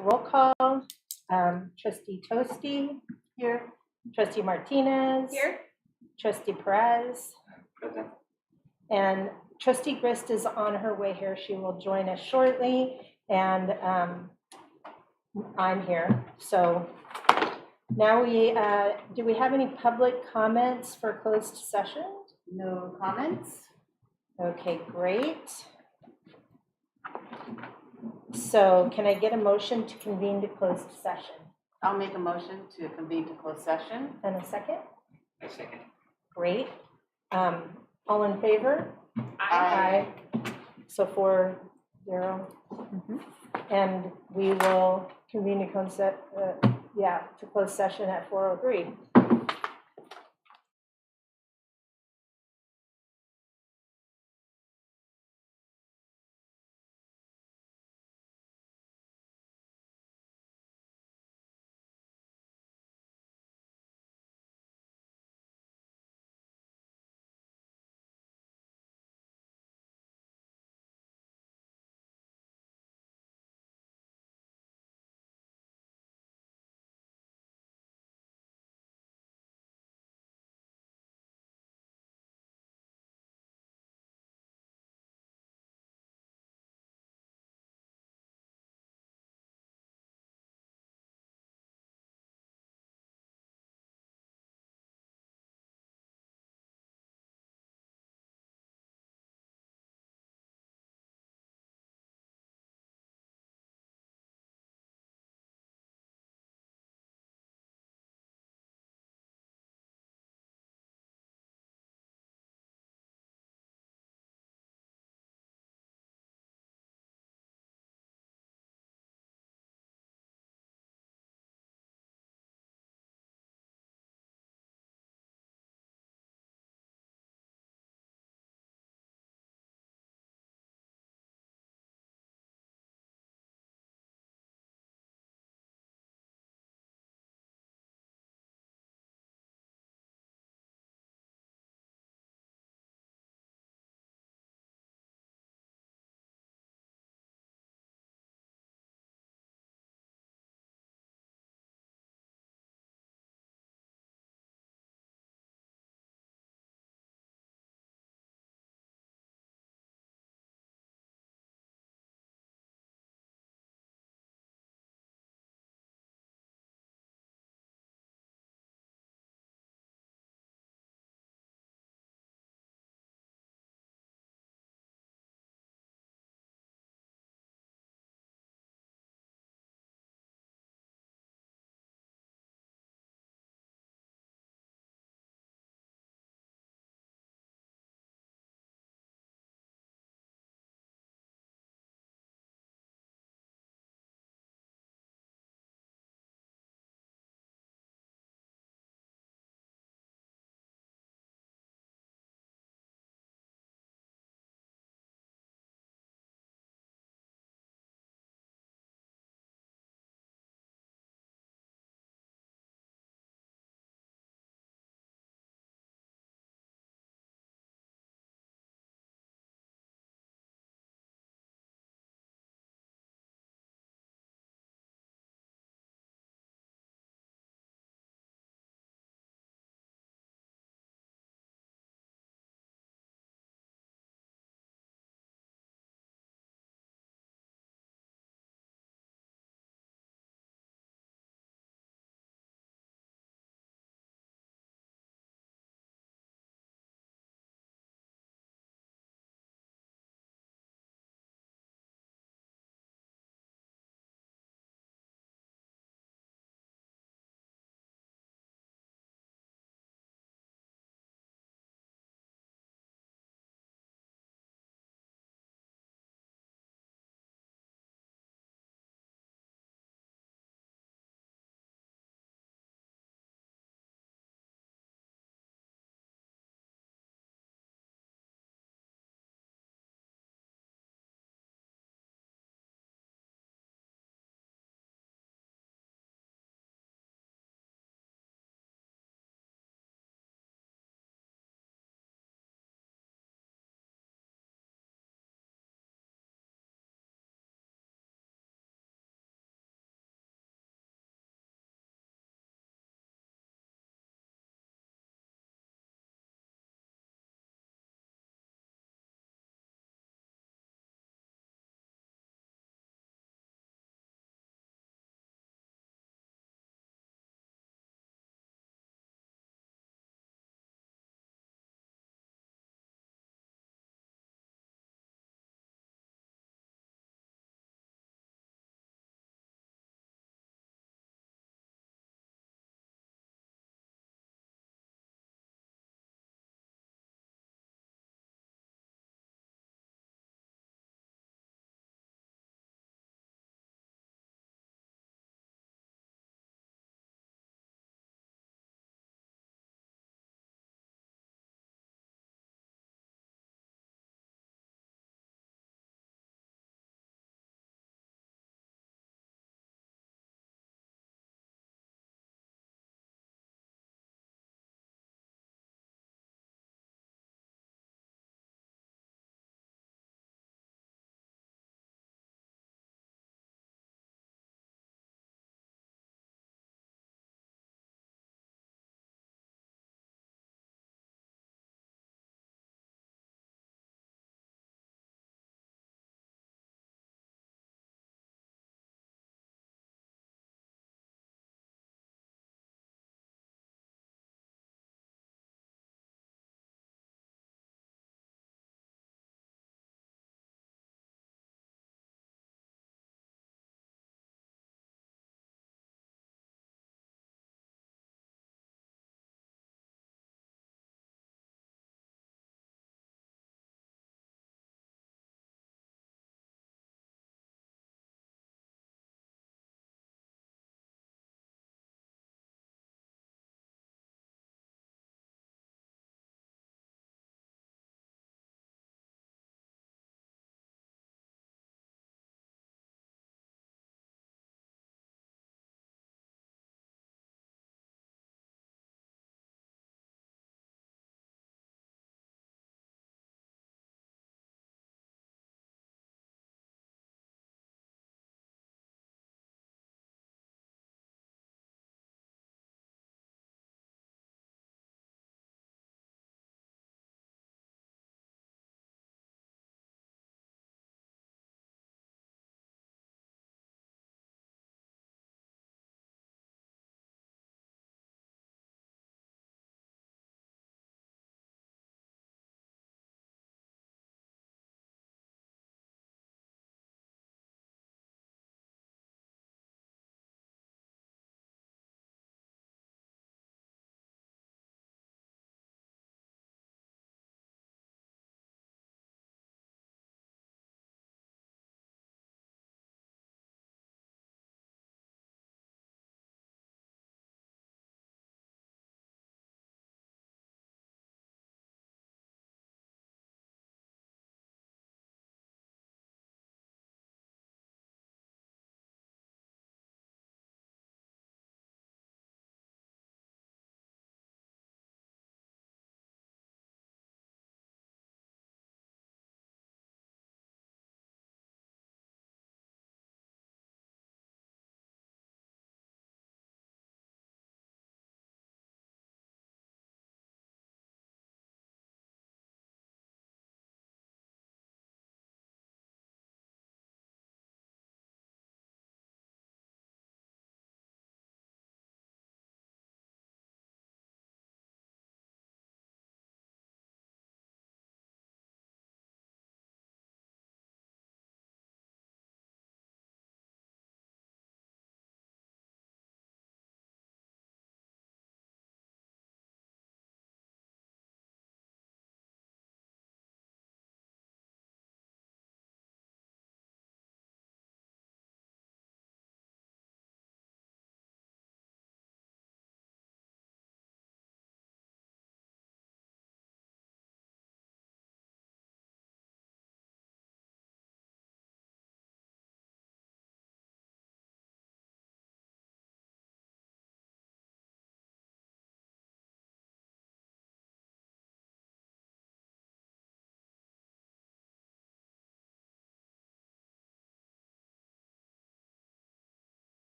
roll call. Trustee Toasty. Here. Trustee Martinez. Here. Trustee Perez. Present. And Trustee Grist is on her way here. She will join us shortly. And I'm here. So now do we have any public comments for closed session? No comments. Okay, great. So can I get a motion to convene to closed session? I'll make a motion to convene to closed session. And a second? A second. Great. All in favor? Aye. So 4-0. And we will convene to closed session at 4:03.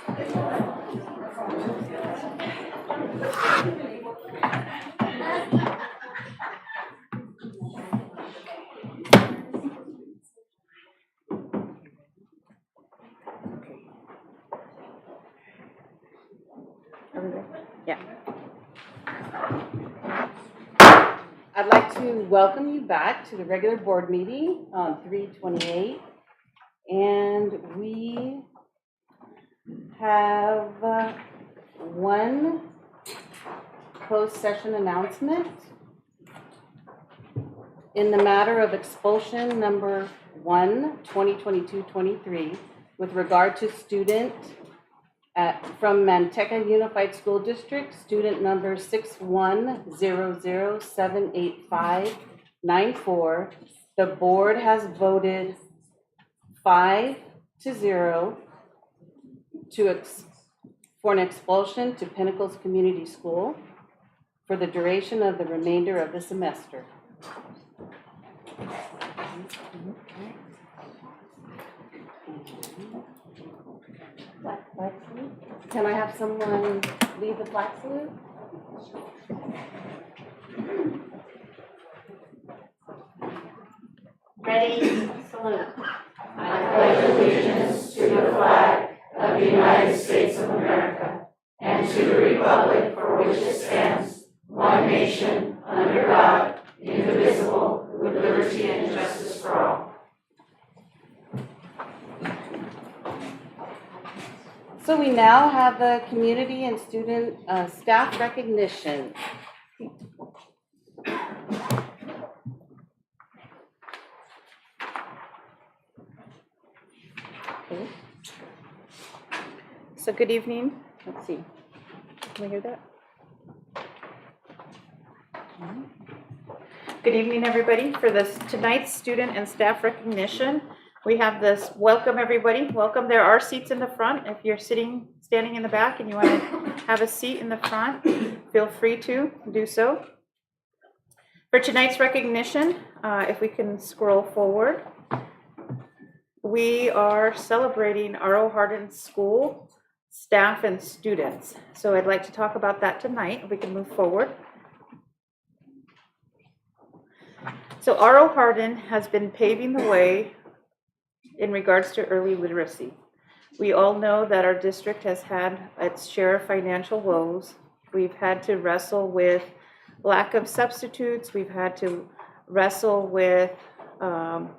Yeah. I'd like to welcome you back to the regular board meeting on 3/28. And we have one closed session announcement in the matter of expulsion number 1, 2022-23, with regard to student from Manteca Unified School District, student number 6100785994. The board has voted 5-0 for an expulsion to Pinnacles Community School for the duration of the remainder of the semester. Can I have someone lead the flag salute? Ready, salute. I pledge allegiance to the flag of the United States of America and to the republic for which it stands, one nation, under God, indivisible, with liberty and justice for all. So we now have the community and student staff recognition. Okay. So good evening. Let's see. Can we hear that? Good evening, everybody. For this tonight's student and staff recognition, we have this. Welcome, everybody. Welcome. There are seats in the front. If you're standing in the back and you want to have a seat in the front, feel free to do so. For tonight's recognition, if we can scroll forward, we are celebrating R.O. Hardin School staff and students. So I'd like to talk about that tonight. If we can move forward. So R.O. Hardin has been paving the way in regards to early literacy. We all know that our district has had its share of financial woes. We've had to wrestle with lack of substitutes. We've had to wrestle with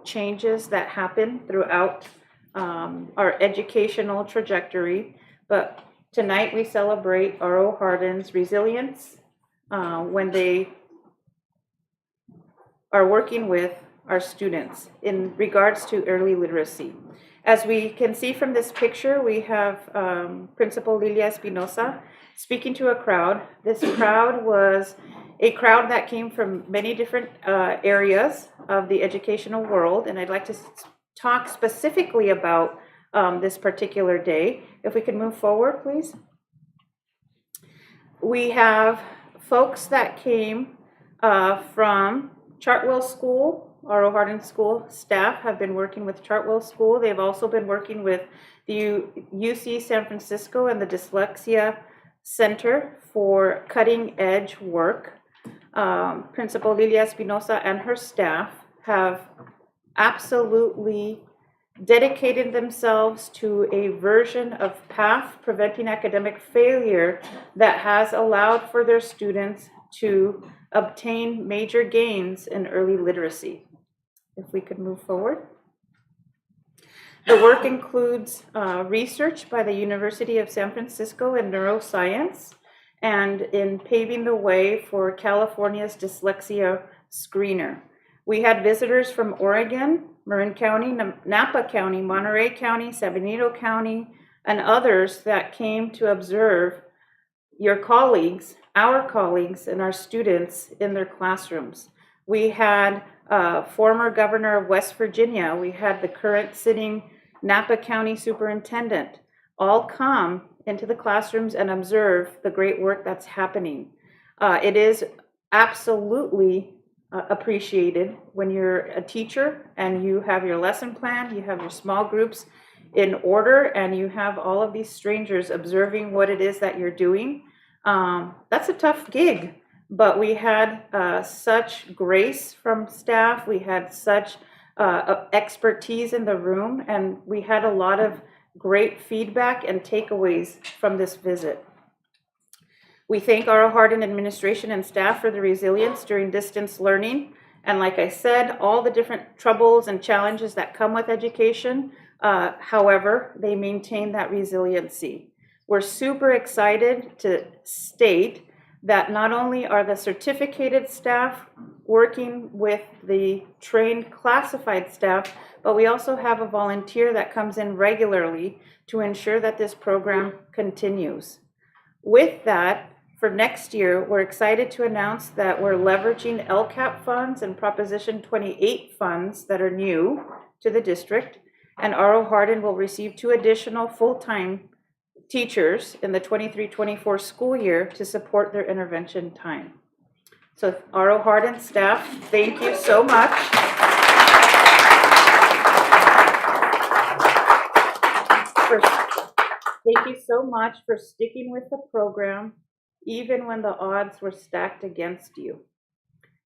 changes that happen throughout our educational trajectory. But tonight we celebrate R.O. Hardin's resilience when they are working with our students in regards to early literacy. As we can see from this picture, we have Principal Lilia Espinosa speaking to a crowd. This crowd was a crowd that came from many different areas of the educational world, and I'd like to talk specifically about this particular day. If we can move forward, please. We have folks that came from Chartwell School. R.O. Hardin School staff have been working with Chartwell School. They've also been working with the UC San Francisco and the Dyslexia Center for cutting edge work. Principal Lilia Espinosa and her staff have absolutely dedicated themselves to a version of PATH, preventing academic failure, that has allowed for their students to obtain major gains in early literacy. If we could move forward. The work includes research by the University of San Francisco in neuroscience and in paving the way for California's dyslexia screener. We had visitors from Oregon, Marin County, Napa County, Monterey County, San Benito County, and others that came to observe your colleagues, our colleagues, and our students in their classrooms. We had former governor of West Virginia. We had the current sitting Napa County superintendent all come into the classrooms and observe the great work that's happening. It is absolutely appreciated when you're a teacher and you have your lesson plan, you have your small groups, in order, and you have all of these strangers observing what it is that you're doing. That's a tough gig, but we had such grace from staff. We had such expertise in the room, and we had a lot of great feedback and takeaways from this visit. We thank Aro Hardin administration and staff for the resilience during distance learning. And like I said, all the different troubles and challenges that come with education, however, they maintain that resiliency. We're super excited to state that not only are the certificated staff working with the trained classified staff, but we also have a volunteer that comes in regularly to ensure that this program continues. With that, for next year, we're excited to announce that we're leveraging LCAP funds and Proposition 28 funds that are new to the district, and Aro Hardin will receive 2 additional full-time teachers in the 23-24 school year to support their intervention time. So Aro Hardin staff, thank you so much. Thank you so much for sticking with the program, even when the odds were stacked against you.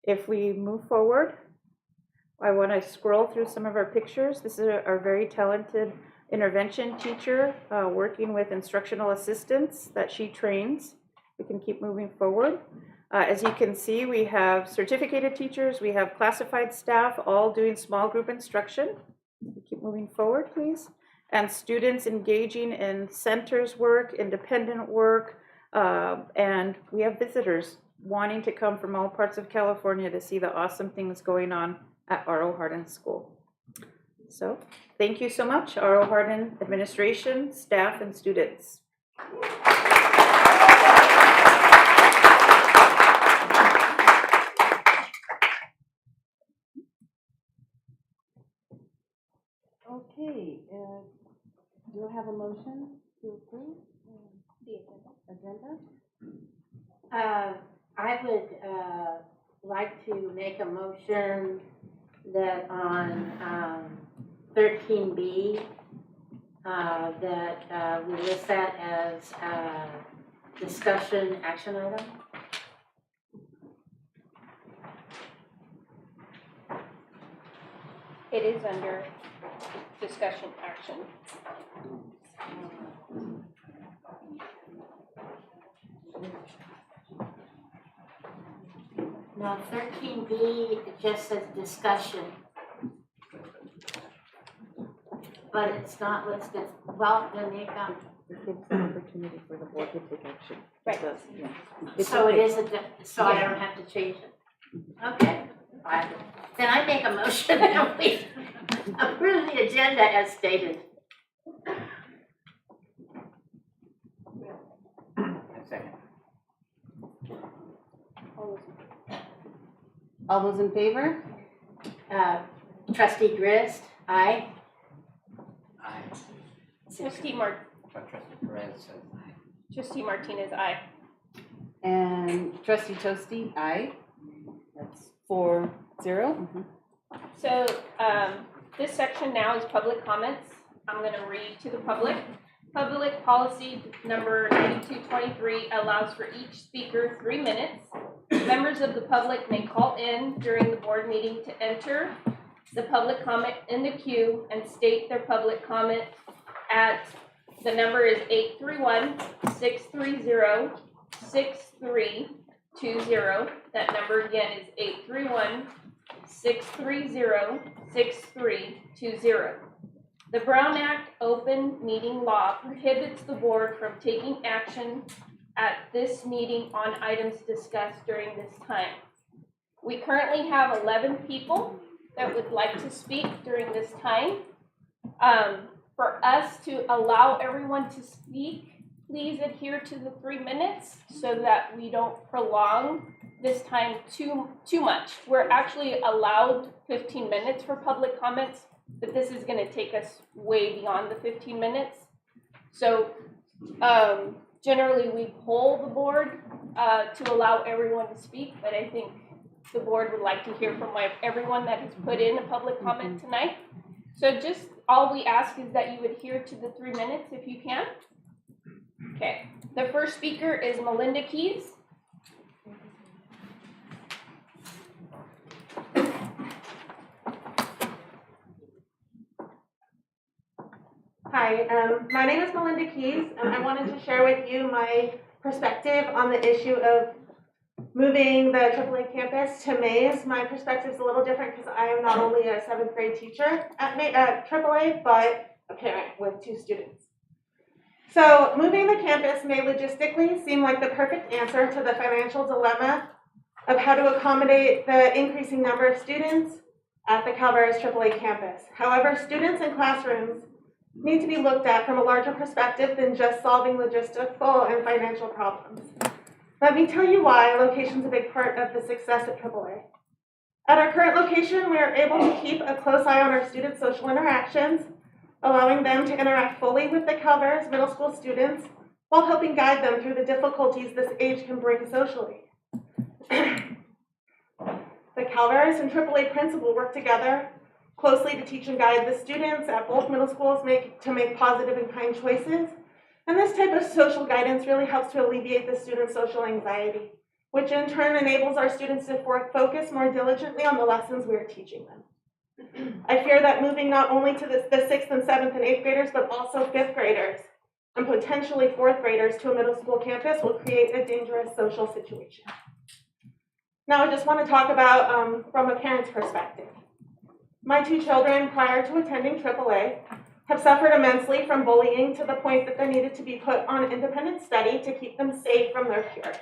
If we move forward, I want to scroll through some of our pictures. This is our very talented intervention teacher working with instructional assistants that she trains. We can keep moving forward. As you can see, we have certificated teachers, we have classified staff, all doing small group instruction. Keep moving forward, please. And students engaging in centers work, independent work, and we have visitors wanting to come from all parts of California to see the awesome things going on at Aro Hardin School. So thank you so much, Aro Hardin administration, staff, and students. Okay, do I have a motion to approve the agenda? I would like to make a motion that on 13B, that we list that as a discussion action item. It is under discussion action. No, 13B just says discussion. But it's not listed. Well, then you come. It's an opportunity for the board to take action. Right. So it is so I don't have to change it. Okay. Fine. Then I make a motion that we approve the agenda as stated. Second. All those in favor? Trustee Grist, aye. Aye. Trustee Perez says aye. Trustee Martinez, aye. And Trustee Toasty, aye. That's 4-0. So this section now is public comments. I'm going to read to the public. Public policy number 9223 allows for each speaker 3 minutes. Members of the public may call in during the board meeting to enter the public comment in the queue and state their public comment at, the number is 831-630-6320. That number again is 831-630-6320. The Brown Act open meeting law prohibits the board from taking action at this meeting on items discussed during this time. We currently have 11 people that would like to speak during this time. For us to allow everyone to speak, please adhere to the 3 minutes so that we don't prolong this time too much. We're actually allowed 15 minutes for public comments, but this is going to take us way beyond the 15 minutes. So generally we poll the board to allow everyone to speak, but I think the board would like to hear from everyone that has put in a public comment tonight. So just all we ask is that you adhere to the 3 minutes if you can. Okay, the first speaker is Melinda Keys. Hi, my name is Melinda Keys, and I wanted to share with you my perspective on the issue of moving the AAA campus to Mays. My perspective is a little different because I am not only a 7th grade teacher at AAA, but a parent with 2 students. So moving the campus may logistically seem like the perfect answer to the financial dilemma of how to accommodate the increasing number of students at the Calvaris AAA campus. However, students in classrooms need to be looked at from a larger perspective than just solving logistical and financial problems. Let me tell you why location is a big part of the success at AAA. At our current location, we are able to keep a close eye on our students' social interactions, allowing them to interact fully with the Calvaris middle school students while helping guide them through the difficulties this age can bring socially. The Calvaris and AAA principal work together closely to teach and guide the students at both middle schools to make positive and kind choices. And this type of social guidance really helps to alleviate the students' social anxiety, which in turn enables our students to focus more diligently on the lessons we are teaching them. I fear that moving not only to the 6th and 7th and 8th graders, but also 5th graders and potentially 4th graders to a middle school campus will create a dangerous social situation. Now I just want to talk about from a parent's perspective. My 2 children, prior to attending AAA, have suffered immensely from bullying to the point that they needed to be put on independent study to keep them safe from their peers.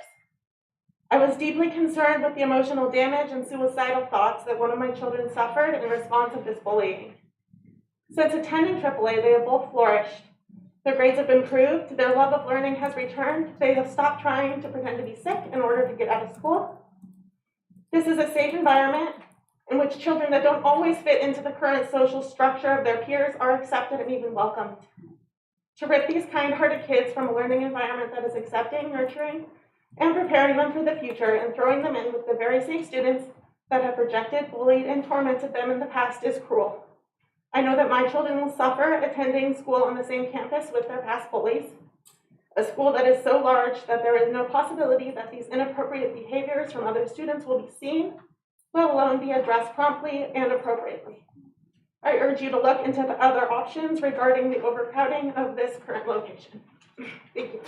I was deeply concerned with the emotional damage and suicidal thoughts that one of my children suffered in response to this bullying. Since attending AAA, they have both flourished. Their grades have improved, their love of learning has returned, they have stopped trying to pretend to be sick in order to get out of school. This is a safe environment in which children that don't always fit into the current social structure of their peers are accepted and even welcomed. To rip these kind-hearted kids from a learning environment that is accepting, nurturing, and preparing them for the future and throwing them in with the very same students that have rejected, bullied, and tormented them in the past is cruel. I know that my children will suffer attending school on the same campus with their past bullies, a school that is so large that there is no possibility that these inappropriate behaviors from other students will be seen, let alone be addressed promptly and appropriately. I urge you to look into the other options regarding the overcrowding of this current location. Thank you.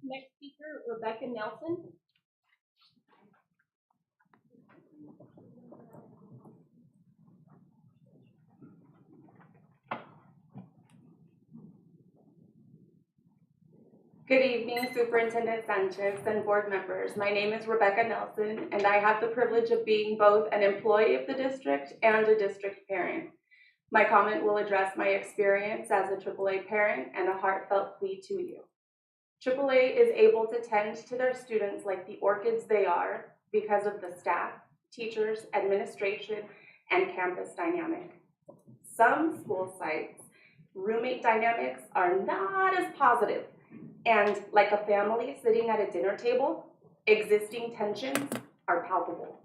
Next speaker, Rebecca Nelson. Good evening, Superintendent Sanchez and board members. My name is Rebecca Nelson, and I have the privilege of being both an employee of the district and a district parent. My comment will address my experience as a AAA parent and a heartfelt plea to you. AAA is able to tend to their students like the orchids they are because of the staff, teachers, administration, and campus dynamic. Some school sites, roommate dynamics are not as positive. And like a family sitting at a dinner table, existing tensions are palpable.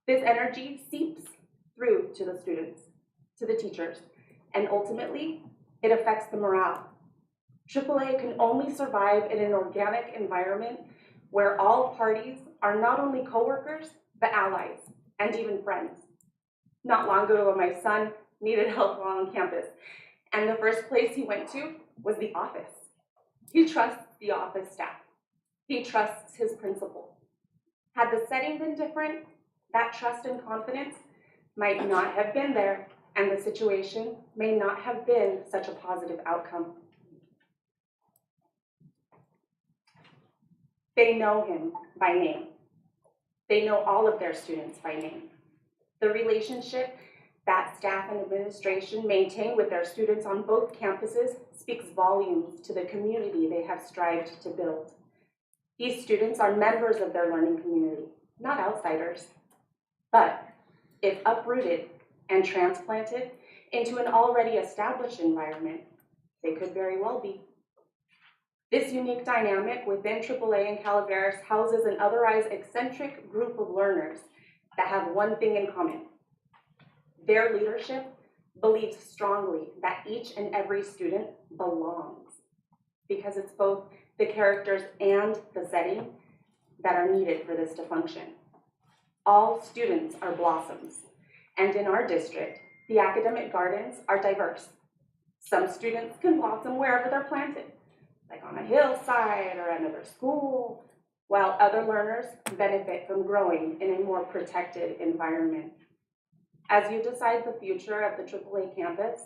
This energy seeps through to the students, to the teachers, and ultimately, it affects the morale. AAA can only survive in an organic environment where all parties are not only coworkers, but allies, and even friends. Not long ago, my son needed help while on campus, and the first place he went to was the office. He trusts the office staff. He trusts his principal. Had the setting been different, that trust and confidence might not have been there, and the situation may not have been such a positive outcome. They know him by name. They know all of their students by name. The relationship that staff and administration maintain with their students on both campuses speaks volumes to the community they have strived to build. These students are members of their learning community, not outsiders. But if uprooted and transplanted into an already established environment, they could very well be. This unique dynamic within AAA and Calaveras houses an otherwise eccentric group of learners that have one thing in common. Their leadership believes strongly that each and every student belongs, because it's both the characters and the setting that are needed for this to function. All students are blossoms, and in our district, the academic gardens are diverse. Some students can blossom wherever they're planted, like on a hillside or another school, while other learners benefit from growing in a more protected environment. As you decide the future of the AAA campus,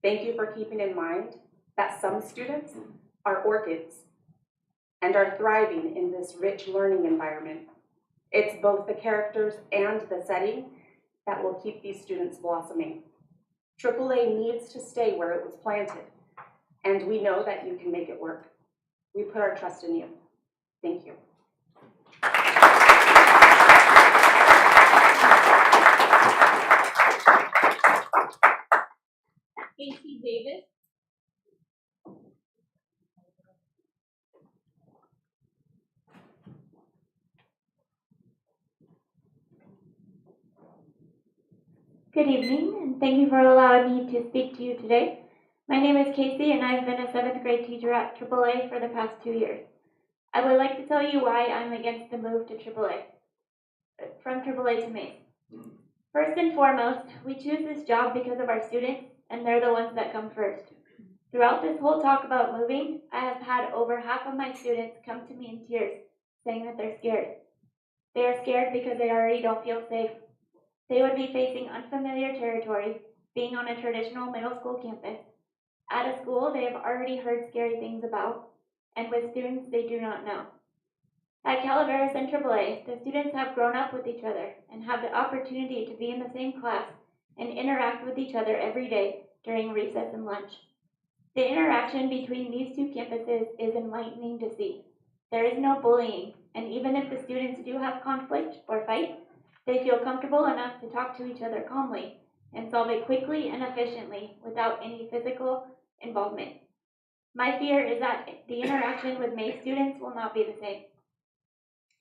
thank you for keeping in mind that some students are orchids and are thriving in this rich learning environment. It's both the characters and the setting that will keep these students blossoming. AAA needs to stay where it was planted, and we know that you can make it work. We put our trust in you. Thank you. Casey Davis. Good evening, and thank you for allowing me to speak to you today. My name is Casey, and I've been a 7th grade teacher at AAA for the past 2 years. I would like to tell you why I'm against the move to AAA, from AAA to Mace. First and foremost, we choose this job because of our students, and they're the ones that come first. Throughout this whole talk about moving, I have had over half of my students come to me in tears, saying that they're scared. They are scared because they already don't feel safe. They would be facing unfamiliar territory, being on a traditional middle school campus, at a school they have already heard scary things about, and with students they do not know. At Calaveras and AAA, the students have grown up with each other and have the opportunity to be in the same class and interact with each other every day during recess and lunch. The interaction between these two campuses is enlightening to see. There is no bullying, and even if the students do have conflict or fight, they feel comfortable enough to talk to each other calmly and solve it quickly and efficiently without any physical involvement. My fear is that the interaction with May students will not be the same.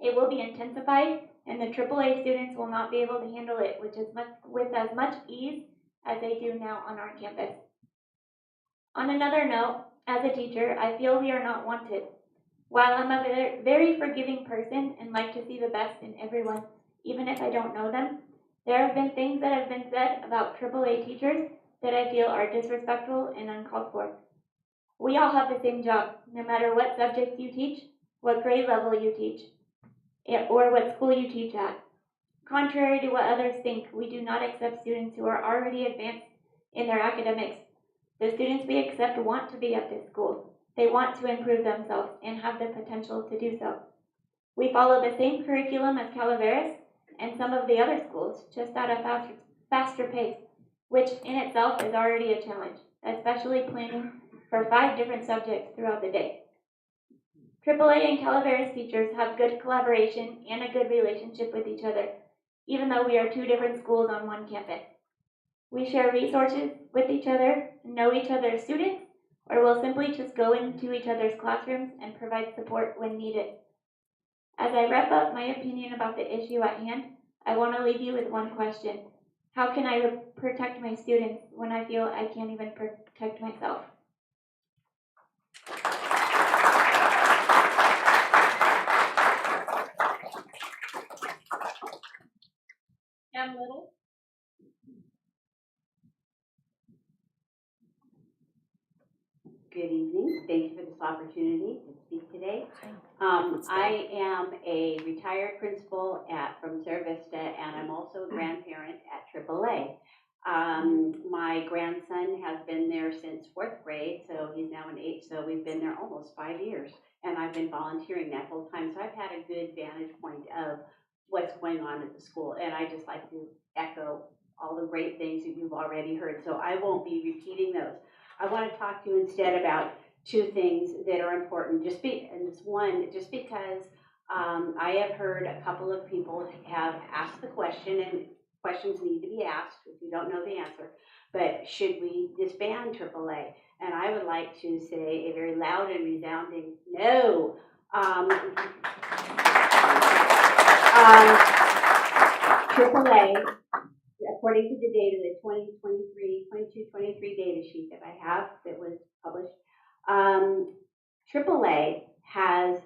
It will be intensified, and the AAA students will not be able to handle it with as much ease as they do now on our campus. On another note, as a teacher, I feel we are not wanted. While I'm a very forgiving person and like to see the best in everyone, even if I don't know them, there have been things that have been said about AAA teachers that I feel are disrespectful and uncalled for. We all have the same job, no matter what subjects you teach, what grade level you teach, or what school you teach at. Contrary to what others think, we do not accept students who are already advanced in their academics. The students we accept want to be at this school. They want to improve themselves and have the potential to do so. We follow the same curriculum as Calaveras and some of the other schools, just at a faster pace, which in itself is already a challenge, especially planning for 5 different subjects throughout the day. AAA and Calaveras teachers have good collaboration and a good relationship with each other, even though we are 2 different schools on one campus. We share resources with each other, know each other's students, or will simply just go into each other's classrooms and provide support when needed. As I wrap up my opinion about the issue at hand, I want to leave you with one question. How can I protect my students when I feel I can't even protect myself? Cam Little. Good evening. Thank you for this opportunity to speak today. I am a retired principal from Cerro Vista, and I'm also a grandparent at AAA. My grandson has been there since 4th grade, so he's now in 8th, so we've been there almost 5 years, and I've been volunteering that whole time, so I've had a good vantage point of what's going on at the school, and I just like to echo all the great things that you've already heard, so I won't be repeating those. I want to talk to you instead about 2 things that are important. Just because I have heard a couple of people have asked the question, and questions need to be asked if you don't know the answer. But should we disband AAA? And I would like to say a very loud and resounding no. AAA, according to the data, the 22-23 data sheet that I have that was published, AAA has,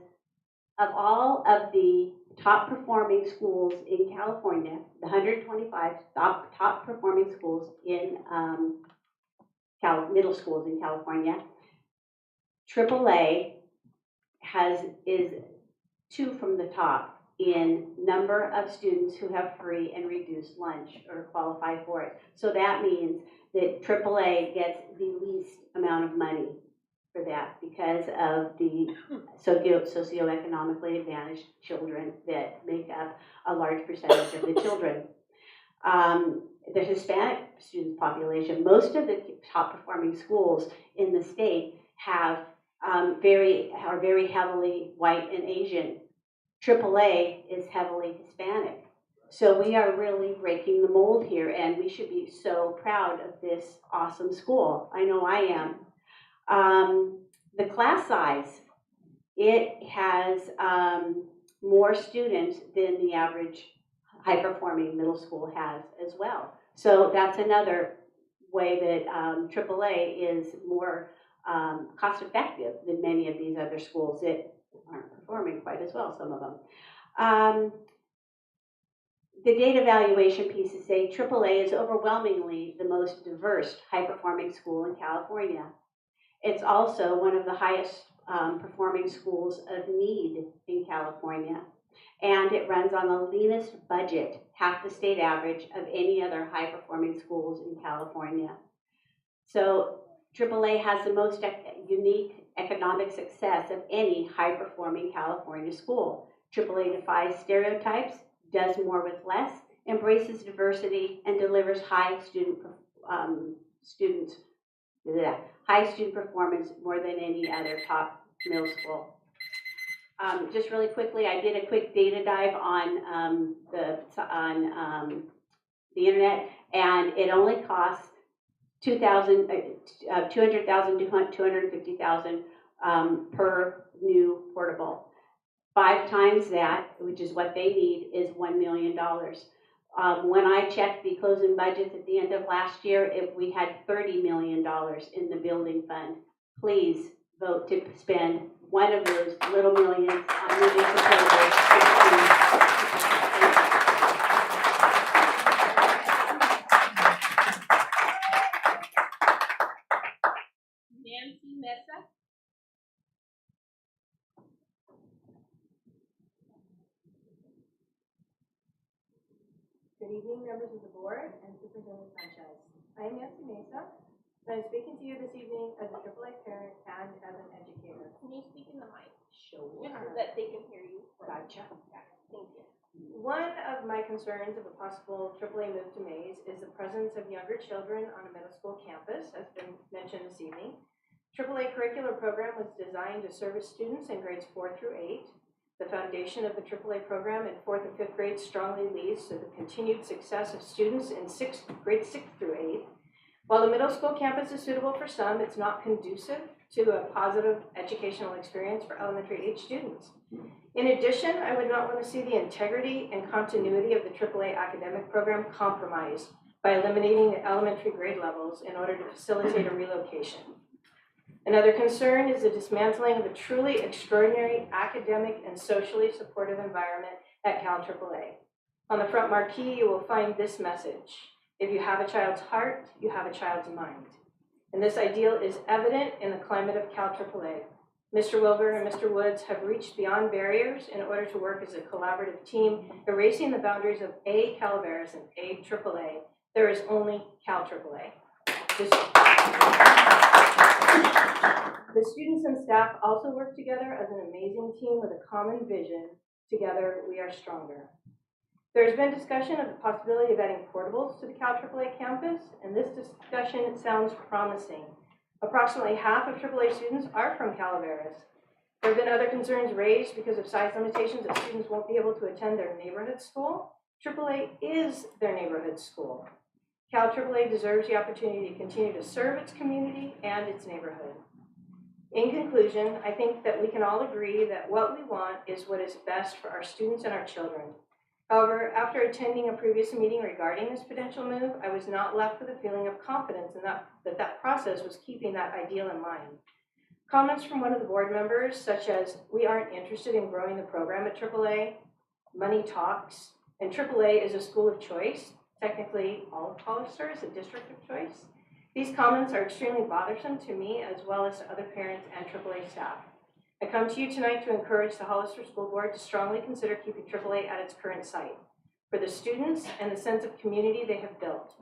of all of the top performing schools in California, the 125 top performing schools in middle schools in California, AAA is 2 from the top in number of students who have free and reduced lunch or qualify for it. So that means that AAA gets the least amount of money for that because of the socioeconomically advantaged children that make up a large percentage of the children. The Hispanic student population, most of the top performing schools in the state are very heavily white and Asian. AAA is heavily Hispanic. So we are really breaking the mold here, and we should be so proud of this awesome school. I know I am. The class size, it has more students than the average high-performing middle school has as well. So that's another way that AAA is more cost-effective than many of these other schools that aren't performing quite as well, some of them. The data evaluation pieces say AAA is overwhelmingly the most diverse high-performing school in California. It's also one of the highest performing schools of need in California, and it runs on the leanest budget, half the state average of any other high-performing schools in California. So AAA has the most unique economic success of any high-performing California school. AAA defies stereotypes, does more with less, embraces diversity, and delivers high student performance more than any other top middle school. Just really quickly, I did a quick data dive on the internet, and it only costs $200,000 to $250,000 per new portable. 5 times that, which is what they need, is $1 million. When I checked the closing budgets at the end of last year, we had $30 million in the building fund. Please vote to spend one of those little millions on moving proposals. Nancy Mesa. Good evening, members of the board and Superintendent Sanchez. I am Nancy Mesa, and I'm speaking to you this evening as a AAA parent and as an educator. Can you speak in the mic? Sure. Just so that they can hear you. Gotcha. Thank you. One of my concerns of a possible AAA move to Mays is the presence of younger children on a middle school campus, as been mentioned this evening. AAA curricular program was designed to service students in grades 4 through 8. The foundation of the AAA program in 4th and 5th grades strongly leads to the continued success of students in grades 6 through 8. While the middle school campus is suitable for some, it's not conducive to a positive educational experience for elementary age students. In addition, I would not want to see the integrity and continuity of the AAA academic program compromised by eliminating the elementary grade levels in order to facilitate a relocation. Another concern is the dismantling of a truly extraordinary academic and socially supportive environment at Cal AAA. On the front marquee, you will find this message: if you have a child's heart, you have a child's mind. And this ideal is evident in the climate of Cal AAA. Mr. Wilbur and Mr. Woods have reached beyond barriers in order to work as a collaborative team, erasing the boundaries of A Calaveras and A AAA. There is only Cal AAA. The students and staff also work together as an amazing team with a common vision. Together, we are stronger. There's been discussion of the possibility of adding portables to the Cal AAA campus, and this discussion sounds promising. Approximately half of AAA students are from Calaveras. There have been other concerns raised because of size limitations that students won't be able to attend their neighborhood school. AAA is their neighborhood school. Cal AAA deserves the opportunity to continue to serve its community and its neighborhood. In conclusion, I think that we can all agree that what we want is what is best for our students and our children. However, after attending a previous meeting regarding this potential move, I was not left with a feeling of confidence in that process was keeping that ideal in mind. Comments from one of the board members, such as, "We aren't interested in growing the program at AAA," "Money talks," and AAA is a school of choice. Technically, all of Hollister is a district of choice. These comments are extremely bothersome to me as well as to other parents and AAA staff. I come to you tonight to encourage the Hollister School Board to strongly consider keeping AAA at its current site for the students and the sense of community they have built,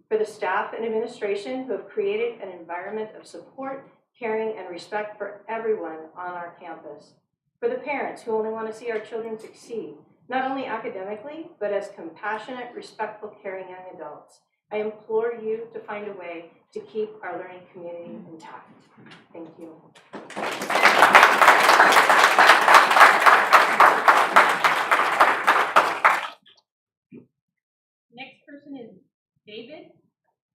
for the staff and administration who have created an environment of support, caring, and respect for everyone on our campus, for the parents who only want to see our children succeed, not only academically, but as compassionate, respectful, caring young adults. I implore you to find a way to keep our learning community intact. Thank you. Next person is David.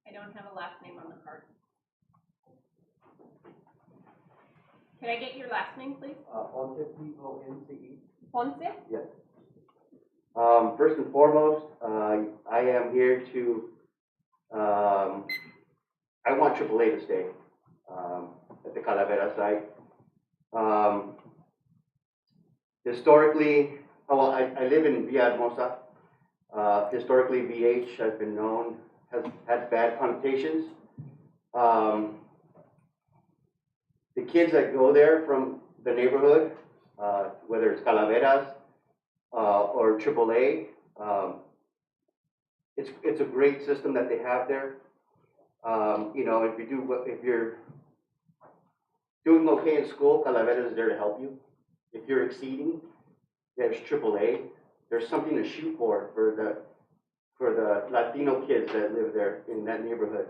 I don't have a last name on the card. Can I get your last name, please? Ponce, P-O-N-C-E. Ponce? Yes. First and foremost, I am here to, I want AAA to stay at the Calavera site. Historically, I live in Villahermosa. Historically, VH has been known, has had bad connotations. The kids that go there from the neighborhood, whether it's Calaveras or AAA, it's a great system that they have there. You know, if you're doing okay in school, Calaveras is there to help you. If you're exceeding, there's AAA. There's something to shoot for the Latino kids that live there in that neighborhood.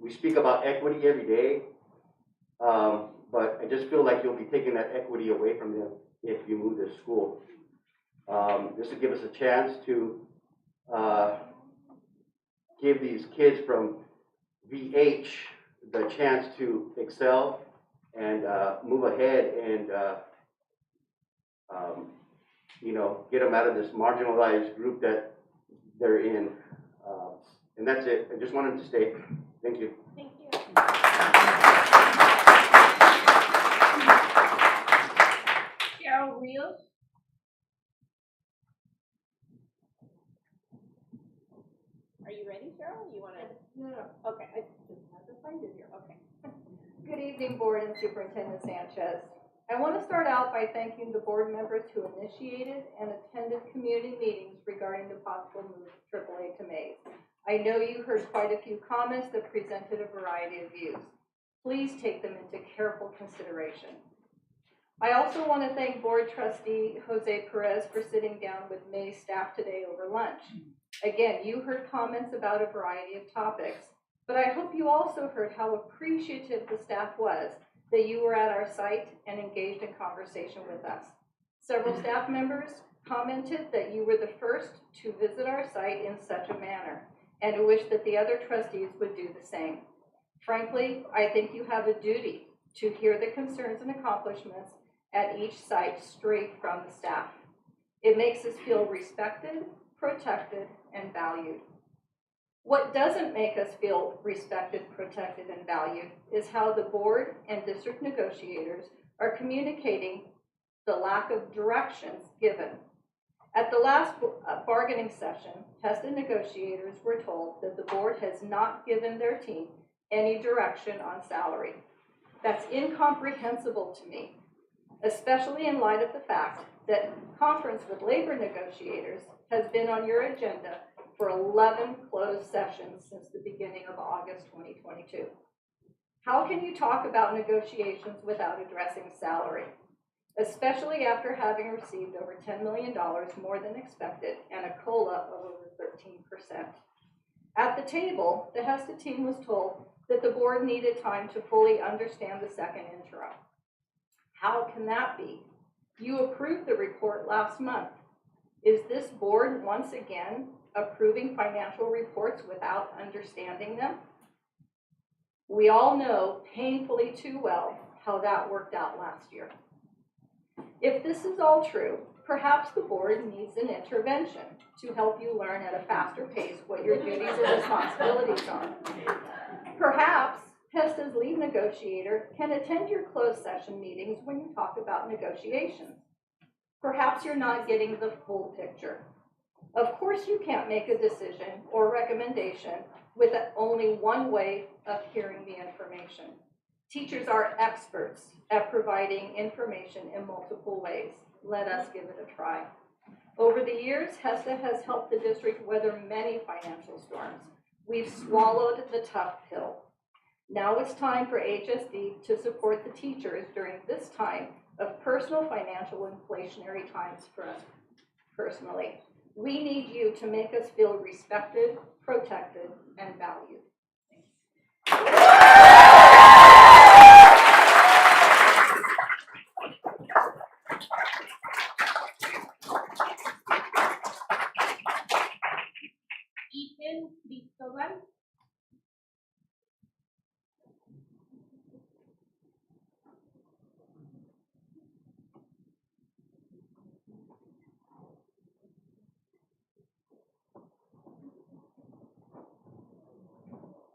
We speak about equity every day, but I just feel like you'll be taking that equity away from them if you move to school. This will give us a chance to give these kids from VH the chance to excel and move ahead and you know, get them out of this marginalized group that they're in. And that's it. I just wanted to stay. Thank you. Thank you. Cheryl Rios. Are you ready, Cheryl? You want to? No. Okay, I just have to find it here. Okay. Good evening, Board and Superintendent Sanchez. I want to start out by thanking the board members who initiated and attended community meetings regarding the possible move of AAA to Mays. I know you heard quite a few comments that presented a variety of views. Please take them into careful consideration. I also want to thank Board Trustee Jose Perez for sitting down with Mays staff today over lunch. Again, you heard comments about a variety of topics, but I hope you also heard how appreciative the staff was that you were at our site and engaged in conversation with us. Several staff members commented that you were the first to visit our site in such a manner and wish that the other trustees would do the same. Frankly, I think you have a duty to hear the concerns and accomplishments at each site straight from the staff. It makes us feel respected, protected, and valued. What doesn't make us feel respected, protected, and valued is how the board and district negotiators are communicating the lack of directions given. At the last bargaining session, TESTA negotiators were told that the board has not given their team any direction on salary. That's incomprehensible to me, especially in light of the fact that conference with labor negotiators has been on your agenda for 11 closed sessions since the beginning of August 2022. How can you talk about negotiations without addressing salary, especially after having received over $10 million more than expected and a COLA of over 13%? At the table, the HESTA team was told that the board needed time to fully understand the second interim. How can that be? You approved the report last month. Is this board once again approving financial reports without understanding them? We all know painfully too well how that worked out last year. If this is all true, perhaps the board needs an intervention to help you learn at a faster pace what your duties or responsibilities are. Perhaps PESTA's lead negotiator can attend your closed session meetings when you talk about negotiations. Perhaps you're not getting the full picture. Of course, you can't make a decision or recommendation with only one way of hearing the information. Teachers are experts at providing information in multiple ways. Let us give it a try. Over the years, HESTA has helped the district weather many financial storms. We've swallowed the tough pill. Now it's time for HSD to support the teachers during this time of personal financial inflationary times for us personally. We need you to make us feel respected, protected, and valued. Ethan Cristobal.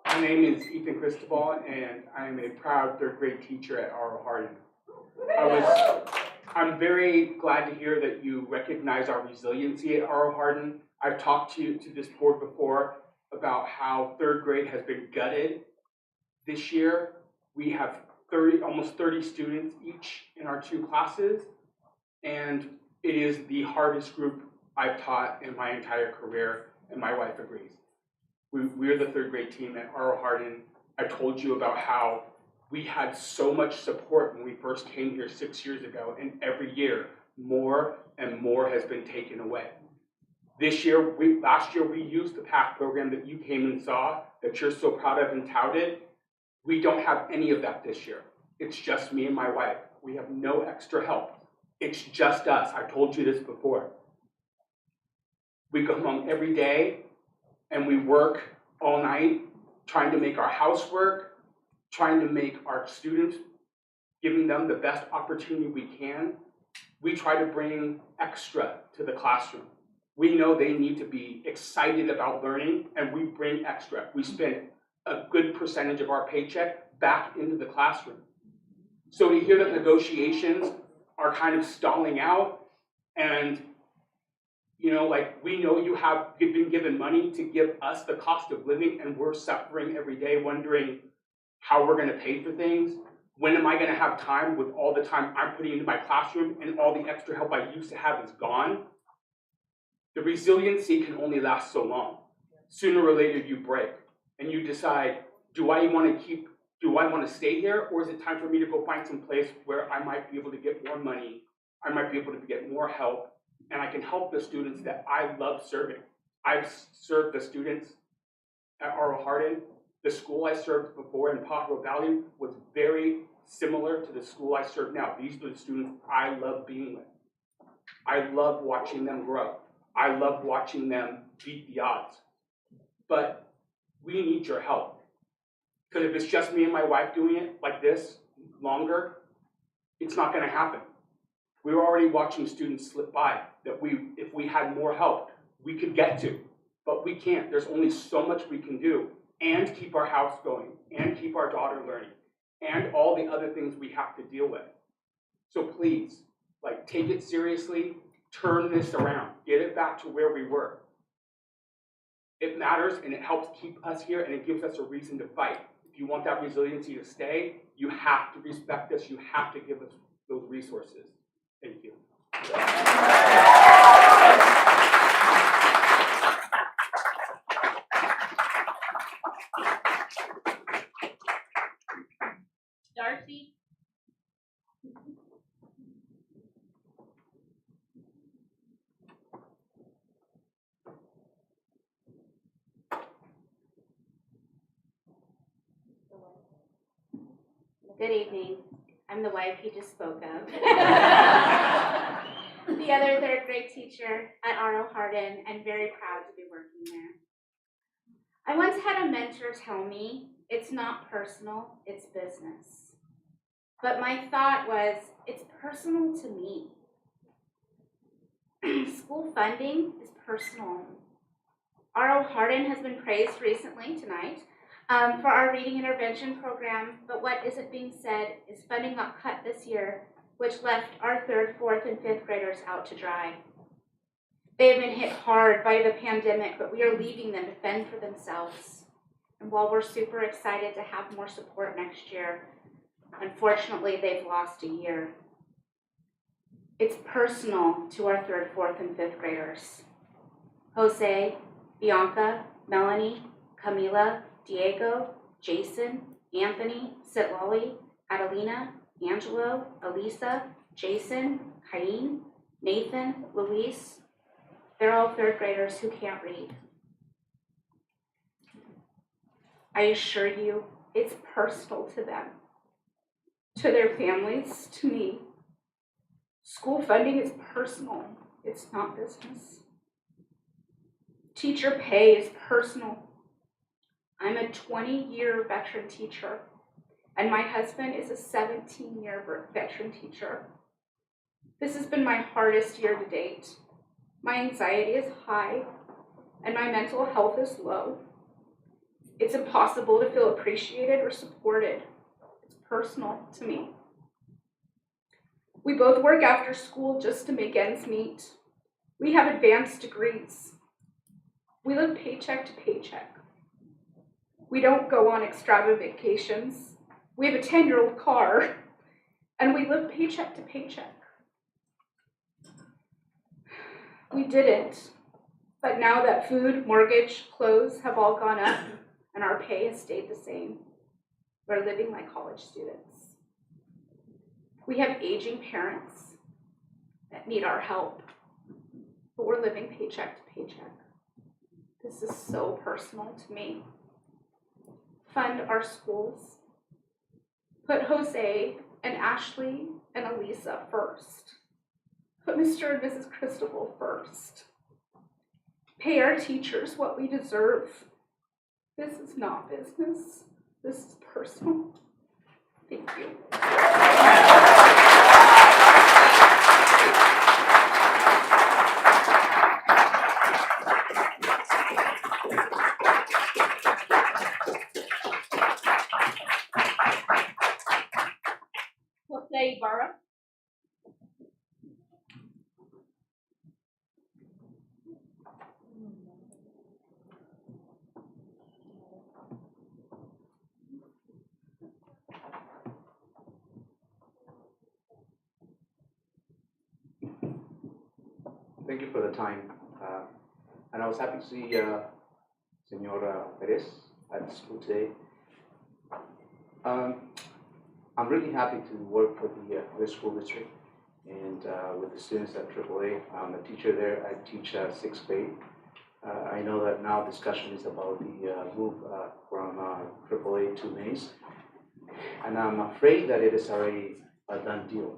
My name is Ethan Cristobal, and I am a proud third grade teacher at R.O. Hardin. I'm very glad to hear that you recognize our resiliency at R.O. Hardin. I've talked to this board before about how third grade has been gutted. This year, we have almost 30 students each in our two classes, and it is the hardest group I've taught in my entire career, and my wife agrees. We're the third grade team at R.O. Hardin. I told you about how we had so much support when we first came here 6 years ago, and every year, more and more has been taken away. Last year, we used the PAC program that you came and saw, that you're so proud of and touted. We don't have any of that this year. It's just me and my wife. We have no extra help. It's just us. I told you this before. We come home every day and we work all night trying to make our house work, trying to make our students, giving them the best opportunity we can. We try to bring extra to the classroom. We know they need to be excited about learning, and we bring extra. We spend a good percentage of our paycheck back into the classroom. So to hear that negotiations are kind of stalling out, and we know you've been given money to give us the cost of living, and we're suffering every day wondering how we're gonna pay for things. When am I gonna have time with all the time I'm putting into my classroom and all the extra help I used to have is gone? The resiliency can only last so long. Sooner or later you break and you decide, do I want to stay here, or is it time for me to go find some place where I might be able to get more money, I might be able to get more help, and I can help the students that I love serving. I've served the students at R.O. Hardin. The school I served before in Pajaro Valley was very similar to the school I serve now. These are the students I love being with. I love watching them grow. I love watching them beat the odds. But we need your help. Because if it's just me and my wife doing it like this longer, it's not going to happen. We were already watching students slip by that if we had more help, we could get to. But we can't. There's only so much we can do and keep our house going and keep our daughter learning and all the other things we have to deal with. So please, take it seriously. Turn this around. Get it back to where we were. It matters, and it helps keep us here, and it gives us a reason to fight. If you want that resiliency to stay, you have to respect us. You have to give us those resources. Thank you. Darcy. Good evening. I'm the wife he just spoke of. The together third grade teacher at R.O. Hardin and very proud to be working there. I once had a mentor tell me, it's not personal, it's business. But my thought was, it's personal to me. School funding is personal. R.O. Hardin has been praised recently tonight for our reading intervention program, but what isn't being said is funding got cut this year, which left our 3rd, 4th, and 5th graders out to dry. They have been hit hard by the pandemic, but we are leaving them to fend for themselves. And while we're super excited to have more support next year, unfortunately, they've lost a year. It's personal to our 3rd, 4th, and 5th graders. Jose, Bianca, Melanie, Camila, Diego, Jason, Anthony, Sitlali, Adelina, Angelo, Elisa, Jason, Cain, Nathan, Luis. They're all 3rd graders who can't read. I assure you, it's personal to them, to their families, to me. School funding is personal, it's not business. Teacher pay is personal. I'm a 20-year veteran teacher, and my husband is a 17-year veteran teacher. This has been my hardest year to date. My anxiety is high, and my mental health is low. It's impossible to feel appreciated or supported. It's personal to me. We both work after school just to make ends meet. We have advanced degrees. We live paycheck to paycheck. We don't go on extravagant vacations. We have a 10-year-old car, and we live paycheck to paycheck. We didn't, but now that food, mortgage, clothes have all gone up, and our pay has stayed the same, we're living like college students. We have aging parents that need our help, but we're living paycheck to paycheck. This is so personal to me. Fund our schools. Put Jose and Ashley and Elisa first. Put Mr. and Mrs. Cristobal first. Pay our teachers what we deserve. This is not business. This is personal. Thank you. Jose Ibarra. Thank you for the time. And I was happy to see Senora Perez at the school today. I'm really happy to work for the school district and with the students at AAA. I'm a teacher there. I teach 6th grade. I know that now discussion is about the move from AAA to Mays. And I'm afraid that it is already a done deal.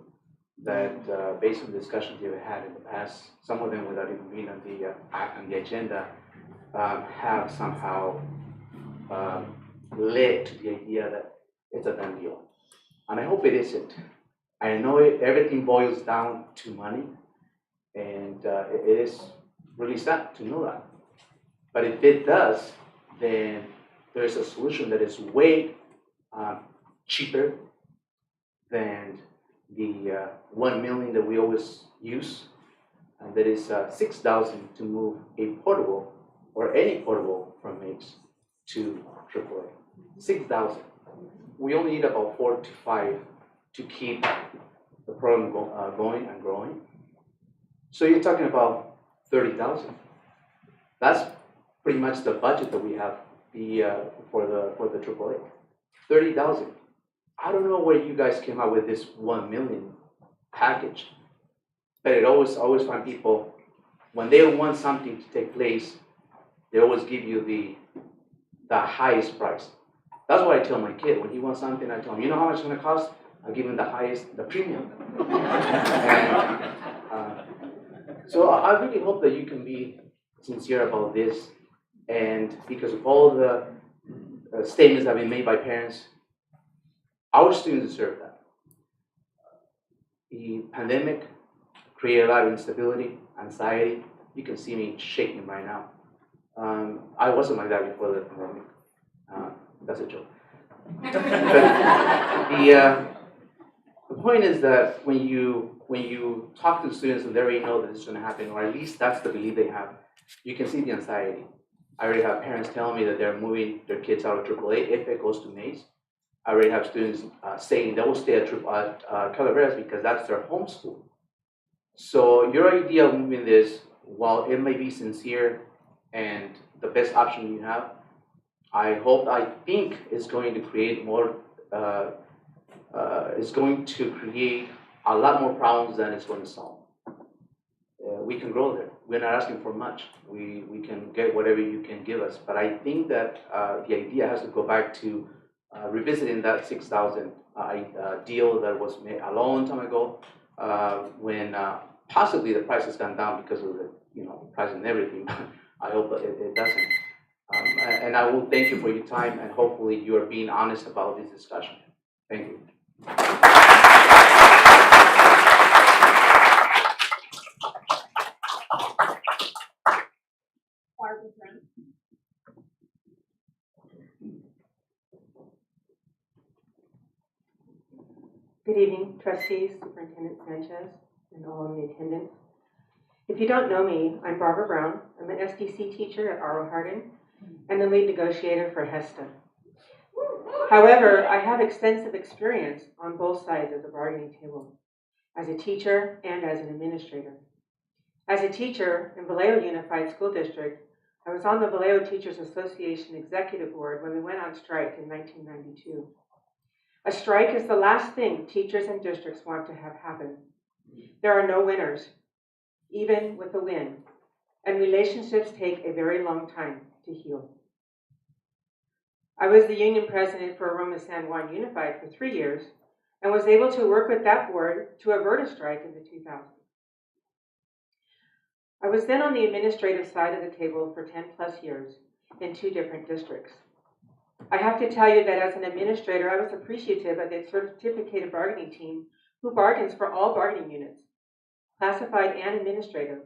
That based on the discussions we've had in the past, some of them without even being on the agenda, have somehow led to the idea that it's a done deal. And I hope it isn't. I know everything boils down to money, and it is really sad to know that. But if it does, then there's a solution that is way cheaper than the 1 million that we always use, and that is 6,000 to move a portable or any portable from Mix to AAA. 6,000. We only need about 4 to 5 to keep the program going and growing. So you're talking about 30,000. That's pretty much the budget that we have for the AAA. 30,000. I don't know where you guys came up with this 1 million package, but it always find people, when they want something to take place, they always give you the highest price. That's what I tell my kid. When he wants something, I tell him, you know how much it's going to cost? I'll give him the highest, the premium. And So I really hope that you can be sincere about this, and because of all the statements that have been made by parents, our students deserve that. The pandemic created a lot of instability, anxiety. You can see me shaking right now. I wasn't like that before the pandemic. That's a joke. But the point is that when you talk to the students and they already know that this is going to happen, or at least that's the belief they have, you can see the anxiety. I already have parents telling me that they're moving their kids out of AAA if it goes to Mays. I already have students saying they will stay at Calaveras because that's their home school. So your idea of moving this, while it may be sincere and the best option you have, I think it's going to create more, it's going to create a lot more problems than it's going to solve. We can grow there. We're not asking for much. We can get whatever you can give us. But I think that the idea has to go back to revisiting that 6,000 deal that was made a long time ago, when possibly the price has gone down because of the price and everything. I hope that it doesn't. And I will thank you for your time, and hopefully you are being honest about this discussion. Thank you. Good evening, trustees, Superintendent Sanchez, and all in the attendance. If you don't know me, I'm Barbara Brown. I'm an SDC teacher at R.O. Hardin and the lead negotiator for HESTA. However, I have extensive experience on both sides of the bargaining table, as a teacher and as an administrator. As a teacher in Vallejo Unified School District, I was on the Vallejo Teachers Association Executive Board when we went on strike in 1992. A strike is the last thing teachers and districts want to have happen. There are no winners, even with a win, and relationships take a very long time to heal. I was the union president for Aroma San Juan Unified for 3 years and was able to work with that board to avert a strike in the 2000s. I was then on the administrative side of the table for 10 plus years in 2 different districts. I have to tell you that as an administrator, I was appreciative of the certificated bargaining team who bargains for all bargaining units, classified and administrative,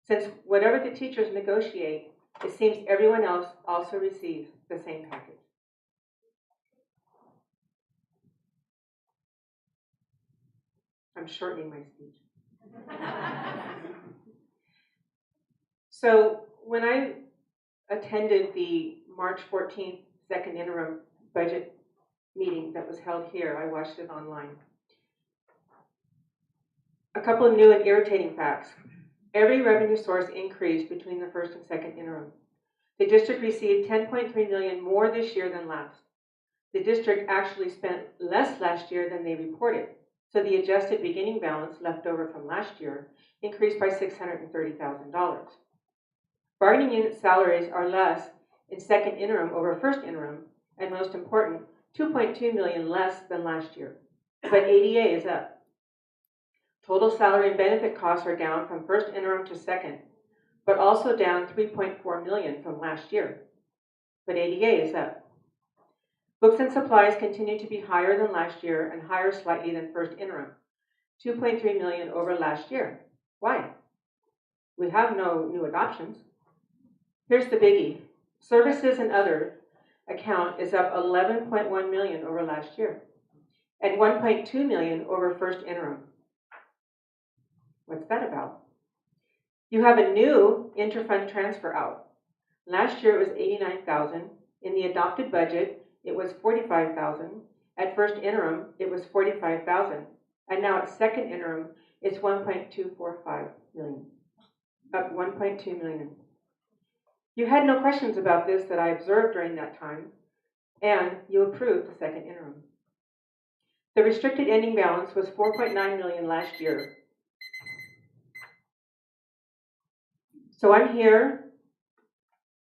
since whatever the teachers negotiate, it seems everyone else also receives the same package. I'm shortening my speech. So when I attended the March 14th second interim budget meeting that was held here, I watched it online. A couple of new and irritating facts. Every revenue source increased between the first and second interim. The district received $10.3 million more this year than last. The district actually spent less last year than they reported, so the adjusted beginning balance left over from last year increased by $630,000. Bargaining unit salaries are less in second interim over first interim, and most important, $2.2 million less than last year, but ADA is up. Total salary and benefit costs are down from first interim to second, but also down $3.4 million from last year, but ADA is up. Books and supplies continue to be higher than last year and higher slightly than first interim, $2.3 million over last year. Why? We have no new adoptions. Here's the biggie. Services and other account is up $11.1 million over last year and $1.2 million over first interim. What's that about? You have a new interfund transfer out. Last year it was $89,000. In the adopted budget, it was $45,000. At first interim, it was $45,000. And now at second interim, it's $1.245 million, up $1.2 million. You had no questions about this that I observed during that time, and you approved the second interim. The restricted ending balance was $4.9 million last year. So I'm here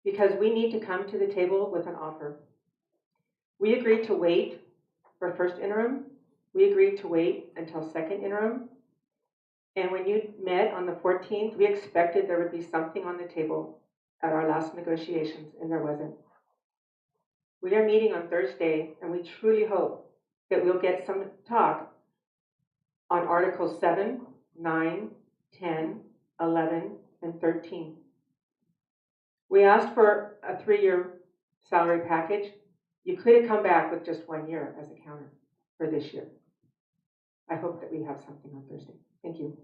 because we need to come to the table with an offer. We agreed to wait for first interim. We agreed to wait until second interim. And when you met on the 14th, we expected there would be something on the table at our last negotiations, and there wasn't. We are meeting on Thursday, and we truly hope that we'll get some talk on Articles 7, 9, 10, 11, and 13. We asked for a 3-year salary package. You could have come back with just 1 year as a counter for this year. I hope that we have something on Thursday. Thank you.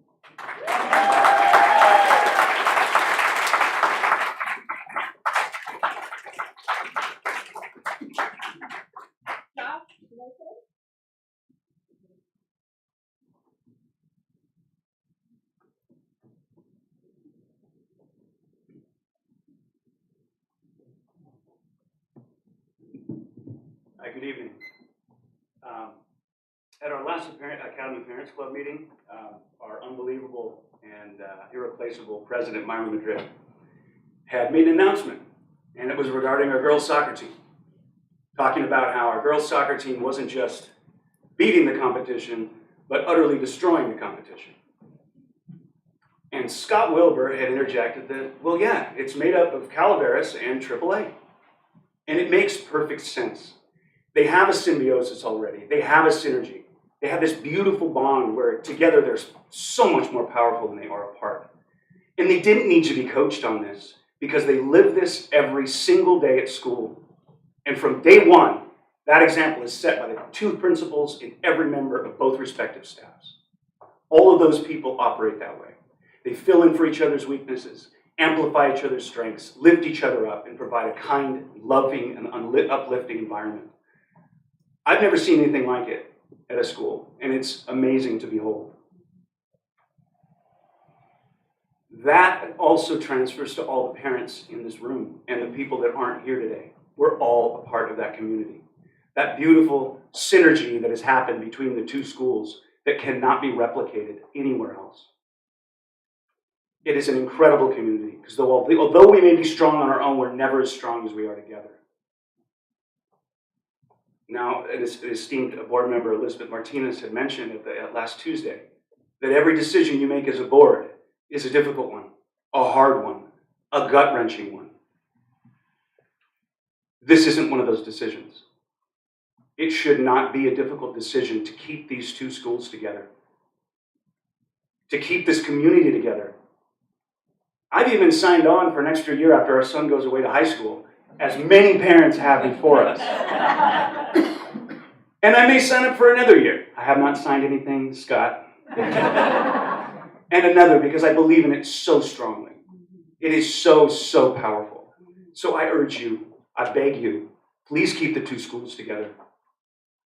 Hi, good evening. At our last Academy Parents Club meeting, our unbelievable and irreplaceable president, Myra Madrid, had made an announcement, and it was regarding our girls' soccer team, talking about how our girls' soccer team wasn't just beating the competition, but utterly destroying the competition. And Scott Wilbur had interjected that, well, yeah, it's made up of Calaveras and AAA. And it makes perfect sense. They have a symbiosis already. They have a synergy. They have this beautiful bond where together they're so much more powerful than they are apart. And they didn't need to be coached on this because they live this every single day at school. And from day one, that example is set by the 2 principals and every member of both respective staffs. All of those people operate that way. They fill in for each other's weaknesses, amplify each other's strengths, lift each other up, and provide a kind, loving, and uplifting environment. I've never seen anything like it at a school, and it's amazing to behold. That also transfers to all the parents in this room and the people that aren't here today. We're all a part of that community. That beautiful synergy that has happened between the 2 schools that cannot be replicated anywhere else. It is an incredible community because although we may be strong on our own, we're never as strong as we are together. Now, an esteemed board member, Elizabeth Martinez, had mentioned at last Tuesday that every decision you make as a board is a difficult one, a hard one, a gut-wrenching one. This isn't one of those decisions. It should not be a difficult decision to keep these 2 schools together, to keep this community together. I've even signed on for an extra year after our son goes away to high school, as many parents have before us. And I may sign up for another year. I have not signed anything, Scott. And another, because I believe in it so strongly. It is so, so powerful. So I urge you, I beg you, please keep the 2 schools together.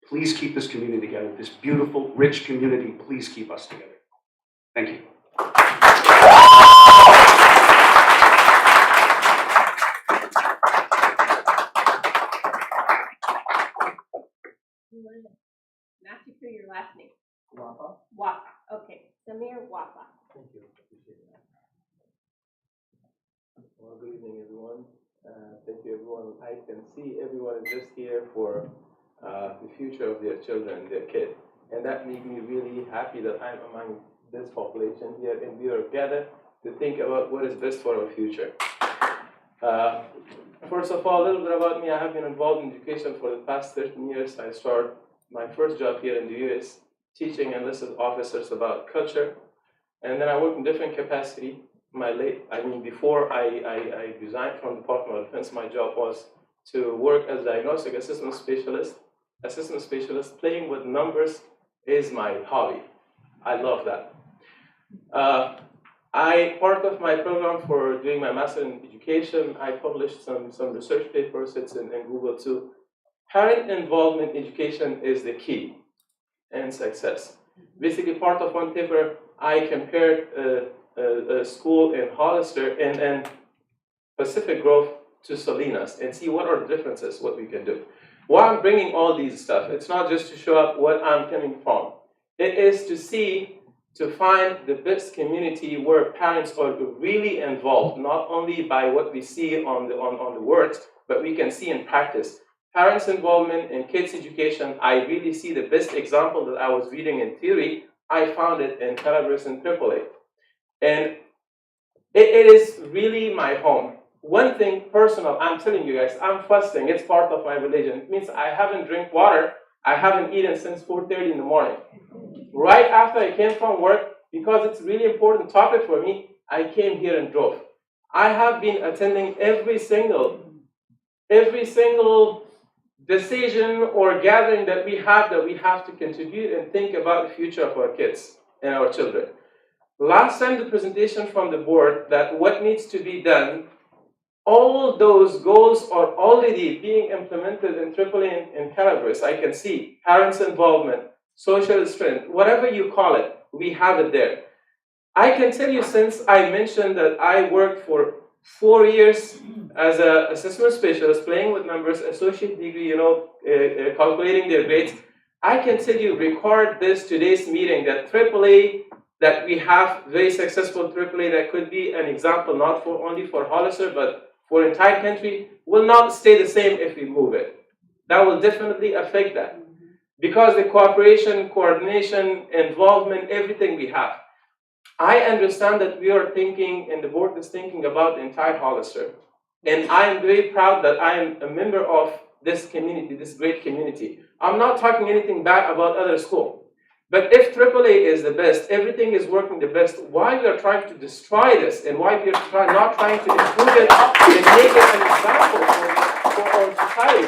Please keep this community together. This beautiful, rich community, please keep us together. Thank you. Matthew, for your last name. Wapa. Wapa. Okay. Samir Wapa. Thank you. Appreciate that. Well, good evening, everyone. Thank you, everyone. I can see everyone is just here for the future of their children, their kid. And that made me really happy that I'm among this population here and we are gathered to think about what is best for our future. First of all, a little bit about me. I have been involved in education for the past 13 years. I started my first job here in the U.S. teaching enlisted officers about culture. And then I worked in different capacity. Before I resigned from the Department of Defense, my job was to work as a diagnostic assessment specialist. Assessment specialist, playing with numbers is my hobby. I love that. Part of my program for doing my master in education, I published some research papers. It's in Google too. Parent involvement in education is the key in success. Basically, part of one paper, I compared a school in Hollister and Pacific Grove to Salinas and see what are the differences, what we can do. Why I'm bringing all these stuff, it's not just to show up what I'm coming from. It is to find the best community where parents are really involved, not only by what we see on the words, but we can see in practice. Parents' involvement in kids' education, I really see the best example that I was reading in theory I found it in Calaveras and AAA. And it is really my home. One thing personal, I'm telling you guys, I'm fasting. It's part of my religion. It means I haven't drank water. I haven't eaten since 4:30 in the morning. Right after I came from work, because it's really important topic for me, I came here and drove. I have been attending every single decision or gathering that we have to contribute and think about the future of our kids and our children. Last time the presentation from the board that what needs to be done, all those goals are already being implemented in AAA and Calaveras. I can see parents' involvement, social strength, whatever you call it, we have it there. I can tell you, since I mentioned that I worked for 4 years as an assessment specialist, playing with numbers, associate degree, calculating their grades, I can tell you, record today's meeting, that AAA, that we have very successful AAA that could be an example, not only for Hollister, but for entire country, will not stay the same if we move it. That will definitely affect that. Because the cooperation, coordination, involvement, everything we have. I understand that we are thinking, and the board is thinking about the entire Hollister. And I am very proud that I am a member of this community, this great community. I'm not talking anything bad about other schools. But if AAA is the best, everything is working the best, why we are trying to destroy this, and why we are not trying to improve it and make it an example for our society?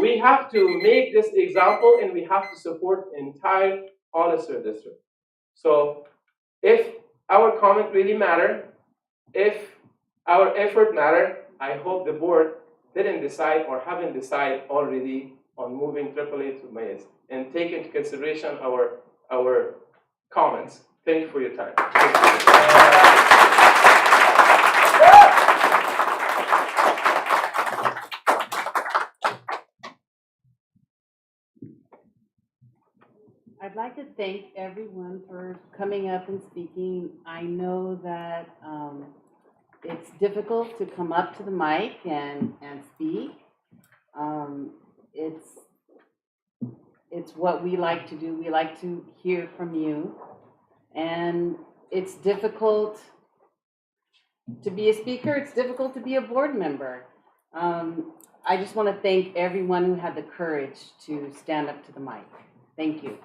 We have to make this example, and we have to support the entire Hollister district. So if our comment really matter, if our effort matter, I hope the board didn't decide or haven't decided already on moving AAA to Mays, and take into consideration our comments. Thank you for your time. I'd like to thank everyone for coming up and speaking. I know that it's difficult to come up to the mic and speak. It's what we like to do. We like to hear from you. And it's difficult to be a speaker. It's difficult to be a board member. I just want to thank everyone who had the courage to stand up to the mic. Thank you.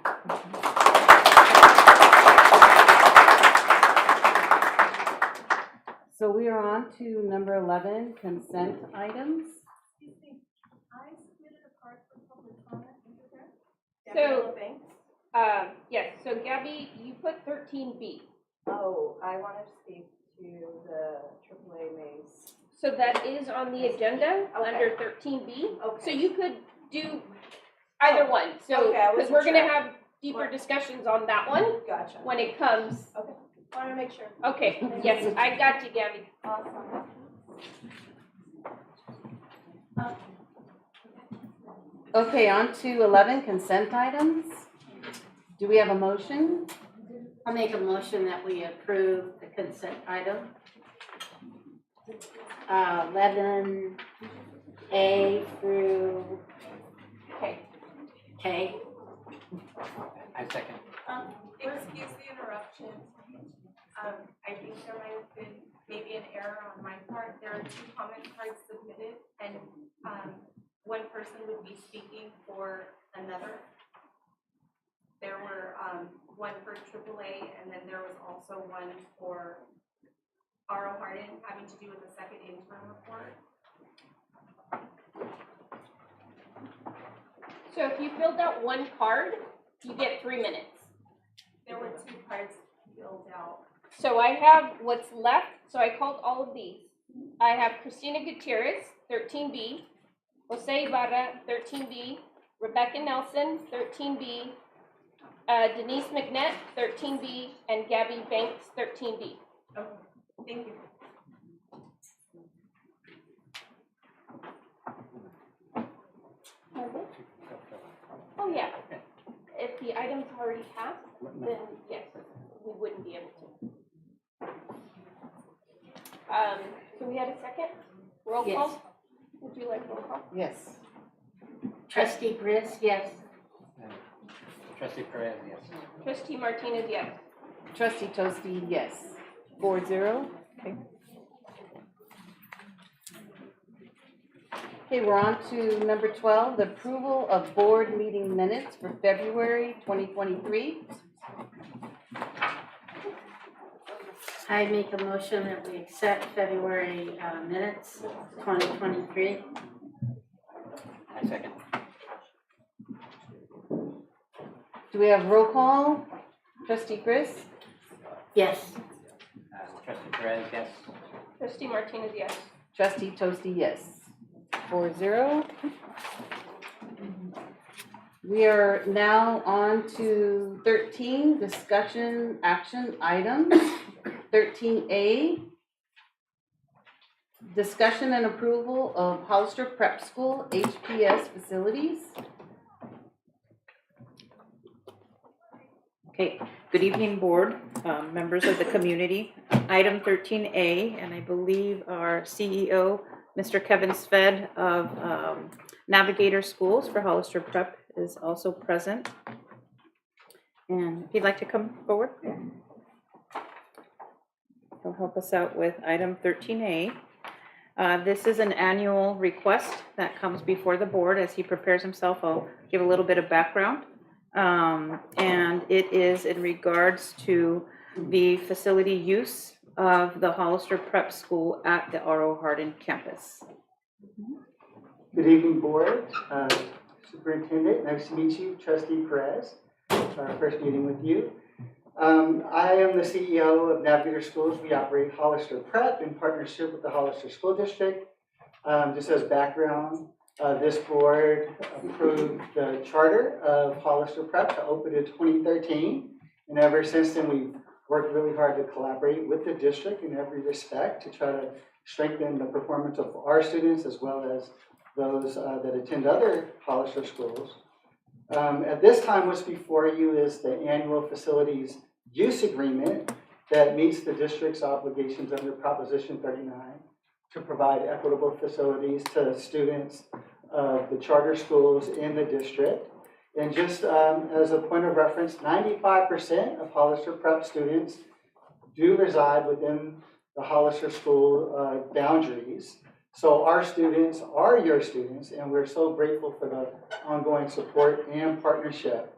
So we are on to number 11, consent items. Excuse me, I submitted a card for public comment. So, yes, so Gabby, you put 13B. Oh, I want to speak to the AAA Maze. So that is on the agenda under 13B. Okay. So you could do either one. So, because we're going to have deeper discussions on that one. Gotcha. When it comes. Okay. Want to make sure. Okay. Yes, I got you, Gabby. Awesome. Okay, on to 11, consent items. Do we have a motion? I'll make a motion that we approve the consent item. 11A through K. I second. Excuse the interruption. I think there might have been maybe an error on my part. There are 2 comment cards submitted, and one person would be speaking for another. There were one for AAA, and then there was also one for R.O. Hardin having to do with the second interim report. So if you filled out one card, you get 3 minutes. There were 2 cards filled out. So I have what's left. So I called all of these. I have Christina Gutierrez, 13B, Jose Ibarra, 13B, Rebecca Nelson, 13B, Denise McNett, 13B, and Gabby Banks, 13B. Okay, thank you. Oh yeah. If the item's already passed, then yes, we wouldn't be able to. So we had a second roll call. Yes. Would you like roll call? Yes. Trustee Briss, yes. Trustee Perez, yes. Trustee Martinez, yes. Trustee Tosti, yes. 4-0. Okay. Okay, we're on to number 12, the approval of board meeting minutes for February 2023. I make a motion that we accept February minutes 2023. I second. Do we have roll call? Trustee Chris? Yes. Trustee Perez, yes. Trustee Martinez, yes. Trustee Tosti, yes. 4-0. We are now on to 13, discussion action items. 13A, discussion and approval of Hollister Prep School HPS facilities. Okay, good evening, board, members of the community. Item 13A, and I believe our CEO, Mr. Kevin Sved of Navigator Schools for Hollister Prep is also present. And if you'd like to come forward, he'll help us out with item 13A. This is an annual request that comes before the board as he prepares himself. I'll give a little bit of background. And it is in regards to the facility use of the Hollister Prep School at the R.O. Hardin campus. Good evening, board. Superintendent, nice to meet you. Trustee Perez, our first meeting with you. I am the CEO of Navigator Schools. We operate Hollister Prep in partnership with the Hollister School District. Just as background, this board approved the charter of Hollister Prep to open in 2013. And ever since then, we've worked really hard to collaborate with the district in every respect to try to strengthen the performance of our students as well as those that attend other Hollister schools. At this time, what's before you is the annual facilities use agreement that meets the district's obligations under Proposition 39 to provide equitable facilities to students of the charter schools in the district. And just as a point of reference, 95% of Hollister Prep students do reside within the Hollister school boundaries. So our students are your students, and we're so grateful for the ongoing support and partnership.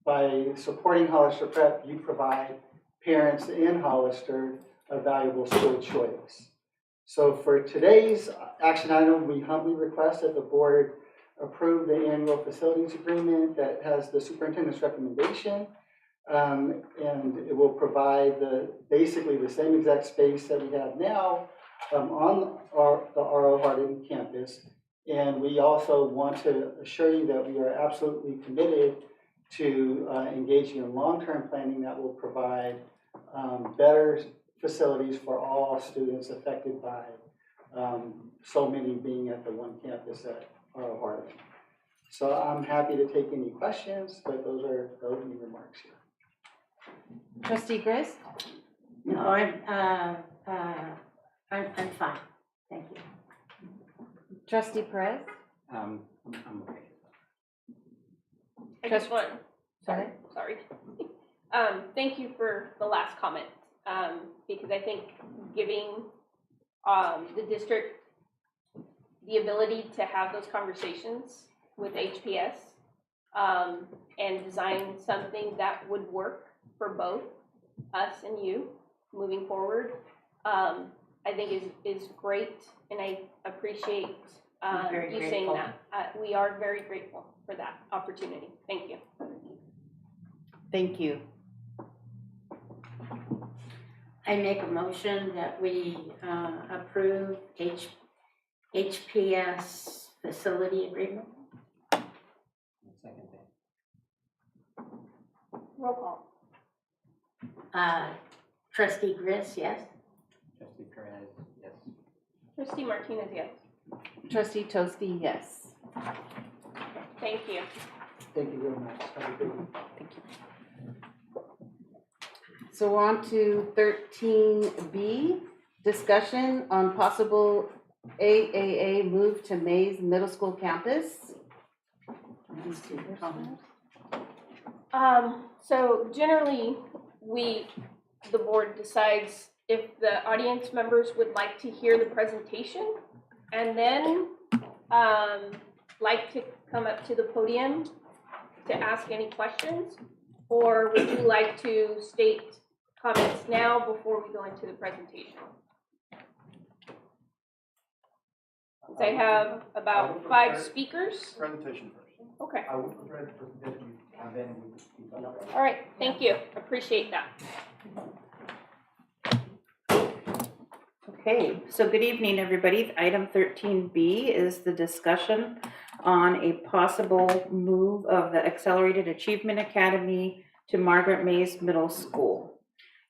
By supporting Hollister Prep, you provide parents in Hollister a valuable school choice. So for today's action item, we humbly request that the board approve the annual facilities agreement that has the superintendent's recommendation. And it will provide basically the same exact space that we have now on the R.O. Hardin campus. And we also want to assure you that we are absolutely committed to engaging in long-term planning that will provide better facilities for all students affected by so many being at the one campus at R.O. Hardin. So I'm happy to take any questions, but those are the opening remarks here. Trustee Chris? No, I'm fine. Thank you. Trustee Perez? I'm okay. I just want, Sorry. Thank you for the last comment, because I think giving the district the ability to have those conversations with HPS and design something that would work for both us and you moving forward, I think is great, and I appreciate you saying that. We are very grateful for that opportunity. Thank you. Thank you. I make a motion that we approve HPS facility agreement. Second. Roll call. Trustee Gris, yes. Trustee Perez, yes. Trustee Martinez, yes. Trustee Tosti, yes. Thank you. Thank you very much. Have a good one. Thank you. So we're on to 13B, discussion on possible AAA move to Mays Middle School campus. So generally, the board decides if the audience members would like to hear the presentation and then, like to come up to the podium to ask any questions, or would you like to state comments now before we go into the presentation? Since I have about 5 speakers. Presentation first. Okay. I will present the presentation and then we will speak up. All right, thank you. Appreciate that. Okay, so good evening, everybody. Item 13B is the discussion on a possible move of the Accelerated Achievement Academy to Margaret Mays Middle School.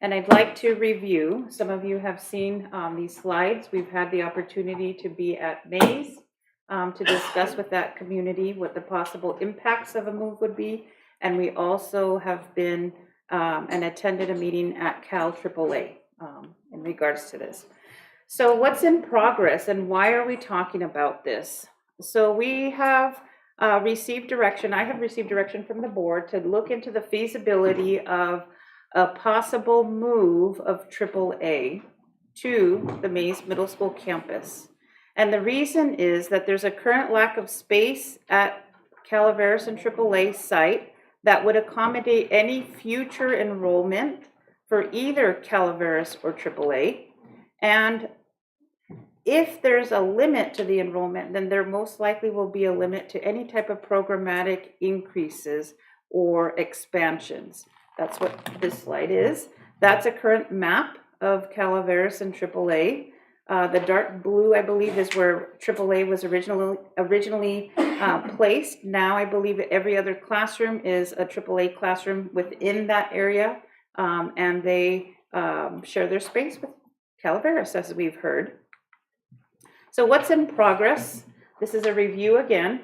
And I'd like to review, some of you have seen these slides. We've had the opportunity to be at Mays to discuss with that community what the possible impacts of a move would be. And we also have been and attended a meeting at Cal AAA in regards to this. So what's in progress and why are we talking about this? So we have received direction, I have received direction from the board to look into the feasibility of a possible move of AAA to the Mays Middle School campus. And the reason is that there's a current lack of space at Calaveras and AAA site that would accommodate any future enrollment for either Calaveras or AAA. And if there's a limit to the enrollment, then there most likely will be a limit to any type of programmatic increases or expansions. That's what this slide is. That's a current map of Calaveras and AAA. The dark blue, I believe, is where AAA was originally placed. Now I believe every other classroom is a AAA classroom within that area, and they share their space with Calaveras, as we've heard. So what's in progress, this is a review again,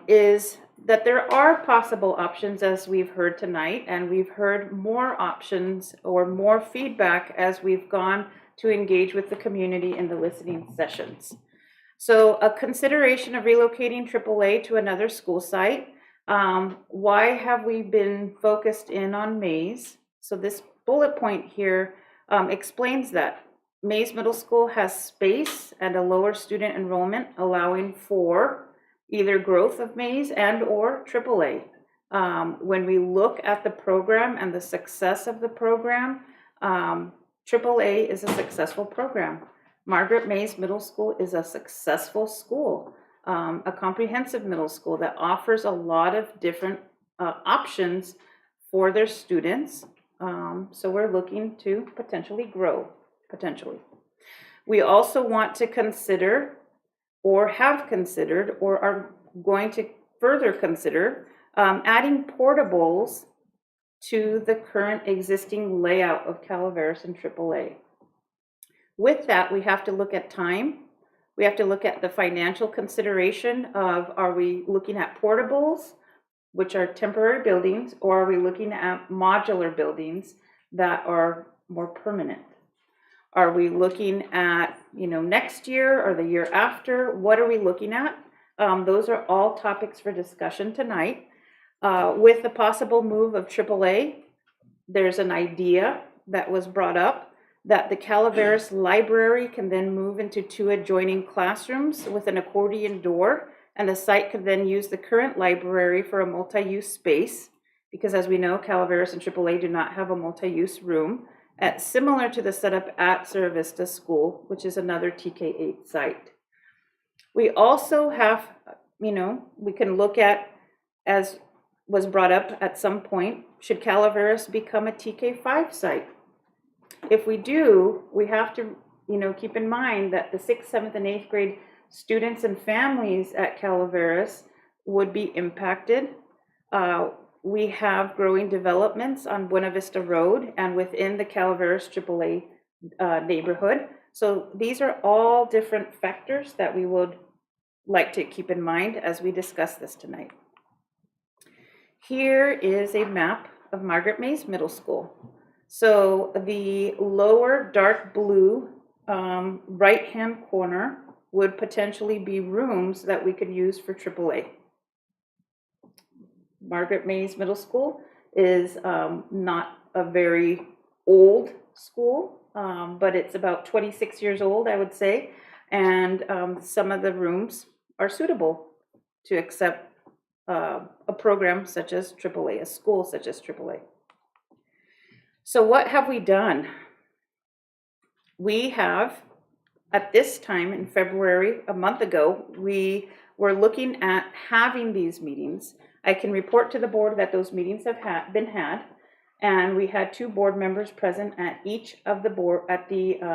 is that there are possible options, as we've heard tonight, and we've heard more options or more feedback as we've gone to engage with the community in the listening sessions. So a consideration of relocating AAA to another school site. Why have we been focused in on Mays? So this bullet point here explains that. Mays Middle School has space and a lower student enrollment, allowing for either growth of Mays and or AAA. When we look at the program and the success of the program, AAA is a successful program. Margaret Mays Middle School is a successful school, a comprehensive middle school that offers a lot of different options for their students. So we're looking to potentially grow, potentially. We also want to consider or have considered or are going to further consider adding portables to the current existing layout of Calaveras and AAA. With that, we have to look at time. We have to look at the financial consideration of, are we looking at portables, which are temporary buildings, or are we looking at modular buildings that are more permanent? Are we looking at, next year or the year after? What are we looking at? Those are all topics for discussion tonight. With the possible move of AAA, there's an idea that was brought up that the Calaveras library can then move into 2 adjoining classrooms with an accordion door, and the site could then use the current library for a multi-use space, because as we know, Calaveras and AAA do not have a multi-use room, similar to the setup at Cerro Vista School, which is another TK8 site. We also have, we can look at, as was brought up at some point, should Calaveras become a TK5 site? If we do, we have to, keep in mind that the 6th, 7th, and 8th grade students and families at Calaveras would be impacted. We have growing developments on Buena Vista Road and within the Calaveras AAA neighborhood. So these are all different factors that we would like to keep in mind as we discuss this tonight. Here is a map of Margaret Mays Middle School. So the lower dark blue right-hand corner would potentially be rooms that we could use for AAA. Margaret Mays Middle School is not a very old school, but it's about 26 years old, I would say. And some of the rooms are suitable to accept a program such as AAA, a school such as AAA. So what have we done? We have, at this time in February, a month ago, we were looking at having these meetings. I can report to the board that those meetings have been had, and we had 2 board members present at each of the board at the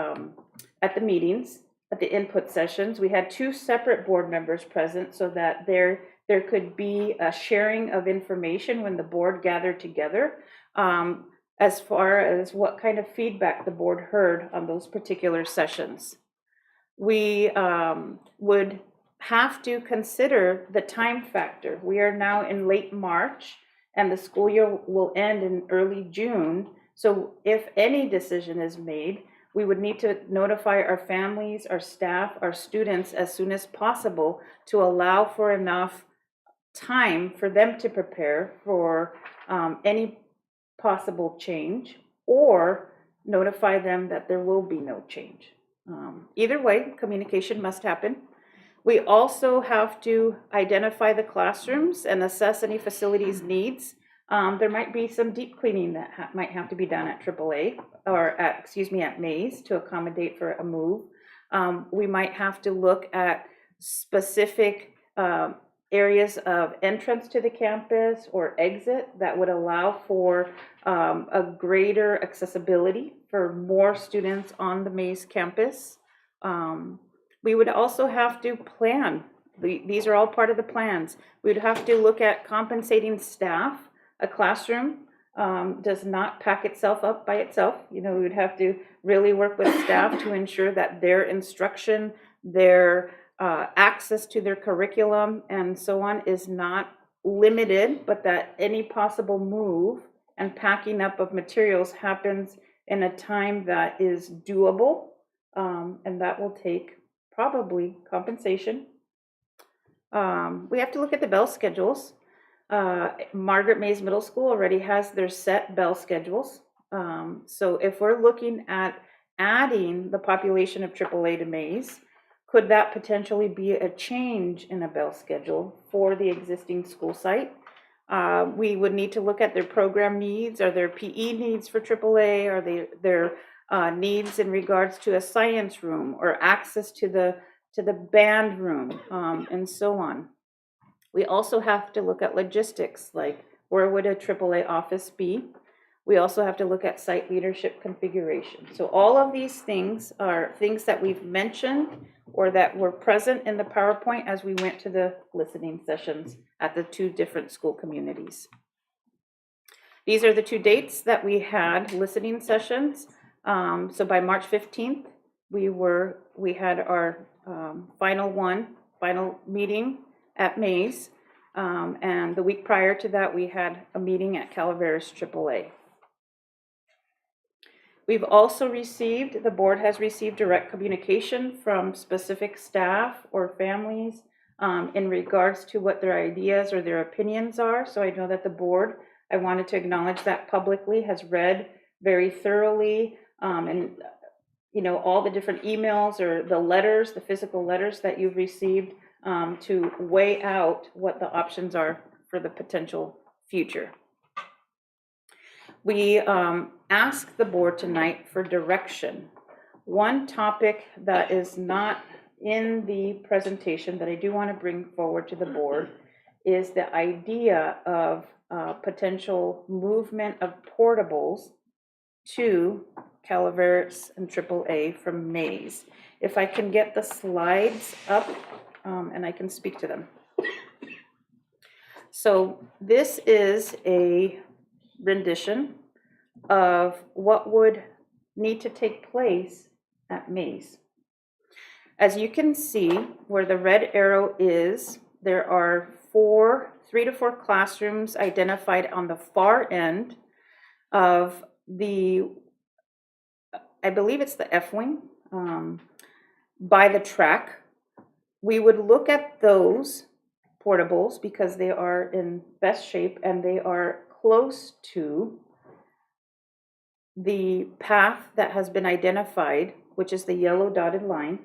meetings, at the input sessions. We had 2 separate board members present so that there could be a sharing of information when the board gathered together, as far as what kind of feedback the board heard on those particular sessions. We would have to consider the time factor. We are now in late March, and the school year will end in early June. So if any decision is made, we would need to notify our families, our staff, our students as soon as possible to allow for enough time for them to prepare for any possible change, or notify them that there will be no change. Either way, communication must happen. We also have to identify the classrooms and assess any facilities needs. There might be some deep cleaning that might have to be done at AAA, or at Mays, to accommodate for a move. We might have to look at specific areas of entrance to the campus or exit that would allow for a greater accessibility for more students on the Mays campus. We would also have to plan. These are all part of the plans. We would have to look at compensating staff. A classroom does not pack itself up by itself. We would have to really work with staff to ensure that their instruction, their access to their curriculum and so on is not limited, but that any possible move and packing up of materials happens in a time that is doable, and that will take probably compensation. We have to look at the bell schedules. Margaret Mays Middle School already has their set bell schedules. So if we're looking at adding the population of AAA to Mays, could that potentially be a change in a bell schedule for the existing school site? We would need to look at their program needs. Are there PE needs for AAA? Are their needs in regards to a science room or access to the band room, and so on. We also have to look at logistics, like where would a AAA office be? We also have to look at site leadership configuration. So all of these things are things that we've mentioned or that were present in the PowerPoint as we went to the listening sessions at the 2 different school communities. These are the 2 dates that we had listening sessions. So by March 15th, we had our final meeting at Mays, and the week prior to that, we had a meeting at Calaveras AAA. We've also the board has received direct communication from specific staff or families in regards to what their ideas or their opinions are. So I know that the board, I wanted to acknowledge that publicly, has read very thoroughly and all the different emails or the letters, the physical letters that you've received to weigh out what the options are for the potential future. We ask the board tonight for direction. One topic that is not in the presentation that I do want to bring forward to the board is the idea of potential movement of portables to Calaveras and AAA from Mays. If I can get the slides up and I can speak to them. So this is a rendition of what would need to take place at Mays. As you can see, where the red arrow is, there are 3 to 4 classrooms identified on the far end of I believe it's the F wing, by the track. We would look at those portables because they are in best shape and they are close to the path that has been identified, which is the yellow dotted line,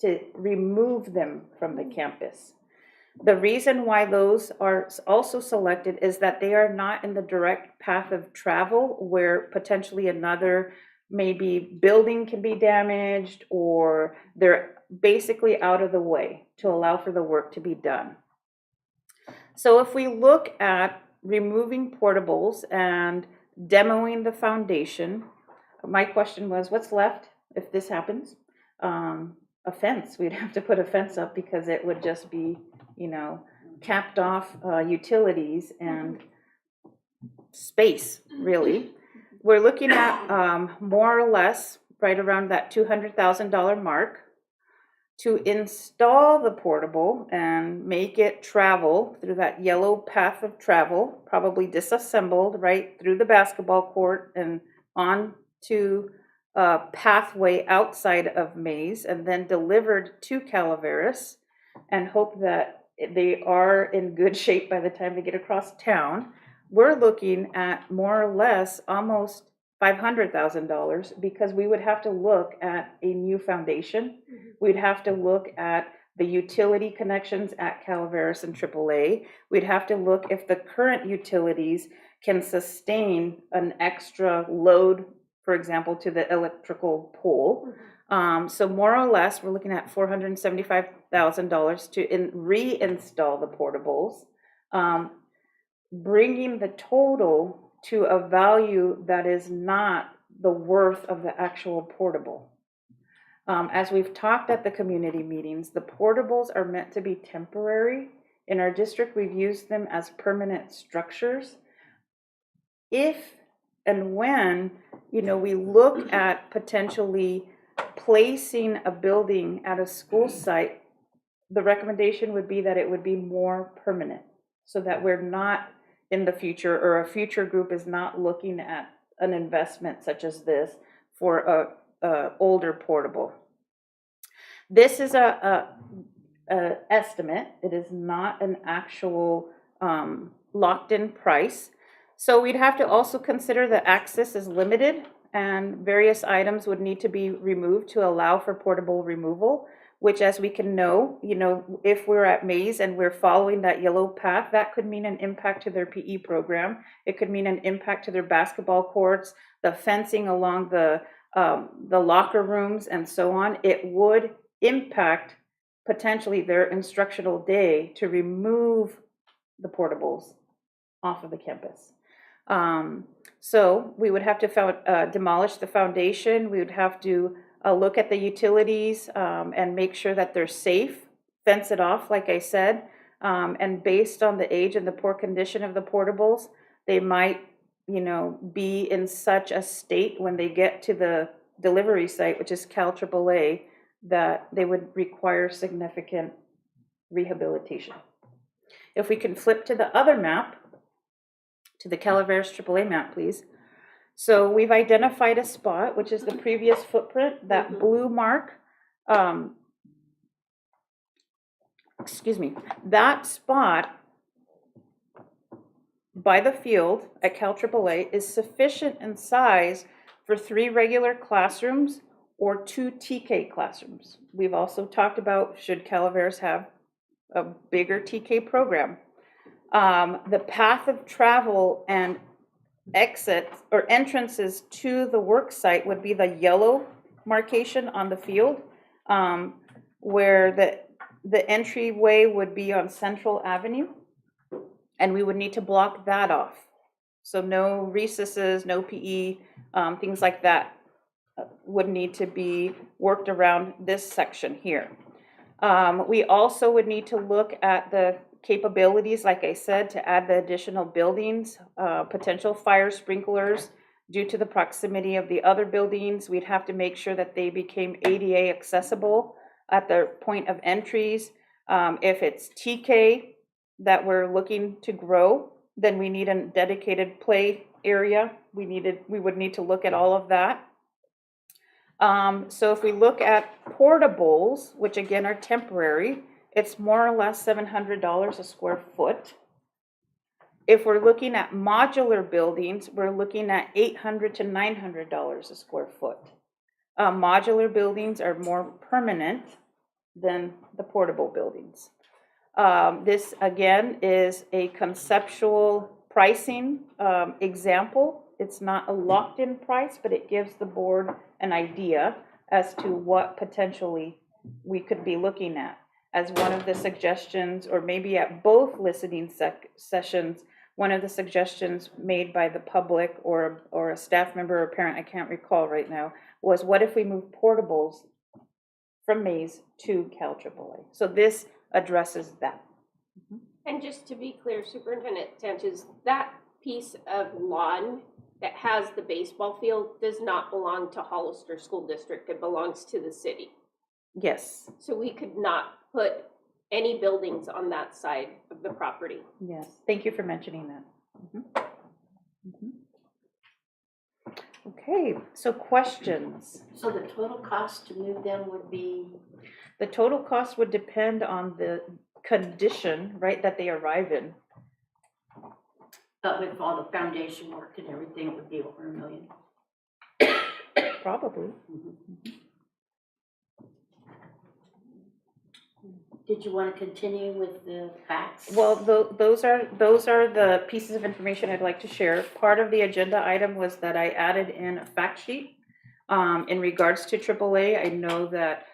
to remove them from the campus. The reason why those are also selected is that they are not in the direct path of travel where potentially another maybe building can be damaged, or they're basically out of the way to allow for the work to be done. So if we look at removing portables and demoing the foundation, my question was, what's left if this happens? A fence. We'd have to put a fence up because it would just be, capped off utilities and space, really. We're looking at more or less right around that $200,000 mark to install the portable and make it travel through that yellow path of travel, probably disassembled right through the basketball court and on to a pathway outside of Mays, and then delivered to Calaveras, and hope that they are in good shape by the time they get across town. We're looking at more or less almost $500,000 because we would have to look at a new foundation. We'd have to look at the utility connections at Calaveras and AAA. We'd have to look if the current utilities can sustain an extra load, for example, to the electrical pole. So more or less, we're looking at $475,000 to reinstall the portables, bringing the total to a value that is not the worth of the actual portable. As we've talked at the community meetings, the portables are meant to be temporary. In our district, we've used them as permanent structures. If and when, we look at potentially placing a building at a school site, the recommendation would be that it would be more permanent so that we're not in the future, or a future group is not looking at an investment such as this for a older portable. This is a estimate. It is not an actual locked in price. So we'd have to also consider that access is limited and various items would need to be removed to allow for portable removal, which, as we can know, if we're at Mays and we're following that yellow path, that could mean an impact to their PE program. It could mean an impact to their basketball courts, the fencing along the locker rooms, and so on. It would impact potentially their instructional day to remove the portables off of the campus. So we would have to demolish the foundation. We would have to look at the utilities and make sure that they're safe, fence it off, like I said, and based on the age and the poor condition of the portables, they might, be in such a state when they get to the delivery site, which is Cal AAA, that they would require significant rehabilitation. If we can flip to the other map, to the Calaveras AAA map, please. So we've identified a spot, which is the previous footprint, that blue mark. That spot by the field at Cal AAA is sufficient in size for 3 regular classrooms or 2 TK classrooms. We've also talked about, should Calaveras have a bigger TK program? The path of travel and exits or entrances to the work site would be the yellow marcation on the field, where the entryway would be on Central Avenue, and we would need to block that off. So no recesses, no PE, things like that would need to be worked around this section here. We also would need to look at the capabilities, like I said, to add the additional buildings, potential fire sprinklers. Due to the proximity of the other buildings, we'd have to make sure that they became ADA accessible at the point of entries. If it's TK that we're looking to grow, then we need a dedicated play area. We would need to look at all of that. So if we look at portables, which again are temporary, it's more or less $700 a square foot. If we're looking at modular buildings, we're looking at $800 to $900 a square foot. Modular buildings are more permanent than the portable buildings. This, again, is a conceptual pricing example. It's not a locked-in price, but it gives the board an idea as to what potentially we could be looking at. As one of the suggestions, or maybe at both listening sessions, one of the suggestions made by the public or a staff member or parent, I can't recall right now, was what if we move portables from Mays to Cal AAA? So this addresses that. And just to be clear, Superintendent Sanchez, that piece of lawn that has the baseball field does not belong to Hollister School District. It belongs to the city. Yes. So we could not put any buildings on that side of the property. Yes, thank you for mentioning that. Okay, so questions? So the total cost to move them would be? The total cost would depend on the condition, right, that they arrive in. But with all the foundation work and everything, it would be over $1 million. Probably. Did you want to continue with the facts? Well, those are the pieces of information I'd like to share. Part of the agenda item was that I added in a fact sheet in regards to AAA. I know that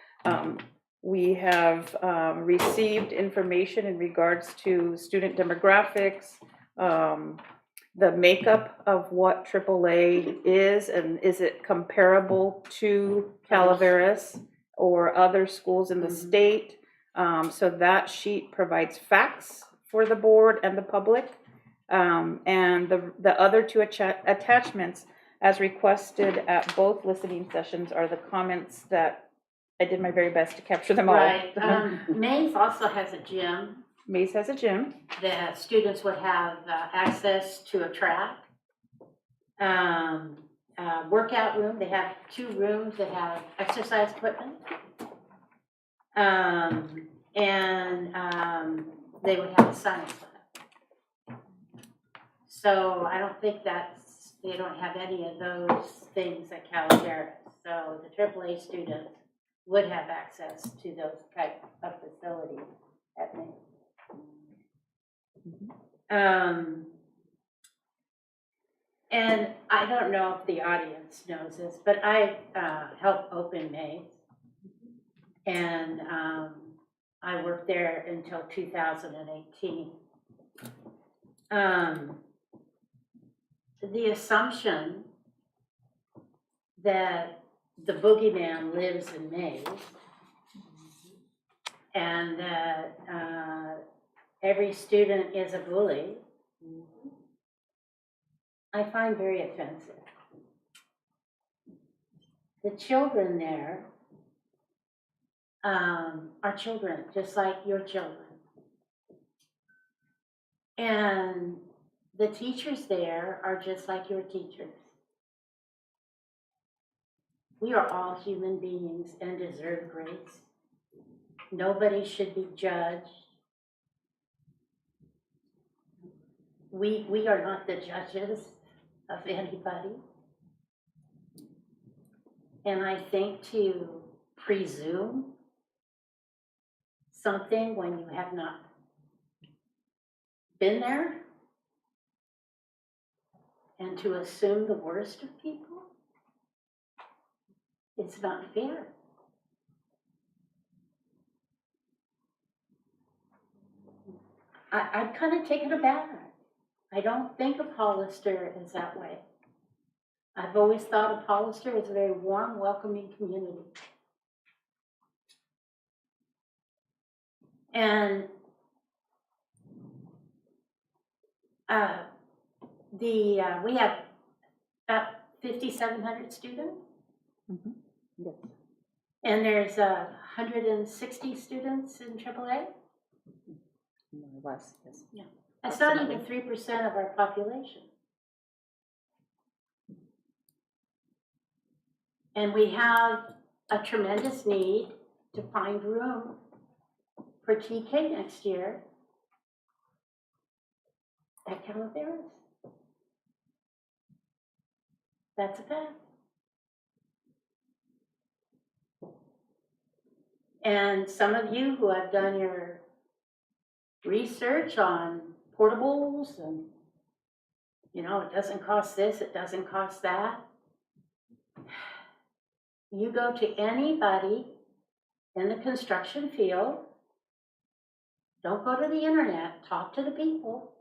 we have received information in regards to student demographics, the makeup of what AAA is, and is it comparable to Calaveras or other schools in the state. So that sheet provides facts for the board and the public. And the other two attachments, as requested at both listening sessions, are the comments that I did my very best to capture them all. Right. Mays also has a gym. Mays has a gym. That students would have access to a track. Workout room. They have 2 rooms that have exercise equipment. They would have a science lab. So I don't think they don't have any of those things at Calaveras. So the AAA students would have access to those type of facilities at Mays. And I don't know if the audience knows this, but I helped open Mays. And I worked there until 2018. The assumption that the boogeyman lives in Mays and that every student is a bully, I find very offensive. The children there are children, just like your children. And the teachers there are just like your teachers. We are all human beings and deserve grace. Nobody should be judged. We are not the judges of anybody. And I think to presume something when you have not been there, and to assume the worst of people, it's not fair. I'm kind of taken aback. I don't think of Hollister as that way. I've always thought of Hollister as a very warm, welcoming community. And we have about 5,700 students. Yes. And there's 160 students in AAA. More or less, yes. Yeah. That's not even 3% of our population. And we have a tremendous need to find room for TK next year at Calaveras. That's a fact. And some of you who have done your research on portables and, you know, it doesn't cost this, it doesn't cost that. You go to anybody in the construction field, don't go to the internet, talk to the people.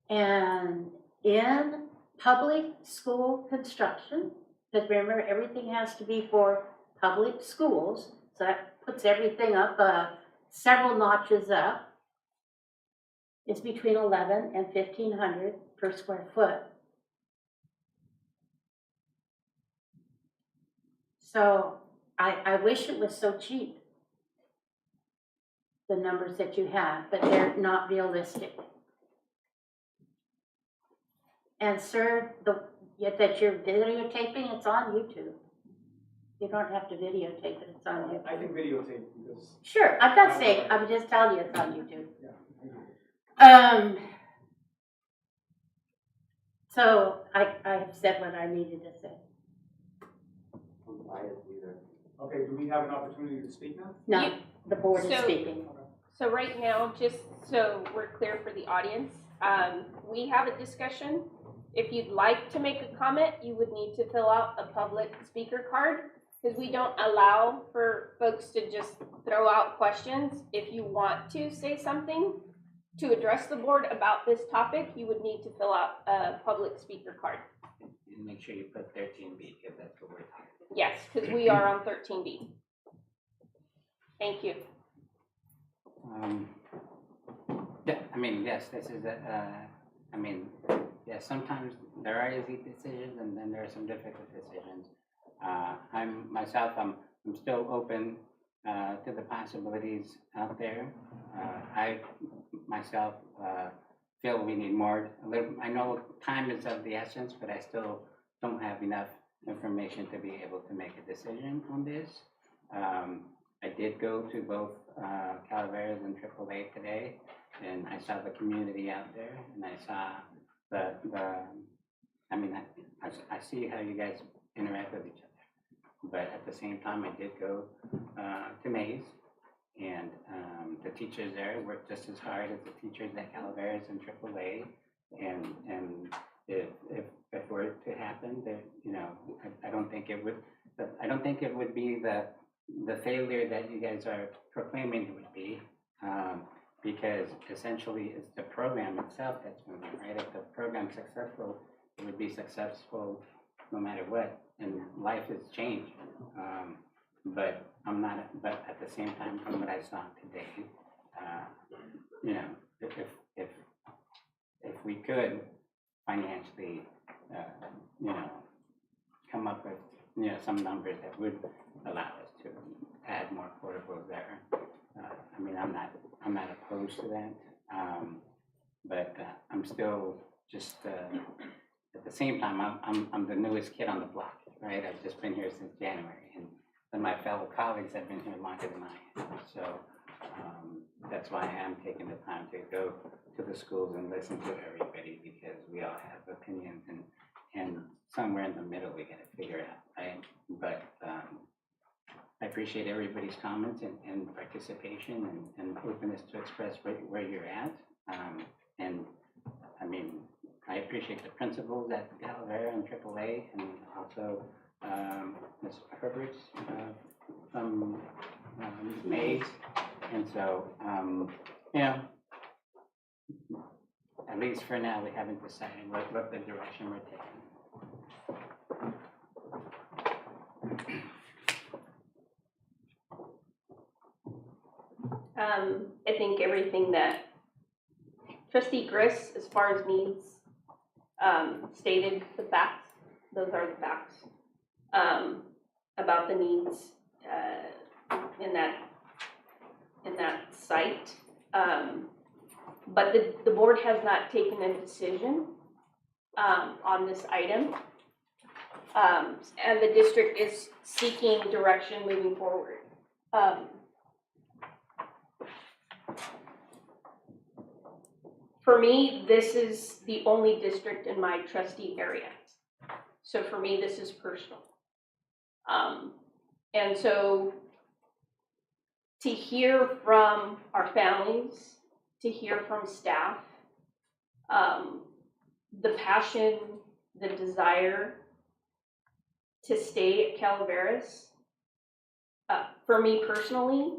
And in public school construction, because remember, everything has to be for public schools, so that puts everything up several notches up. It's between 11 and 1,500 per square foot. So I wish it was so cheap, the numbers that you have, but they're not realistic. And sir, that you're videotaping, it's on YouTube. You don't have to videotape it, it's on YouTube. I can videotape because. Sure, I'm not saying, I'm just telling you it's on YouTube. Yeah. So I've said what I needed to say. Okay, do we have an opportunity to speak now? No, the board is speaking. So right now, just so we're clear for the audience, we have a discussion. If you'd like to make a comment, you would need to fill out a public speaker card, because we don't allow for folks to just throw out questions. If you want to say something to address the board about this topic, you would need to fill out a public speaker card. And make sure you put 13B, if that's the word. Yes, because we are on 13B. Thank you. Yeah, I mean, yes, this is yes, sometimes there are easy decisions and then there are some difficult decisions. I'm still open to the possibilities out there. I myself feel we need more. I know time is of the essence, but I still don't have enough information to be able to make a decision on this. I did go to both Calaveras and AAA today, and I saw the community out there, and I saw I see how you guys interact with each other. But at the same time, I did go to Mays, and the teachers there work just as hard as the teachers at Calaveras and AAA, and if it were to happen, that I don't think it would be the failure that you guys are proclaiming it would be, because essentially it's the program itself that's moving, right? If the program's successful, it would be successful no matter what, and life has changed. But at the same time, from what I saw today, if we could financially, come up with, some numbers that would allow us to add more portables there. I'm not opposed to that, but I'm still just, at the same time, I'm the newest kid on the block, right? I've just been here since January, and my fellow colleagues have been here longer than I am. So that's why I am taking the time to go to the schools and listen to everybody, because we all have opinions, and somewhere in the middle we got to figure it out, right? But I appreciate everybody's comments and participation and openness to express where you're at. And I appreciate the principals at Calavera and AAA, and also Ms. Herbert's from Mays. And so, at least for now, we haven't decided what the direction we're taking. I think everything that Trustee Griss, as far as needs, stated the facts. Those are the facts about the needs in that site. But the board has not taken a decision on this item, and the district is seeking direction moving forward. For me, this is the only district in my trustee area. So for me, this is personal. And so to hear from our families, to hear from staff, the passion, the desire to stay at Calaveras, for me personally,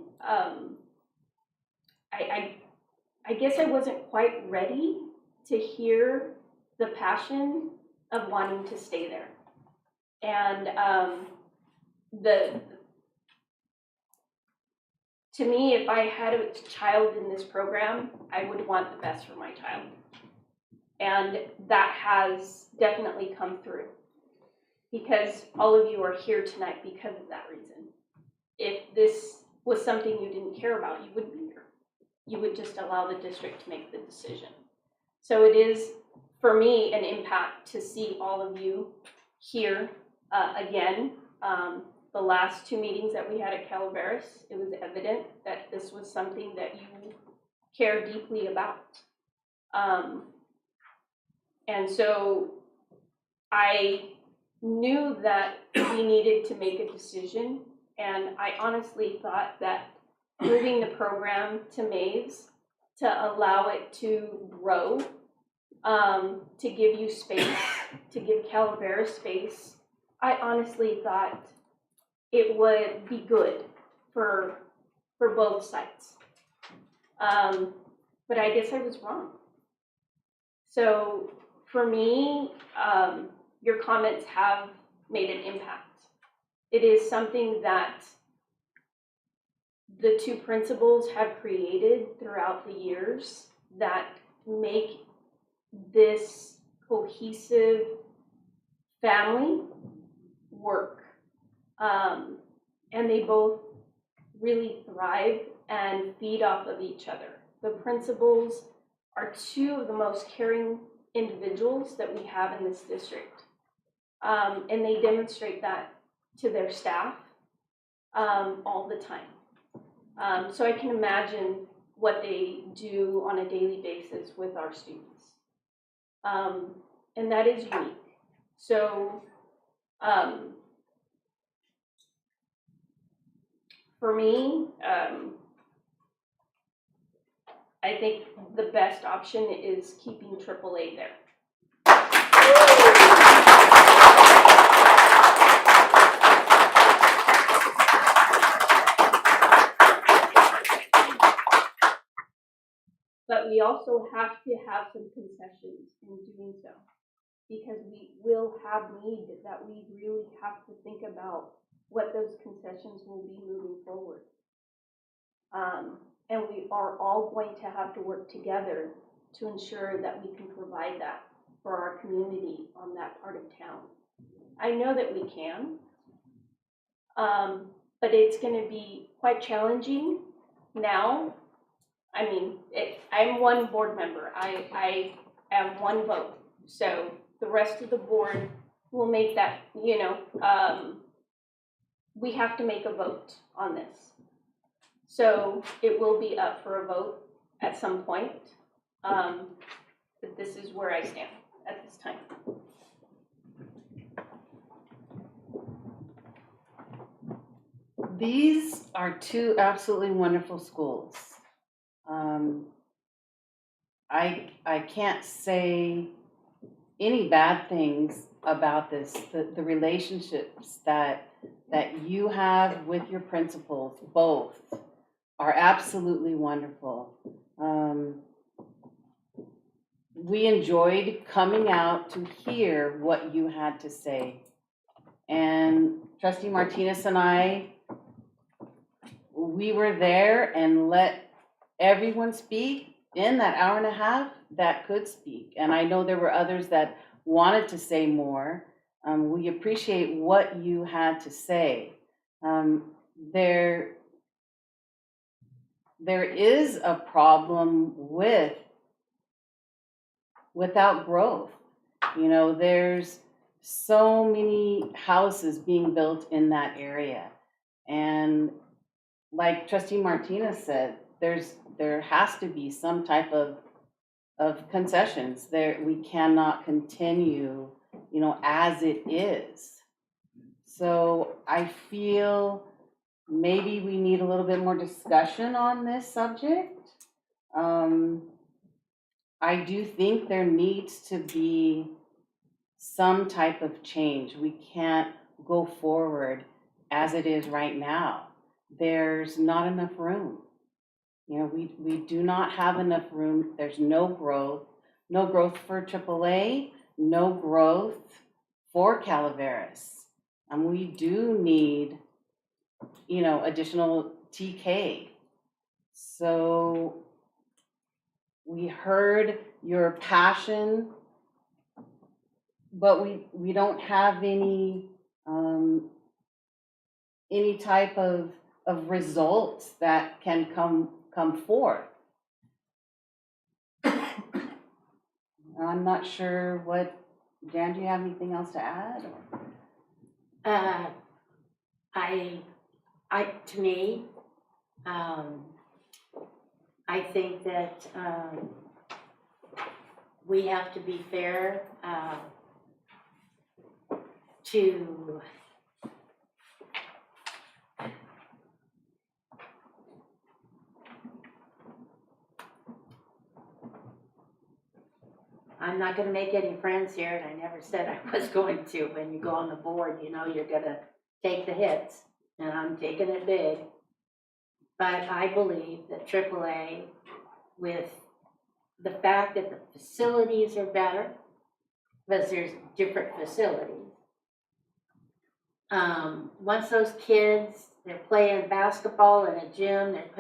I guess I wasn't quite ready to hear the passion of wanting to stay there. And to me, if I had a child in this program, I would want the best for my child. And that has definitely come through, because all of you are here tonight because of that reason. If this was something you didn't care about, you wouldn't be here. You would just allow the district to make the decision. So it is, for me, an impact to see all of you here again. The last 2 meetings that we had at Calaveras, it was evident that this was something that you care deeply about. And so I knew that we needed to make a decision, and I honestly thought that moving the program to Mays to allow it to grow, to give you space, to give Calaveras space, I honestly thought it would be good for both sides. But I guess I was wrong. So for me, your comments have made an impact. It is something that the 2 principals have created throughout the years that make this cohesive family work. And they both really thrive and feed off of each other. The principals are 2 of the most caring individuals that we have in this district. And they demonstrate that to their staff all the time. So I can imagine what they do on a daily basis with our students. And that is unique. So for me, I think the best option is keeping AAA there. But we also have to have some concessions in doing so, because we will have need that we really have to think about what those concessions will be moving forward. And we are all going to have to work together to ensure that we can provide that for our community on that part of town. I know that we can, but it's going to be quite challenging now. I mean, I'm 1 board member. I have 1 vote. So the rest of the board will make that, we have to make a vote on this. So it will be up for a vote at some point. But this is where I stand at this time. These are 2 absolutely wonderful schools. I can't say any bad things about this. The relationships that you have with your principals, both, are absolutely wonderful. We enjoyed coming out to hear what you had to say. And Trustee Martinez and I, we were there and let everyone speak in that hour and a half that could speak. And I know there were others that wanted to say more. We appreciate what you had to say. There is a problem without growth. There's so many houses being built in that area. And like Trustee Martinez said, there has to be some type of concessions. We cannot continue, as it is. So I feel maybe we need a little bit more discussion on this subject. I do think there needs to be some type of change. We can't go forward as it is right now. There's not enough room. We do not have enough room. There's no growth for AAA, no growth for Calaveras. And we do need, additional TK. So we heard your passion, but we don't have any type of results that can come forth. I'm not sure what, Dan, do you have anything else to add? To me, I think that we have to be fair to I'm not going to make any friends here, and I never said I was going to. When you go on the board, you're going to take the hits, and I'm taking it big. But I believe that AAA, with the fact that the facilities are better, because there's different facilities. Once those kids, they're playing basketball in a gym, they're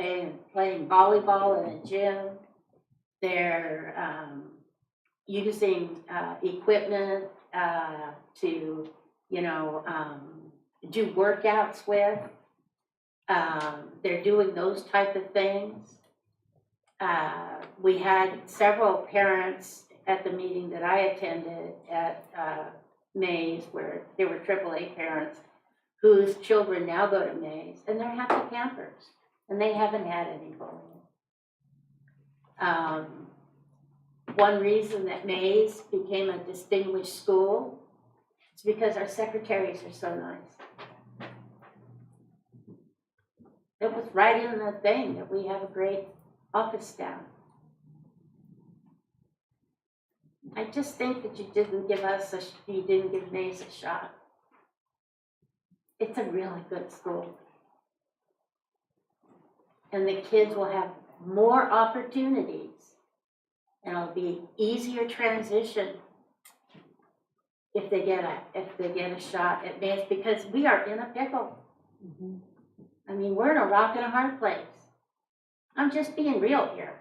playing volleyball in a gym, they're using equipment to, do workouts with. They're doing those type of things. We had several parents at the meeting that I attended at Mays, where there were AAA parents whose children now go to Mays, and they're happy campers, and they haven't had any bullying. One reason that Mays became a distinguished school is because our secretaries are so nice. It was right in the thing that we have a great office staff. I just think that you didn't give Mays a shot. It's a really good school. And the kids will have more opportunities, and it'll be easier transition if they get a shot at Mays, because we are in a pickle. Mm-hmm. I mean, we're in a rock and a hard place. I'm just being real here.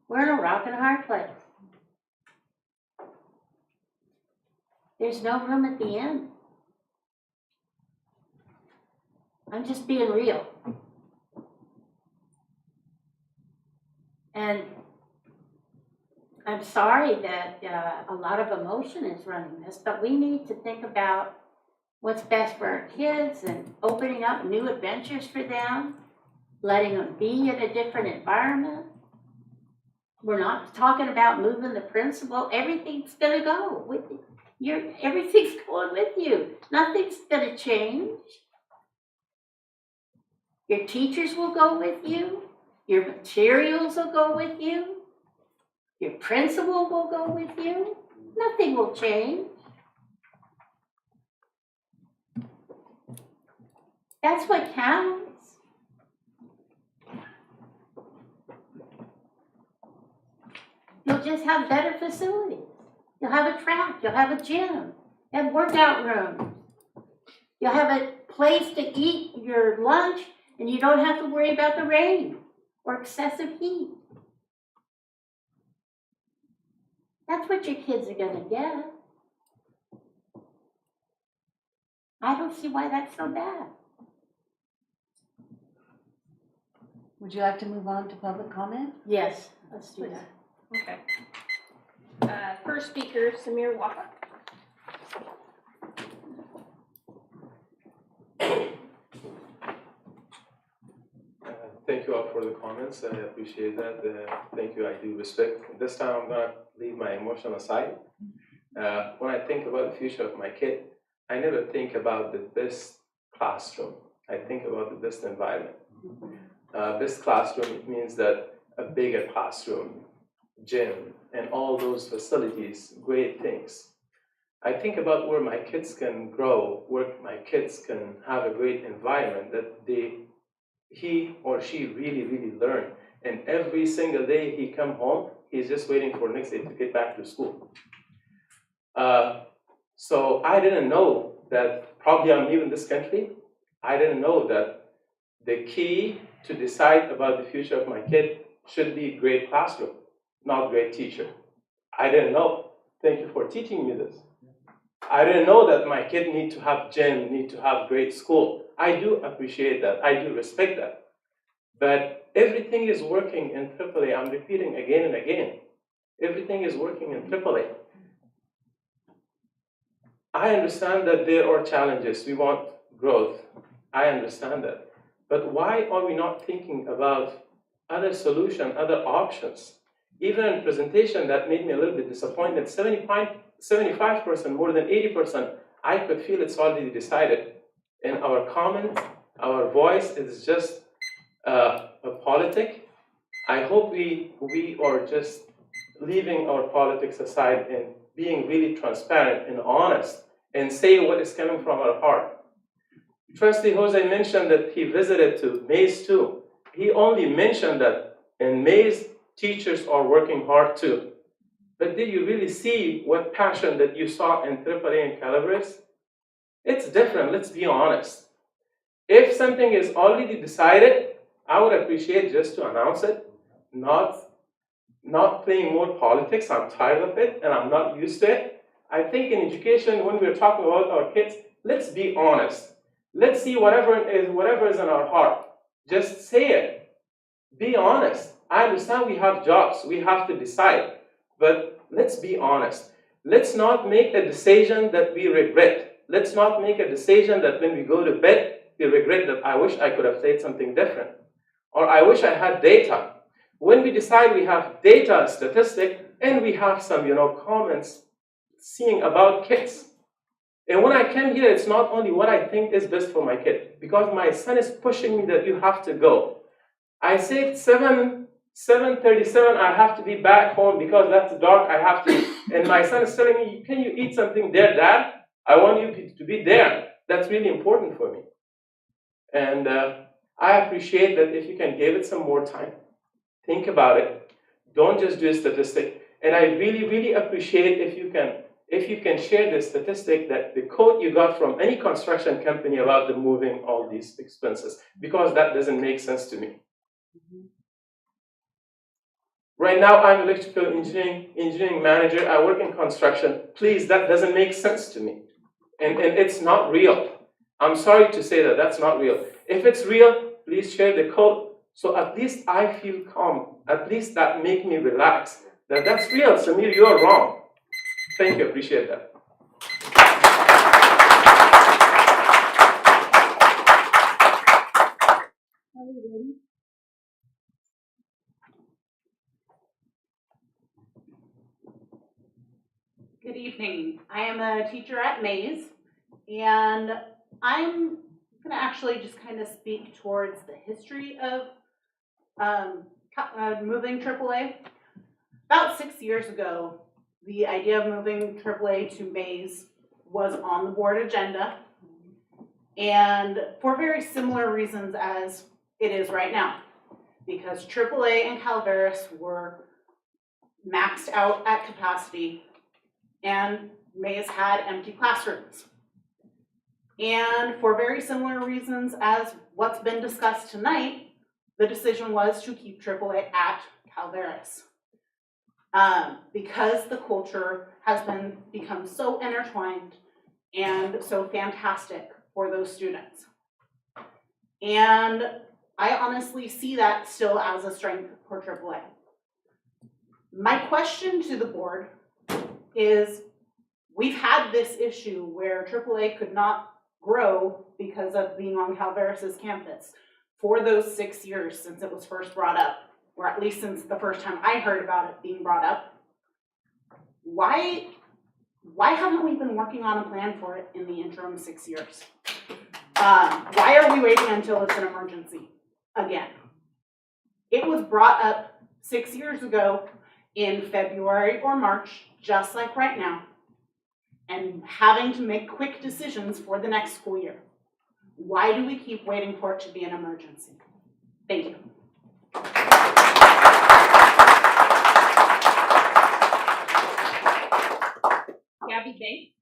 We're in a rock and a hard place. There's no room at the end. I'm just being real. And I'm sorry that a lot of emotion is running this, but we need to think about what's best for our kids and opening up new adventures for them, letting them be in a different environment. We're not talking about moving the principal. Everything's going to go with you. Everything's going with you. Nothing's going to change. Your teachers will go with you. Your materials will go with you. Your principal will go with you. Nothing will change. That's what counts. You'll just have better facilities. You'll have a track. You'll have a gym. You'll have workout rooms. You'll have a place to eat your lunch, and you don't have to worry about the rain or excessive heat. That's what your kids are going to get. I don't see why that's so bad. Would you like to move on to public comment? Yes, let's do that. Okay. First speaker, Samir Waka. Thank you all for the comments. I appreciate that. Thank you. I do respect. This time I'm gonna leave my emotion aside. When I think about the future of my kid, I never think about the best classroom. I think about the best environment. Best classroom, it means that a bigger classroom, gym, and all those facilities, great things. I think about where my kids can grow, where my kids can have a great environment that he or she really learn. And every single day he come home, he's just waiting for next day to get back to school. So I didn't know that, probably I'm new in this country, I didn't know that the key to decide about the future of my kid should be great classroom, not great teacher. I didn't know. Thank you for teaching me this. I didn't know that my kid need to have gym, need to have great school. I do appreciate that. I do respect that. But everything is working in AAA. I'm repeating again and again. Everything is working in AAA. I understand that there are challenges. We want growth. I understand that. But why are we not thinking about other solutions, other options? Even in presentation that made me a little bit disappointed, 75%, more than 80%, I could feel it's already decided. And our comment, our voice is just a politic. I hope we are just leaving our politics aside and being really transparent and honest and say what is coming from our heart. Trustee Jose mentioned that he visited to Mays too. He only mentioned that in Mays, teachers are working hard too. But did you really see what passion that you saw in AAA and Calaveras? It's different, let's be honest. If something is already decided, I would appreciate just to announce it, not playing more politics. I'm tired of it and I'm not used to it. I think in education, when we're talking about our kids, let's be honest. Let's see whatever is in our heart. Just say it. Be honest. I understand we have jobs, we have to decide, but let's be honest. Let's not make a decision that we regret. Let's not make a decision that when we go to bed, we regret that I wish I could have said something different. Or I wish I had data. When we decide we have data, statistic, and we have some, comments seeing about kids. And when I came here, it's not only what I think is best for my kid, because my son is pushing me that you have to go. I said 7:37, I have to be back home because that's dark, I have to. And my son is telling me, can you eat something there, Dad? I want you to be there. That's really important for me. And I appreciate that if you can give it some more time, think about it. Don't just do a statistic. And I really appreciate if you can share the statistic, that the quote you got from any construction company about the moving all these expenses, because that doesn't make sense to me. Right now, I'm electrical engineering manager. I work in construction. Please, that doesn't make sense to me. And it's not real. I'm sorry to say that that's not real. If it's real, please share the code. So at least I feel calm. At least that make me relax. That's real. Samir, you're wrong. Thank you. Appreciate that. Good evening. I am a teacher at Mays, and I'm going to actually just kind of speak towards the history of moving AAA. About 6 years ago, the idea of moving AAA to Mays was on the board agenda, and for very similar reasons as it is right now, because AAA and Calaveras were maxed out at capacity, and Mays had empty classrooms. And for very similar reasons as what's been discussed tonight, the decision was to keep AAA at Calaveras. Because the culture has become so intertwined and so fantastic for those students. And I honestly see that still as a strength for AAA. My question to the board is, we've had this issue where AAA could not grow because of being on Calaveras' campus for those 6 years since it was first brought up, or at least since the first time I heard about it being brought up, why haven't we been working on a plan for it in the interim 6 years? Why are we waiting until it's an emergency again? It was brought up 6 years ago in February or March, just like right now, and having to make quick decisions for the next school year. Why do we keep waiting for it to be an emergency? Thank you. Gabby Banks.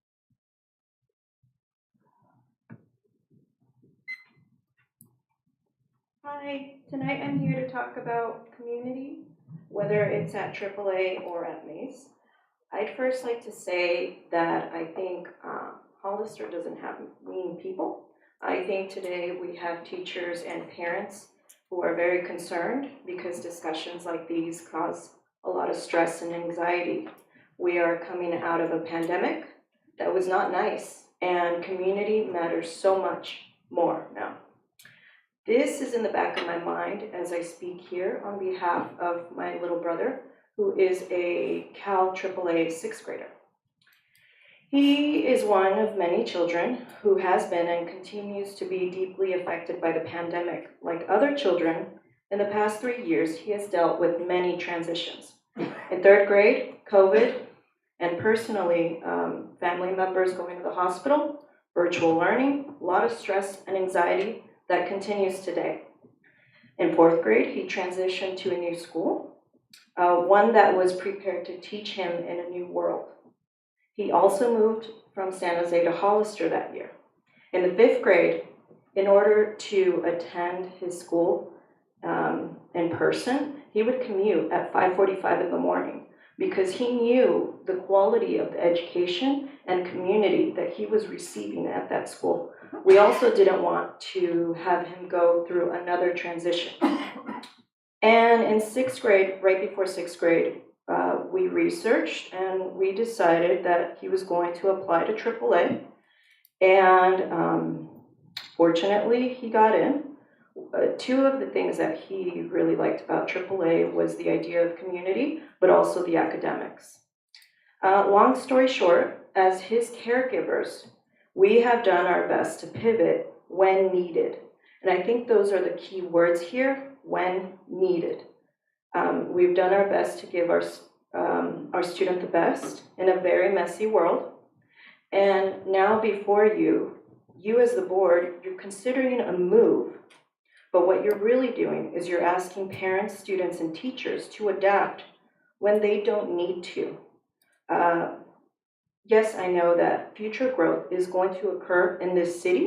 Hi, tonight I'm here to talk about community, whether it's at AAA or at Mace. I'd first like to say that I think Hollister doesn't have mean people. I think today we have teachers and parents who are very concerned because discussions like these cause a lot of stress and anxiety. We are coming out of a pandemic that was not nice, and community matters so much more now. This is in the back of my mind as I speak here on behalf of my little brother, who is a Cal AAA 6th grader. He is one of many children who has been and continues to be deeply affected by the pandemic. Like other children, in the past 3 years, he has dealt with many transitions. In 3rd grade, COVID, and personally, family members going to the hospital, virtual learning, a lot of stress and anxiety that continues today. In 4th grade, he transitioned to a new school, one that was prepared to teach him in a new world. He also moved from San Jose to Hollister that year. In the 5th grade, in order to attend his school in person, he would commute at 5:45 in the morning because he knew the quality of the education and community that he was receiving at that school. We also didn't want to have him go through another transition. And in 6th grade, right before 6th grade, we researched and we decided that he was going to apply to AAA. And fortunately, he got in. 2 of the things that he really liked about AAA was the idea of community, but also the academics. Long story short, as his caregivers, we have done our best to pivot when needed. And I think those are the key words here, when needed. We've done our best to give our student the best in a very messy world. And now before you as the board, you're considering a move. But what you're really doing is you're asking parents, students, and teachers to adapt when they don't need to. Yes, I know that future growth is going to occur in this city,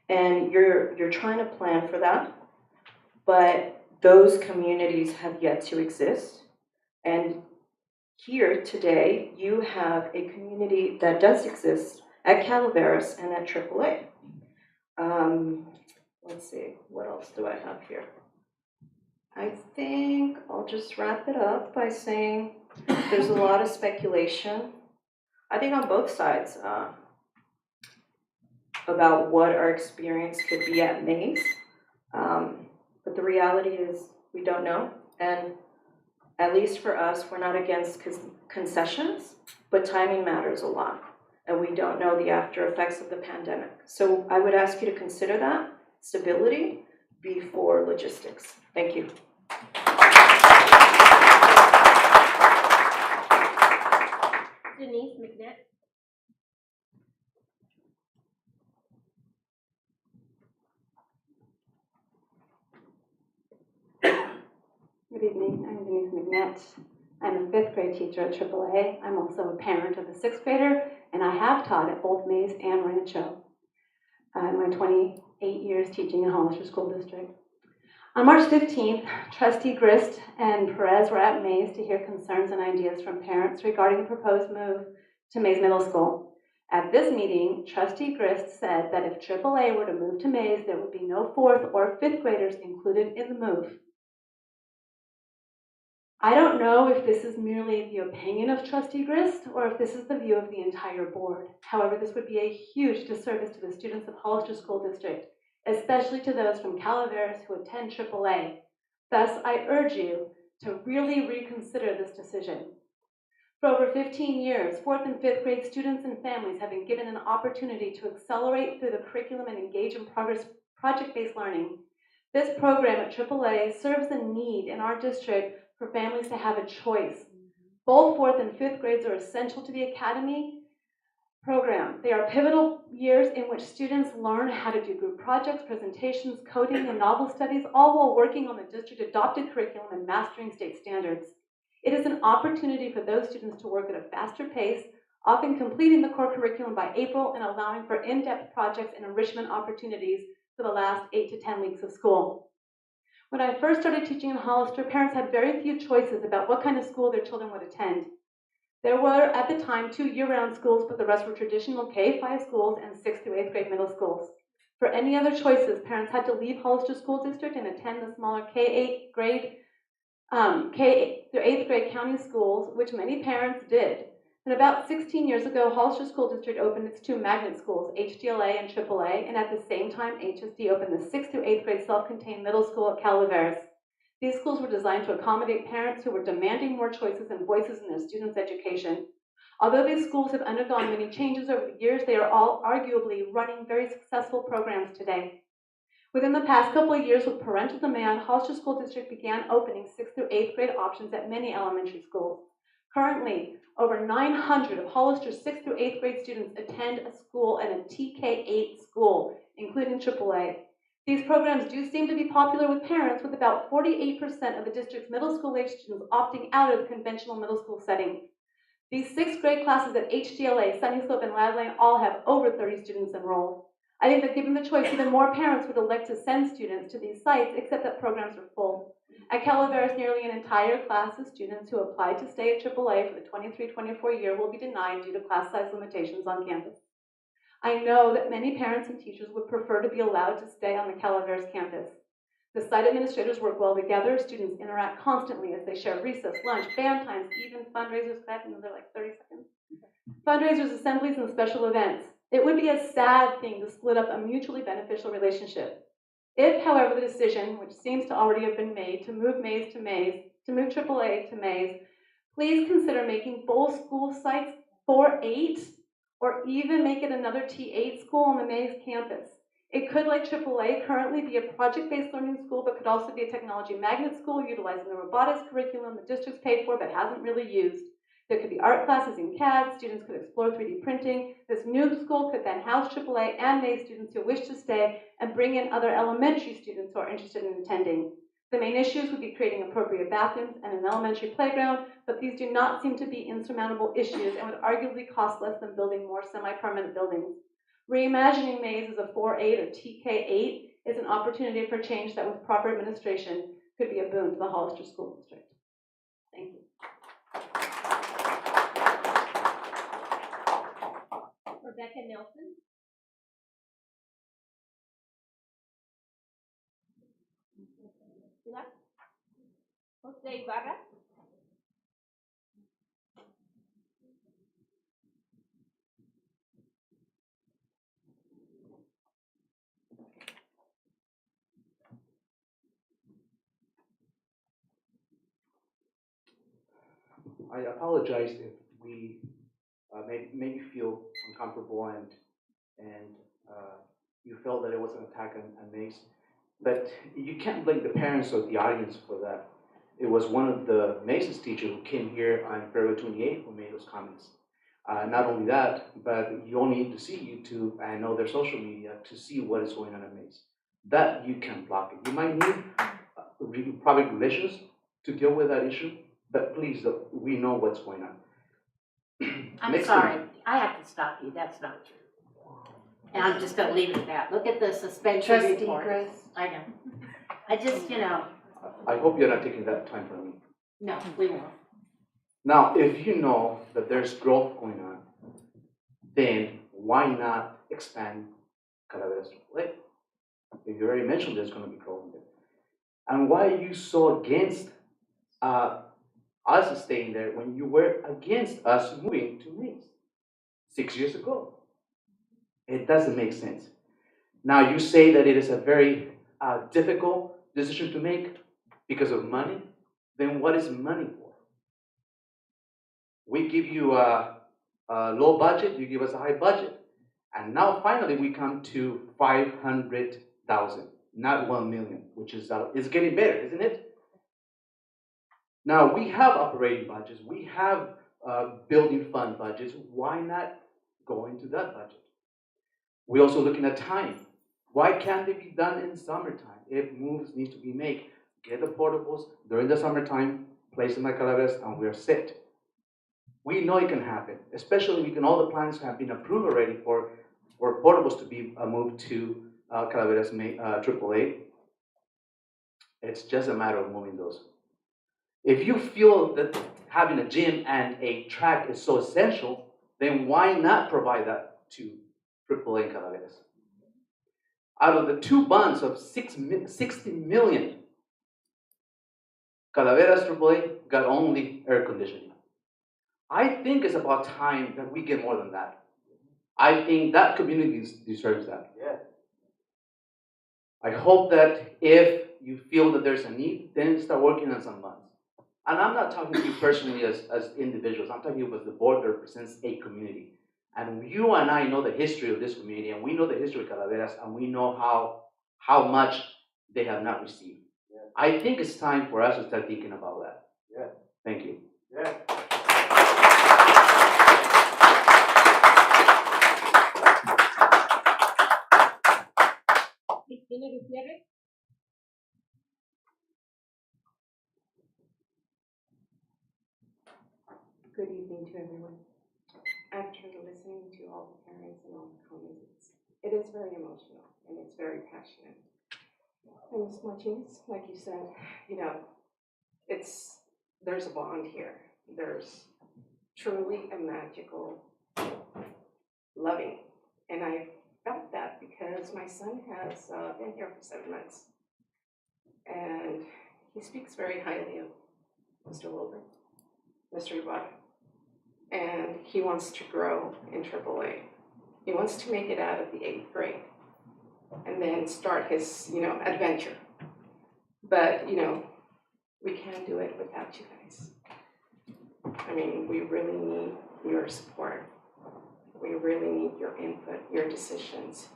and you're trying to plan for that, but those communities have yet to exist. And here today, you have a community that does exist at Calaveras and at AAA. Let's see, what else do I have here? I think I'll just wrap it up by saying there's a lot of speculation, I think on both sides, about what our experience could be at Mace. But the reality is we don't know. And at least for us, we're not against concessions, but timing matters a lot. And we don't know the after effects of the pandemic. So I would ask you to consider that stability before logistics. Thank you. Denise McNett. Good evening, I'm Denise McNett. I'm a 5th grade teacher at AAA. I'm also a parent of a 6th grader, and I have taught at both Mays and Rancho. My 28 years teaching in Hollister School District. On March 15th, Trustee Grist and Perez were at Mays to hear concerns and ideas from parents regarding the proposed move to Mays Middle School. At this meeting, Trustee Grist said that if AAA were to move to Mays, there would be no 4th or 5th graders included in the move. I don't know if this is merely the opinion of Trustee Grist or if this is the view of the entire board. However, this would be a huge disservice to the students of Hollister School District especially to those from Calaveras who attend AAA. Thus, I urge you to really reconsider this decision. For over 15 years, 4th and 5th grade students and families have been given an opportunity to accelerate through the curriculum and engage in project-based learning. This program at AAA serves the need in our district for families to have a choice. Both 4th and 5th grades are essential to the Academy program. They are pivotal years in which students learn how to do group projects, presentations, coding, and novel studies, all while working on the district-adopted curriculum and mastering state standards. It is an opportunity for those students to work at a faster pace, often completing the core curriculum by April and allowing for in-depth projects and enrichment opportunities for the last 8 to 10 weeks of school. When I first started teaching in Hollister, parents had very few choices about what kind of school their children would attend. There were, at the time, 2 year-round schools, but the rest were traditional K-5 schools and 6th through 8th grade middle schools. For any other choices, parents had to leave Hollister School District and attend the smaller K through 8th grade county schools, which many parents did. And about 16 years ago, Hollister School District opened its 2 magnet schools, HDLA and AAA, and at the same time, HSD opened the 6th through 8th grade self-contained middle school at Calaveras. These schools were designed to accommodate parents who were demanding more choices and voices in their students' education. Although these schools have undergone many changes over the years, they are all arguably running very successful programs today. Within the past couple of years, with parental demand, Hollister School District began opening 6th through 8th grade options at many elementary schools. Currently, over 900 of Hollister's 6th through 8th grade students attend a school and a TK8 school, including AAA. These programs do seem to be popular with parents, with about 48% of the district's middle school-age students opting out of the conventional middle school setting. These 6th grade classes at HDLA, Sunny Slope, and Lad Lane all have over 30 students enrolled. I think that given the choice, even more parents would elect to send students to these sites, except that programs are full. At Calaveras, nearly an entire class of students who applied to stay at AAA for the 23-24 year will be denied due to class size limitations on campus. I know that many parents and teachers would prefer to be allowed to stay on the Calaveras campus. The site administrators work well together. Students interact constantly as they share recess, lunch, band times, even fundraisers. They're like 30 seconds. Fundraisers, assemblies, and special events. It would be a sad thing to split up a mutually beneficial relationship. If, however, the decision, which seems to already have been made, to move AAA to Mays, please consider making both school sites 4-8, or even make it another T8 school on the Mays campus. It could, like AAA, currently be a project-based learning school, but could also be a technology magnet school utilizing the robotics curriculum the district's paid for but hasn't really used. There could be art classes in CAD, students could explore 3D printing. This new school could then house AAA and Mays students who wish to stay and bring in other elementary students who are interested in attending. The main issues would be creating appropriate bathrooms and an elementary playground, but these do not seem to be insurmountable issues and would arguably cost less than building more semi-permanent buildings. Reimagining Mays as a 4-8 or TK8 is an opportunity for change that, with proper administration, could be a boon to the Hollister School District. Thank you. Rebecca Nelson. Jose Ibarra. I apologize if we made you feel uncomfortable and you felt that it was an attack on Mace. But you can't blame the parents or the audience for that. It was one of the Mace's teachers who came here on February 28th who made those comments. Not only that, but you only need to see YouTube and know their social media to see what is going on at Mace. That you can block it. You might need public relations to deal with that issue, but please, we know what's going on. I'm sorry, I have to stop you, that's not true. And I'm just gonna leave it at that. Look at the suspension Trustee report. Chris. I know. I just, I hope you're not taking that time from me. no, we won't. Now, if you know that there's growth going on, then why not expand Calaveras Lake? If you already mentioned there's going to be growth there. And why are you so against us staying there when you were against us moving to Mays 6 years ago? It doesn't make sense. Now you say that it is a very difficult decision to make because of money. Then what is money for? We give you a low budget, you give us a high budget. And now finally we come to 500,000, not 1 million, which is it's getting better, isn't it? Now we have operating budgets, we have building fund budgets. Why not go into that budget? We're also looking at time. Why can't it be done in summertime? If moves need to be made, get the portables during the summertime, place them at Calaveras, and we're set. We know it can happen, especially when all the plans have been approved already for portables to be moved to Calaveras AAA. It's just a matter of moving those. If you feel that having a gym and a track is so essential, then why not provide that to AAA in Calaveras? Out of the two bonds of 60 million, Calaveras AAA got only air conditioning. I think it's about time that we get more than that. I think that community deserves that. Yeah. I hope that if you feel that there's a need, then start working on some funds. And I'm not talking to you personally as individuals. I'm talking to you as the board that represents a community. And you and I know the history of this community, and we know the history of Calaveras, and we know how much they have not received. Yeah. I think it's time for us to start thinking about that. Yeah. Thank you. Yeah. Cristina Gutierrez. Good evening to everyone. After listening to all the parents and all the comments, it is very emotional and it's very passionate. And Ms. Martinez, like you said, there's a bond here. There's truly a magical loving. And I felt that because my son has been here for 7 months. And he speaks very highly of Mr. Wilbur, Mr. Ibarra. And he wants to grow in AAA. He wants to make it out of the 8th grade and then start his, adventure. But, we can't do it without you guys. I mean, we really need your support. We really need your input, your decisions.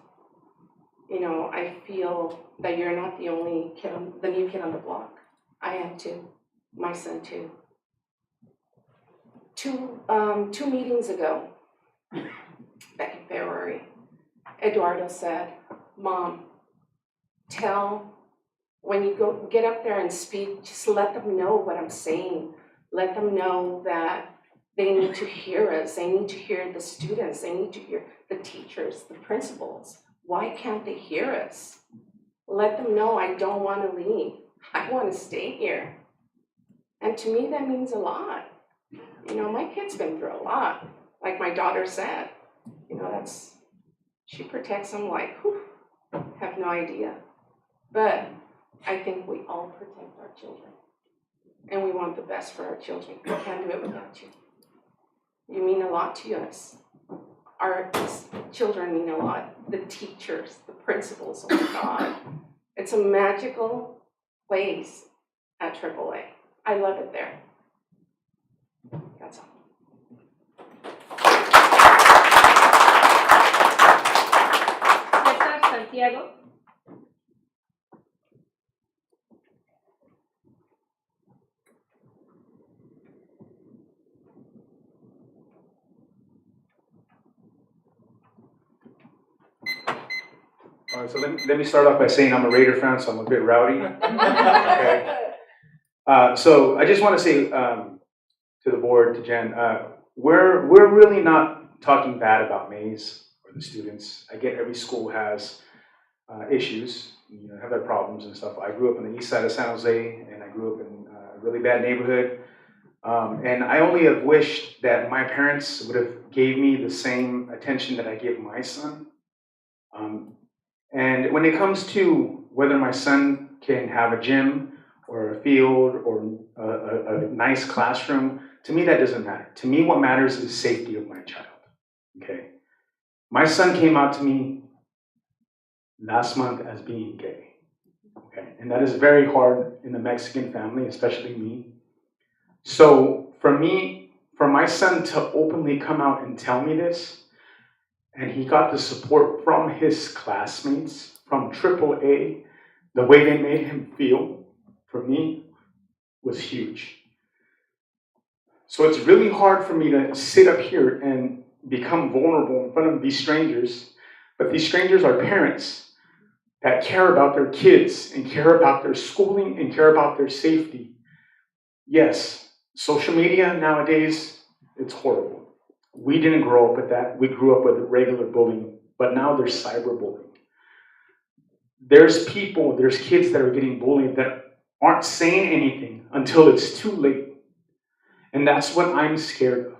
I feel that you're not the only the new kid on the block. I am too. My son too. Two meetings ago, back in February, Eduardo said, "Mom, when you get up there and speak, just let them know what I'm saying. Let them know that they need to hear us. They need to hear the students. They need to hear the teachers, the principals. Why can't they hear us? Let them know I don't want to leave. I want to stay here." And to me, that means a lot. My kid's been through a lot. Like my daughter said, she protects them like, have no idea. But I think we all protect our children. And we want the best for our children. We can't do it without you. You mean a lot to us. Our children mean a lot. The teachers, the principals, oh my God. It's a magical place at AAA. I love it there. That's all. César Santiago. All right, so let me start off by saying I'm a Raider fan, so I'm a bit rowdy. Okay. So I just want to say to the board, to Jen, we're really not talking bad about Mays or the students. I get every school has issues, have their problems and stuff. I grew up on the east side of San Jose, and I grew up in a really bad neighborhood. And I only have wished that my parents would have gave me the same attention that I give my son. And when it comes to whether my son can have a gym or a field or a nice classroom, to me that doesn't matter. To me what matters is safety of my child, okay? My son came out to me last month as being gay. Okay, and that is very hard in the Mexican family, especially me. So for me, for my son to openly come out and tell me this, and he got the support from his classmates, from AAA, the way they made him feel, for me, was huge. So it's really hard for me to sit up here and become vulnerable in front of these strangers, but these strangers are parents that care about their kids and care about their schooling and care about their safety. Yes, social media nowadays, it's horrible. We didn't grow up with that. We grew up with regular bullying, but now there's cyberbullying. There's kids that are getting bullied that aren't saying anything until it's too late. And that's what I'm scared of.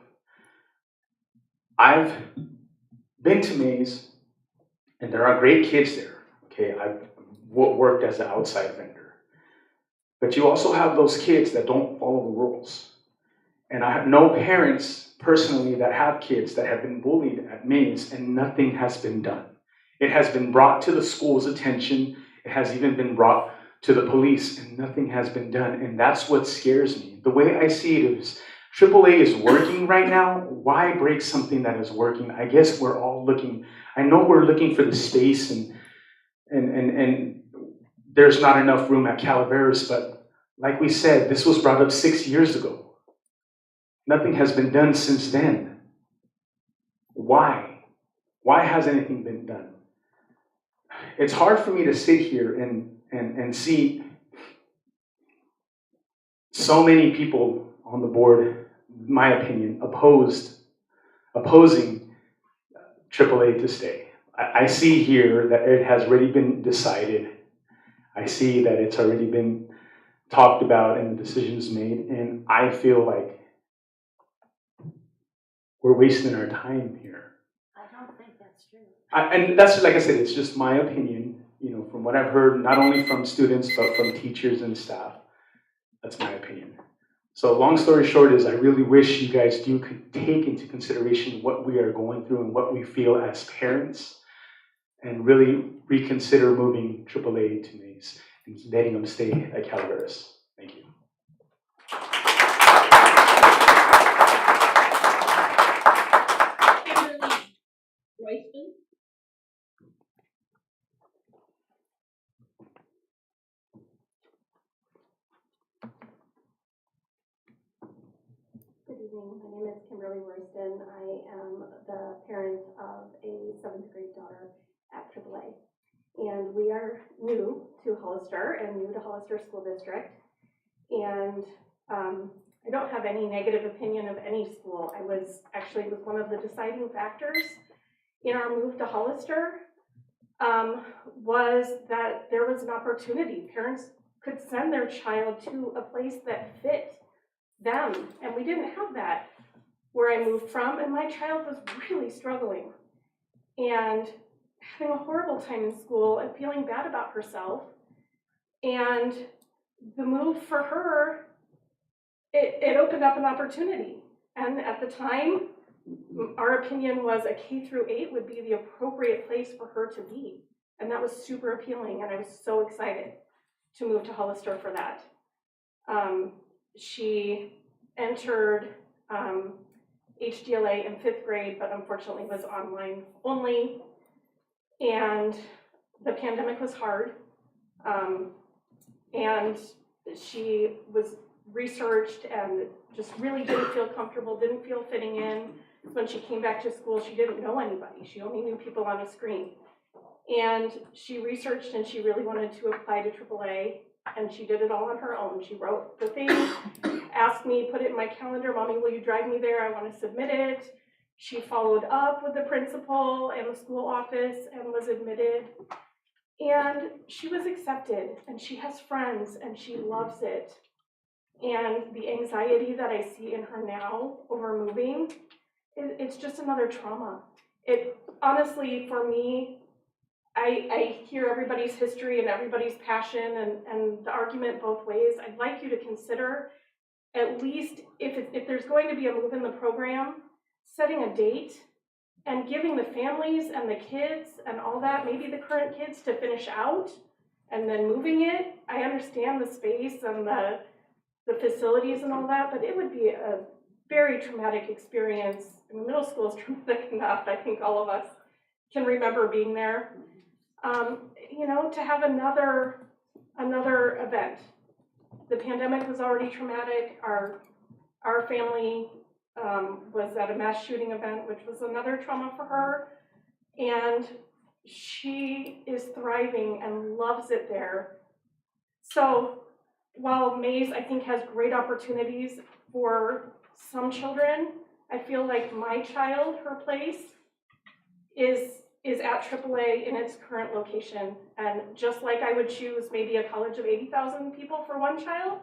I've been to Maze, and there are great kids there. Okay, I've worked as an outside vendor. But you also have those kids that don't follow the rules. And I have no parents personally that have kids that have been bullied at Maze, and nothing has been done. It has been brought to the school's attention. It has even been brought to the police, and nothing has been done. And that's what scares me. The way I see it is, AAA is working right now. Why break something that is working? I guess we're all looking, I know we're looking for the space, and there's not enough room at Calaveras, but like we said, this was brought up 6 years ago. Nothing has been done since then. Why? Why hasn't anything been done? It's hard for me to sit here and see so many people on the board, in my opinion, opposing AAA to stay. I see here that it has already been decided. I see that it's already been talked about and the decisions made, and I feel like we're wasting our time here. I don't think that's true. And that's, like I said, it's just my opinion, from what I've heard, not only from students, but from teachers and staff. That's my opinion. So long story short is I really wish you guys do take into consideration what we are going through and what we feel as parents, and really reconsider moving AAA to Maze and letting them stay at Calaveras. Thank you. Good evening. My name is Kimberly Royston. I am the parent of a 7th grade daughter at AAA. And we are new to Hollister and new to Hollister School District. And I don't have any negative opinion of any school. I was one of the deciding factors in our move to Hollister, was that there was an opportunity. Parents could send their child to a place that fit them, and we didn't have that where I moved from, and my child was really struggling and having a horrible time in school and feeling bad about herself. And the move for her, it opened up an opportunity. And at the time, our opinion was a K through 8 would be the appropriate place for her to be. And that was super appealing, and I was so excited to move to Hollister for that. She entered HDLA in 5th grade, but unfortunately was online only. And the pandemic was hard. And she was researched and just really didn't feel comfortable, didn't feel fitting in. When she came back to school, she didn't know anybody. She only knew people on a screen. And she researched, and she really wanted to apply to AAA, and she did it all on her own. She wrote the thing, asked me, put it in my calendar, Mommy, will you drive me there? I want to submit it. She followed up with the principal and the school office and was admitted. And she was accepted, and she has friends, and she loves it. And the anxiety that I see in her now over moving, it's just another trauma. It honestly, for me, I hear everybody's history and everybody's passion and the argument both ways. I'd like you to consider, at least if there's going to be a move in the program, setting a date and giving the families and the kids and all that, maybe the current kids to finish out and then moving it. I understand the space and the facilities and all that, but it would be a very traumatic experience. I mean, middle school is traumatic enough. I think all of us can remember being there. You know, to have another event. The pandemic was already traumatic. Our family was at a mass shooting event, which was another trauma for her. And she is thriving and loves it there. So while Mays, I think, has great opportunities for some children, I feel like my child, her place, is at AAA in its current location. And just like I would choose maybe a college of 80,000 people for one child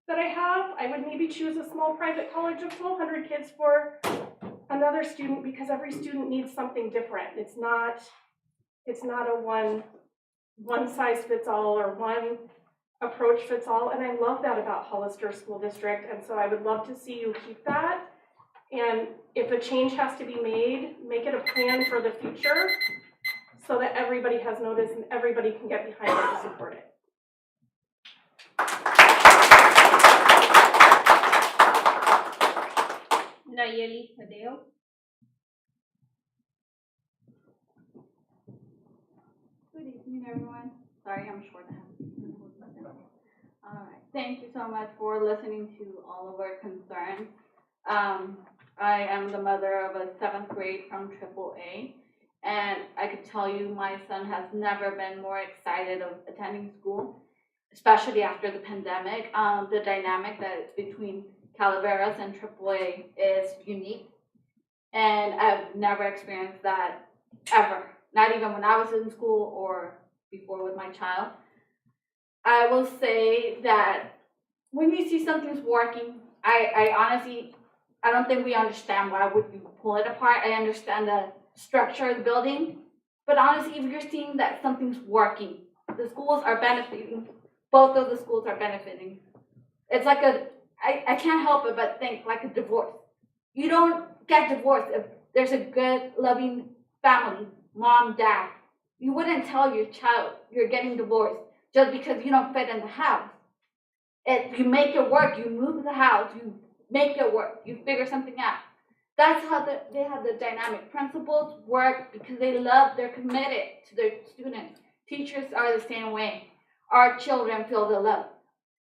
that I have, I would maybe choose a small private college of 1,200 kids for another student, because every student needs something different. It's not a one size fits all or one approach fits all. And I love that about Hollister School District. And so I would love to see you keep that. And if a change has to be made, make it a plan for the future so that everybody has notice and everybody can get behind it and support it. Nayeli Tadeo. Good evening, everyone. Sorry, I'm short. All right. Thank you so much for listening to all of our concerns. I am the mother of a 7th grade from AAA, and I could tell you my son has never been more excited of attending school, especially after the pandemic. The dynamic that is between Calaveras and AAA is unique, and I've never experienced that ever, not even when I was in school or before with my child. I will say that when you see something's working, I honestly, I don't think we understand why would you pull it apart. I understand the structure of the building, but honestly, if you're seeing that something's working, the schools are benefiting, both of the schools are benefiting. It's like I can't help it but think like a divorce. You don't get divorced if there's a good, loving family, mom, dad. You wouldn't tell your child you're getting divorced just because you don't fit in the house. You make it work, you move the house, you make it work, you figure something out. That's how they have the dynamic. Principals work because they love, they're committed to their students. Teachers are the same way. Our children feel the love.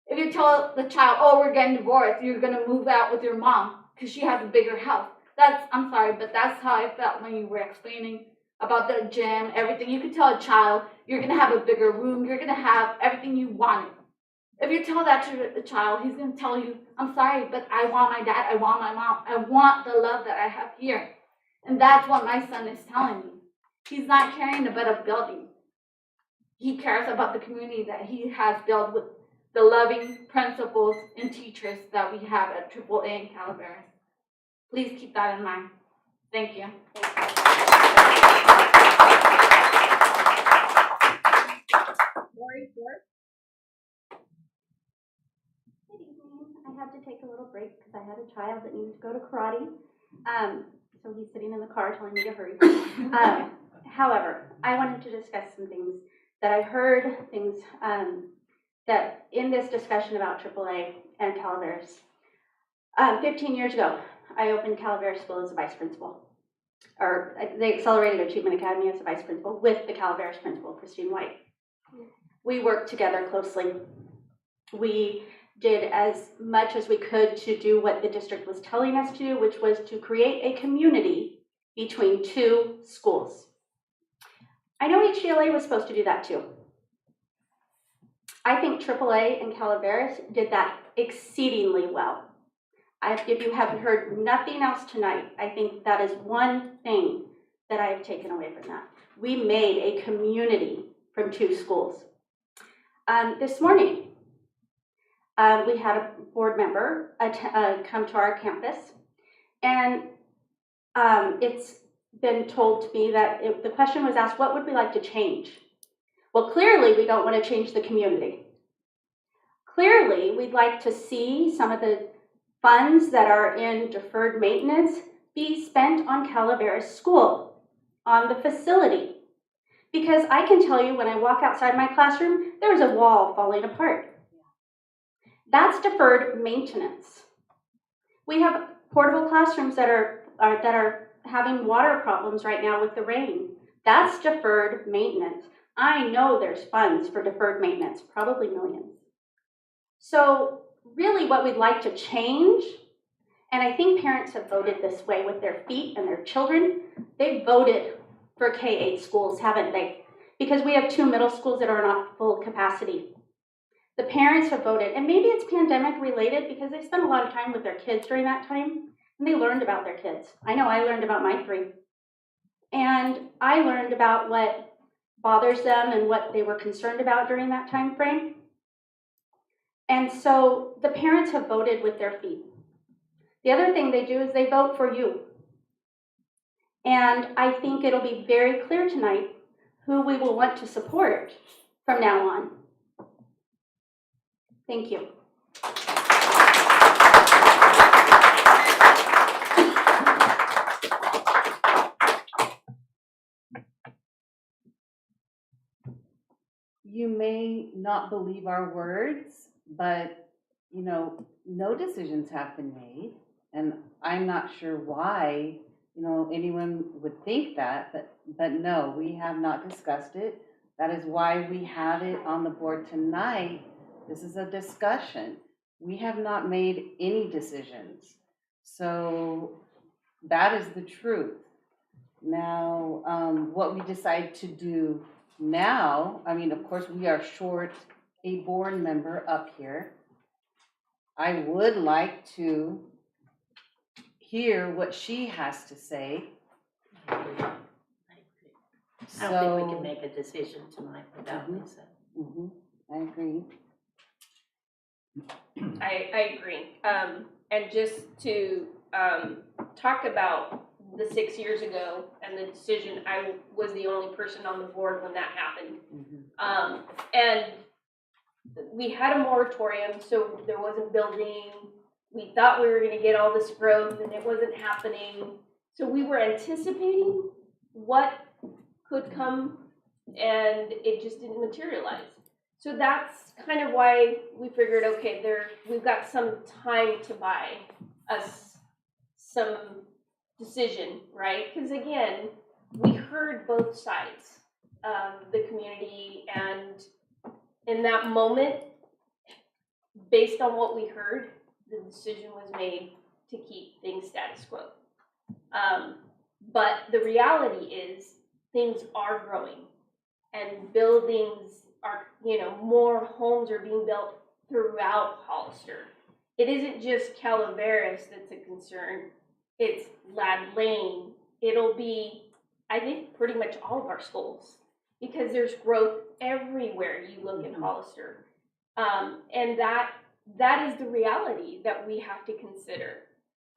If you tell the child, oh, we're getting divorced, you're gonna move out with your mom because she has a bigger house. I'm sorry, but that's how I felt when you were explaining about the gym, everything. You could tell a child, you're gonna have a bigger room, you're gonna have everything you wanted. If you tell that to the child, he's gonna tell you, I'm sorry, but I want my dad, I want my mom, I want the love that I have here. And that's what my son is telling me. He's not caring about a building. He cares about the community that he has built with the loving principals and teachers that we have at AAA in Calaveras. Please keep that in mind. Thank you. Good evening. I had to take a little break because I had a child that needed to go to karate. So he's sitting in the car telling me to hurry. However, I wanted to discuss some things that I heard, things that in this discussion about AAA and Calaveras. 15 years ago, I opened Calaveras School as a vice principal, or the Accelerated Achievement Academy as a vice principal with the Calaveras principal, Christine White. We worked together closely. We did as much as we could to do what the district was telling us to do, which was to create a community between two schools. I know HGLA was supposed to do that too. I think AAA and Calaveras did that exceedingly well. If you haven't heard nothing else tonight, I think that is one thing that I have taken away from that. We made a community from two schools. This morning, we had a board member come to our campus, and it's been told to me that if the question was asked, what would we like to change? Well, clearly, we don't want to change the community. Clearly, we'd like to see some of the funds that are in deferred maintenance be spent on Calaveras School, on the facility. Because I can tell you when I walk outside my classroom, there's a wall falling apart. That's deferred maintenance. We have portable classrooms that are having water problems right now with the rain. That's deferred maintenance. I know there's funds for deferred maintenance, probably millions. So really what we'd like to change, and I think parents have voted this way with their feet and their children, they voted for K-8 schools, haven't they? Because we have 2 middle schools that are not full capacity. The parents have voted, and maybe it's pandemic related because they spent a lot of time with their kids during that time, and they learned about their kids. I know I learned about my 3. And I learned about what bothers them and what they were concerned about during that time frame. And so the parents have voted with their feet. The other thing they do is they vote for you. And I think it'll be very clear tonight who we will want to support from now on. Thank you. You may not believe our words, but, you know, no decisions have been made. And I'm not sure why, you know, anyone would think that, but no, we have not discussed it. That is why we have it on the board tonight. This is a discussion. We have not made any decisions. So that is the truth. Now, what we decide to do now, I mean, of course, we are short a board member up here. I would like to hear what she has to say. I don't think we can make a decision tonight without Lisa. I agree. I agree. And just to talk about the 6 years ago and the decision, I was the only person on the board when that happened. And we had a moratorium, so there wasn't building. We thought we were going to get all this growth, and it wasn't happening. So we were anticipating what could come, and it just didn't materialize. So that's kind of why we figured, okay, we've got some time to buy us some decision, right? Because again, we heard both sides of the community, and in that moment, based on what we heard, the decision was made to keep things status quo. But the reality is things are growing, and buildings are, you know, more homes are being built throughout Hollister. It isn't just Calaveras that's a concern. It's Ladd Lane. It'll be, I think, pretty much all of our schools, because there's growth everywhere you look in Hollister. And that is the reality that we have to consider.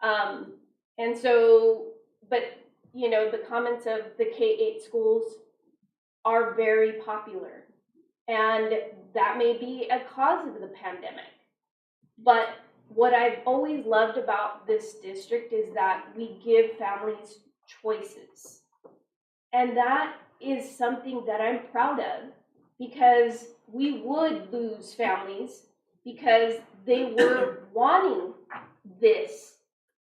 And so, but, you know, the comments of the K-8 schools are very popular. And that may be a cause of the pandemic. But what I've always loved about this district is that we give families choices. And that is something that I'm proud of, because we would lose families because they were wanting this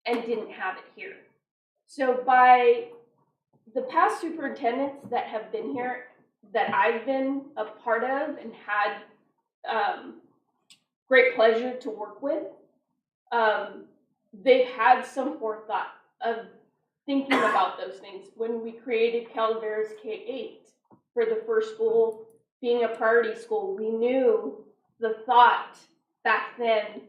and didn't have it here. So by the past superintendents that have been here, that I've been a part of and had great pleasure to work with, they've had some forethought of thinking about those things. When we created Calaveras K-8 for the first school being a priority school, we knew the thought back then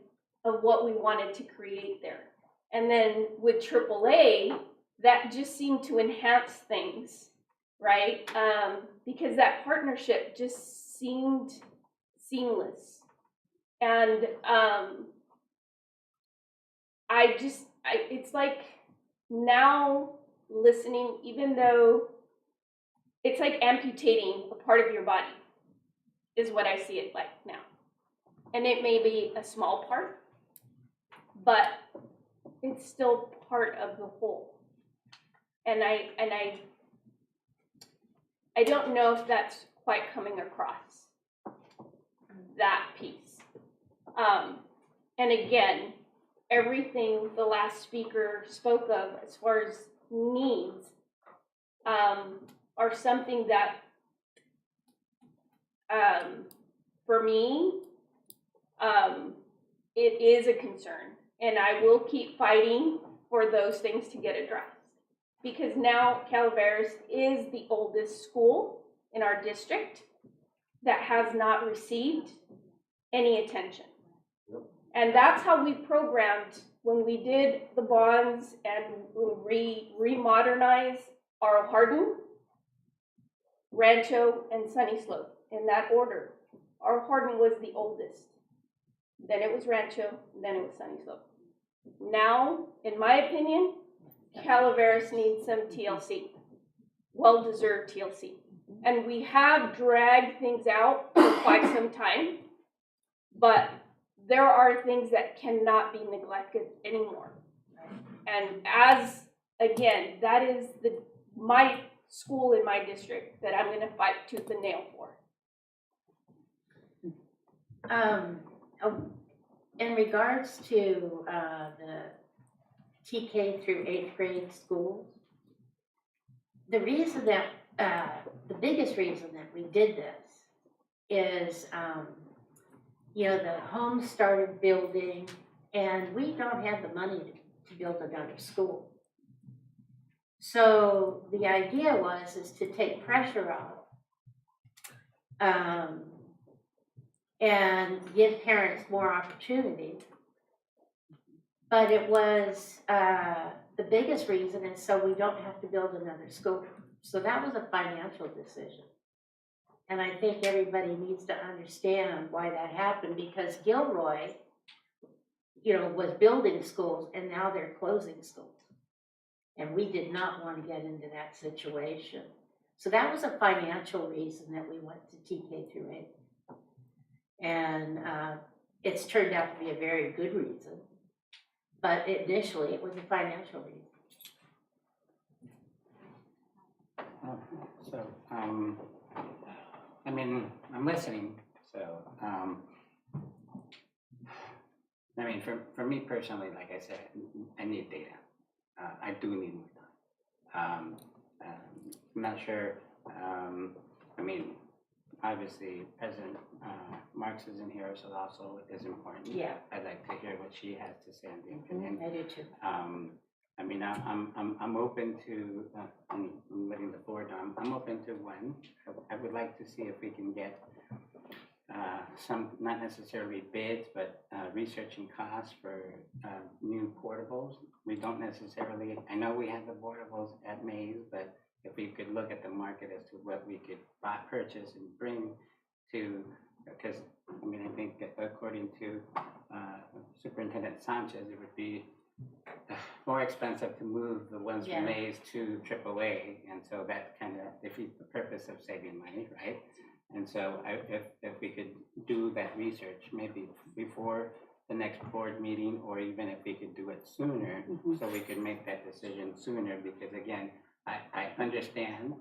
of what we wanted to create there. And then with AAA, that just seemed to enhance things, right? Because that partnership just seemed seamless. And it's like now listening, even though it's like amputating a part of your body, is what I see it like now. And it may be a small part, but it's still part of the whole. And I don't know if that's quite coming across, that piece. And again, everything the last speaker spoke of as far as needs are something that for me, it is a concern, and I will keep fighting for those things to get addressed. Because now Calaveras is the oldest school in our district that has not received any attention. And that's how we programmed when we did the bonds and remodernize Arl Hardin, Rancho, and Sunny Slope in that order. Arl Hardin was the oldest. Then it was Rancho, then it was Sunny Slope. Now, in my opinion, Calaveras needs some TLC, well-deserved TLC. And we have dragged things out for quite some time, but there are things that cannot be neglected anymore. And as, again, that is my school in my district that I'm going to fight tooth and nail for. In regards to the TK through 8th grade schools, the reason that, the biggest reason that we did this is, the homes started building and we don't have the money to build another school. So the idea is to take pressure off and give parents more opportunity. But it was, the biggest reason is so we don't have to build another school. So that was a financial decision. And I think everybody needs to understand why that happened, because Gilroy, was building schools and now they're closing schools. And we did not want to get into that situation. So that was a financial reason that we went to TK through 8. And it's turned out to be a very good reason. But initially, it was a financial reason. So, I'm listening. So, for me personally, like I said, I need data. I do need more time. I'm not sure. Obviously, President Marks isn't here, so also is important. Yeah. I'd like to hear what she has to say on the opinion. I do too. I'm open to, I'm letting the board know, I'm open to one. I would like to see if we can get some, not necessarily bids, but researching costs for new portables. We don't necessarily, I know we have the portables at Mays, but if we could look at the market as to what we could purchase and bring to, because I think that according to Superintendent Sanchez, it would be more expensive to move the ones from Mays to AAA, and so that kind of defeats the purpose of saving money, right? And so if we could do that research maybe before the next board meeting, or even if we could do it sooner, so we could make that decision sooner, because again, I understand,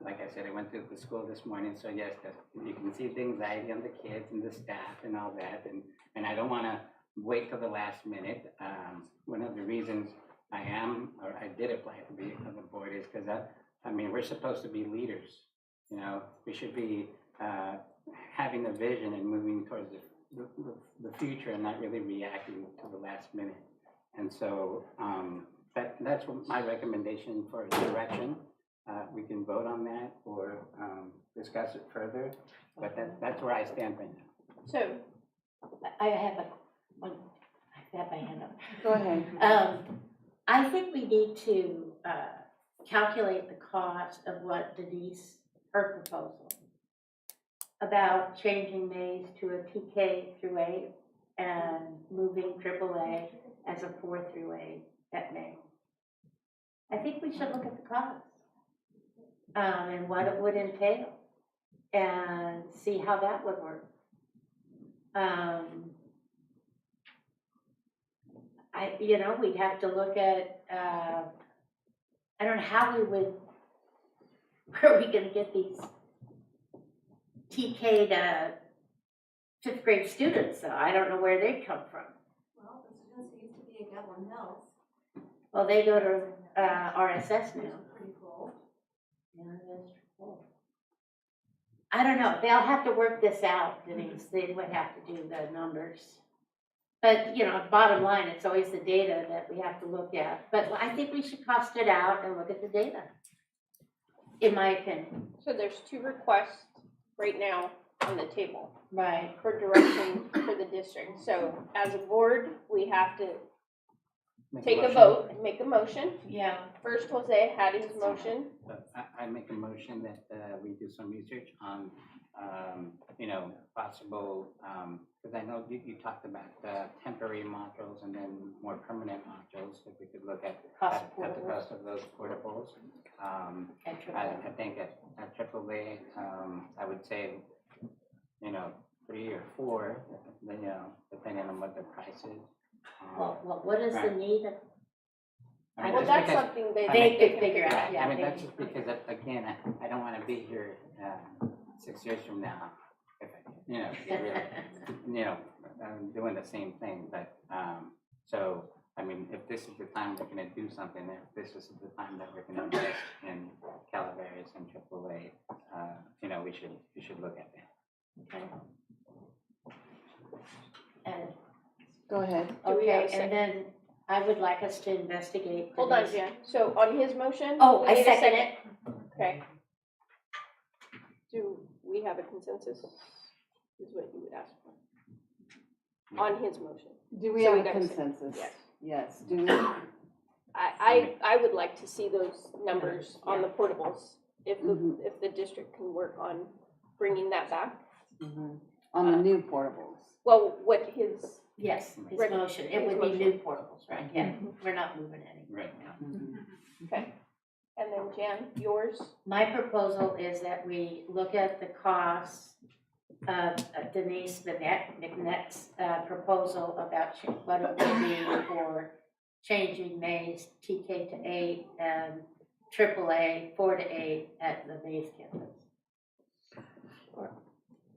like I said, I went to the school this morning, so yes, you can see the anxiety on the kids and the staff and all that, and I don't want to wait till the last minute. One of the reasons I did apply to be on the board is because we're supposed to be leaders. We should be having a vision and moving towards the future and not really reacting to the last minute. And so that's what my recommendation for direction. We can vote on that or discuss it further, but that's where I stand right now. So I have my hand up. Go ahead. I think we need to calculate the cost of what Denise, her proposal, about changing Mays to a TK through 8 and moving AAA as a 4 through 8 at Mays. I think we should look at the cost and what it would entail and see how that would work. we'd have to look at, I don't know how where are we gonna get these TK to 5th grade students, so I don't know where they'd come from. Well, the students who used to be at Gatlin Hills. Well, they go to RSS now. Pretty cool. Yeah, that's cool. I don't know, they'll have to work this out, Denise, they would have to do the numbers. But, bottom line, it's always the data that we have to look at. But I think we should cost it out and look at the data, in my opinion. So there's 2 requests right now on the table. Right. For direction for the district. So as a board, we have to take a vote and make a motion. Yeah. First, Jose had his motion. I make a motion that we do some research on, possible, because I know you talked about temporary modules and then more permanent modules, if we could look at the cost of those portables. I think at AAA, I would say, 3 or 4, depending on what the price is. What is the need of? Well, that's something they could figure out. Yeah, I mean, that's just because, again, I don't want to be here 6 years from now, if doing the same thing. But so, I mean, if this is the time we're going to do something, if this is the time that we're going to invest in Calaveras and AAA, we should look at that. Okay. And Go ahead. Do we have a okay, and then I would like us to investigate. Hold on, Jan. So on his motion? Oh, we I need a second it. Okay. Do we have a consensus? Is what you would ask for. On his motion. Do we So have a gotta say consensus? yes. Yes, do we? I would like to see those numbers on the portables, if the district can work on bringing that back. On the new portables. Well, what his. Yes, his Right. motion, it His would be motion. new portables, right? Yeah, we're not moving any right now. Okay. And then Jan, yours? My proposal is that we look at the costs of Denise McNett's proposal about what it would be for changing Mays TK to 8 and AAA 4 to 8 at the Mays campus.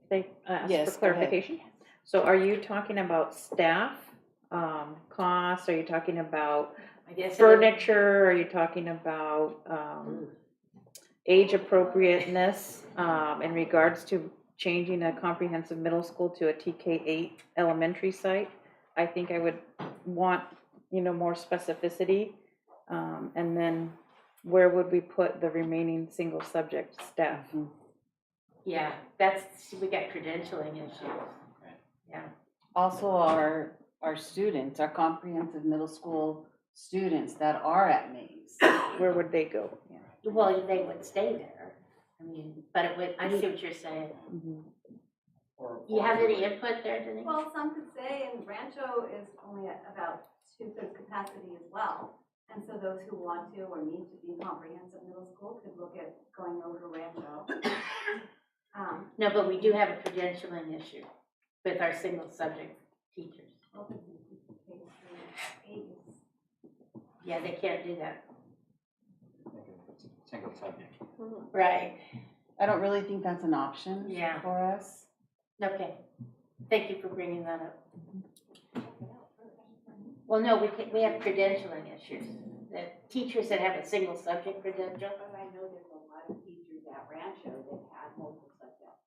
They asked Yes, for go ahead. clarification. So are you talking about staff, costs? Are you talking about I guess furniture? Are you talking about, age appropriateness, in regards to changing a comprehensive middle school to a TK-8 elementary site? I think I would want, more specificity. And then where would we put the remaining single subject staff? Yeah, we got credentialing issues. Yeah. Also, our students, our comprehensive middle school students that are at Mays. Where would they go? Well, they would stay there. I mean, but I see what you're saying. You have any input there, Denise? Well, some could say, and Rancho is only at about 2/3 capacity as well. And so those who want to or need to be comprehensive middle school could look at going over to Rancho. No, but we do have a credentialing issue with our single subject teachers. Yeah, they can't do that. Single subject. Right. I don't really think that's an option Yeah. for us. Okay. Thank you for bringing that up. Well, no, we have credentialing issues. The teachers that have a single subject credential. But I know there's a lot of teachers at Rancho that have multiple subjects.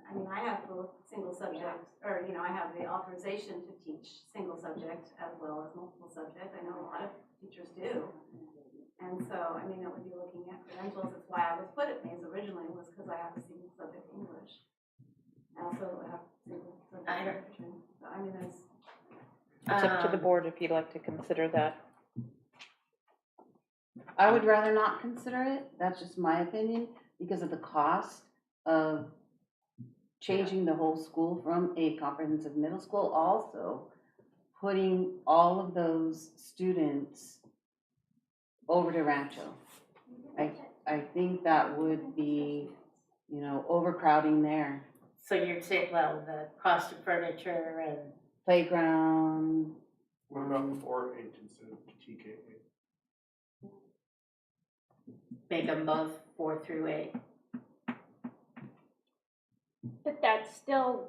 I mean, I have both single subject, or, I have the authorization to teach single subject as well as multiple subject. I know a lot of teachers do. And so, it would be looking at credentials. That's why I was put at Mays originally, was because I have a single subject English. I also have single subject nutrition. So, It's up to the board if you'd like to consider that. I would rather not consider it, that's just my opinion, because of the cost of changing the whole school from a comprehensive middle school, also putting all of those students over to Rancho. I think that would be, overcrowding there. So you're saying, well, the cost of furniture and Playground, What about 4H instead of TKA? Make them both 4 through 8. But that still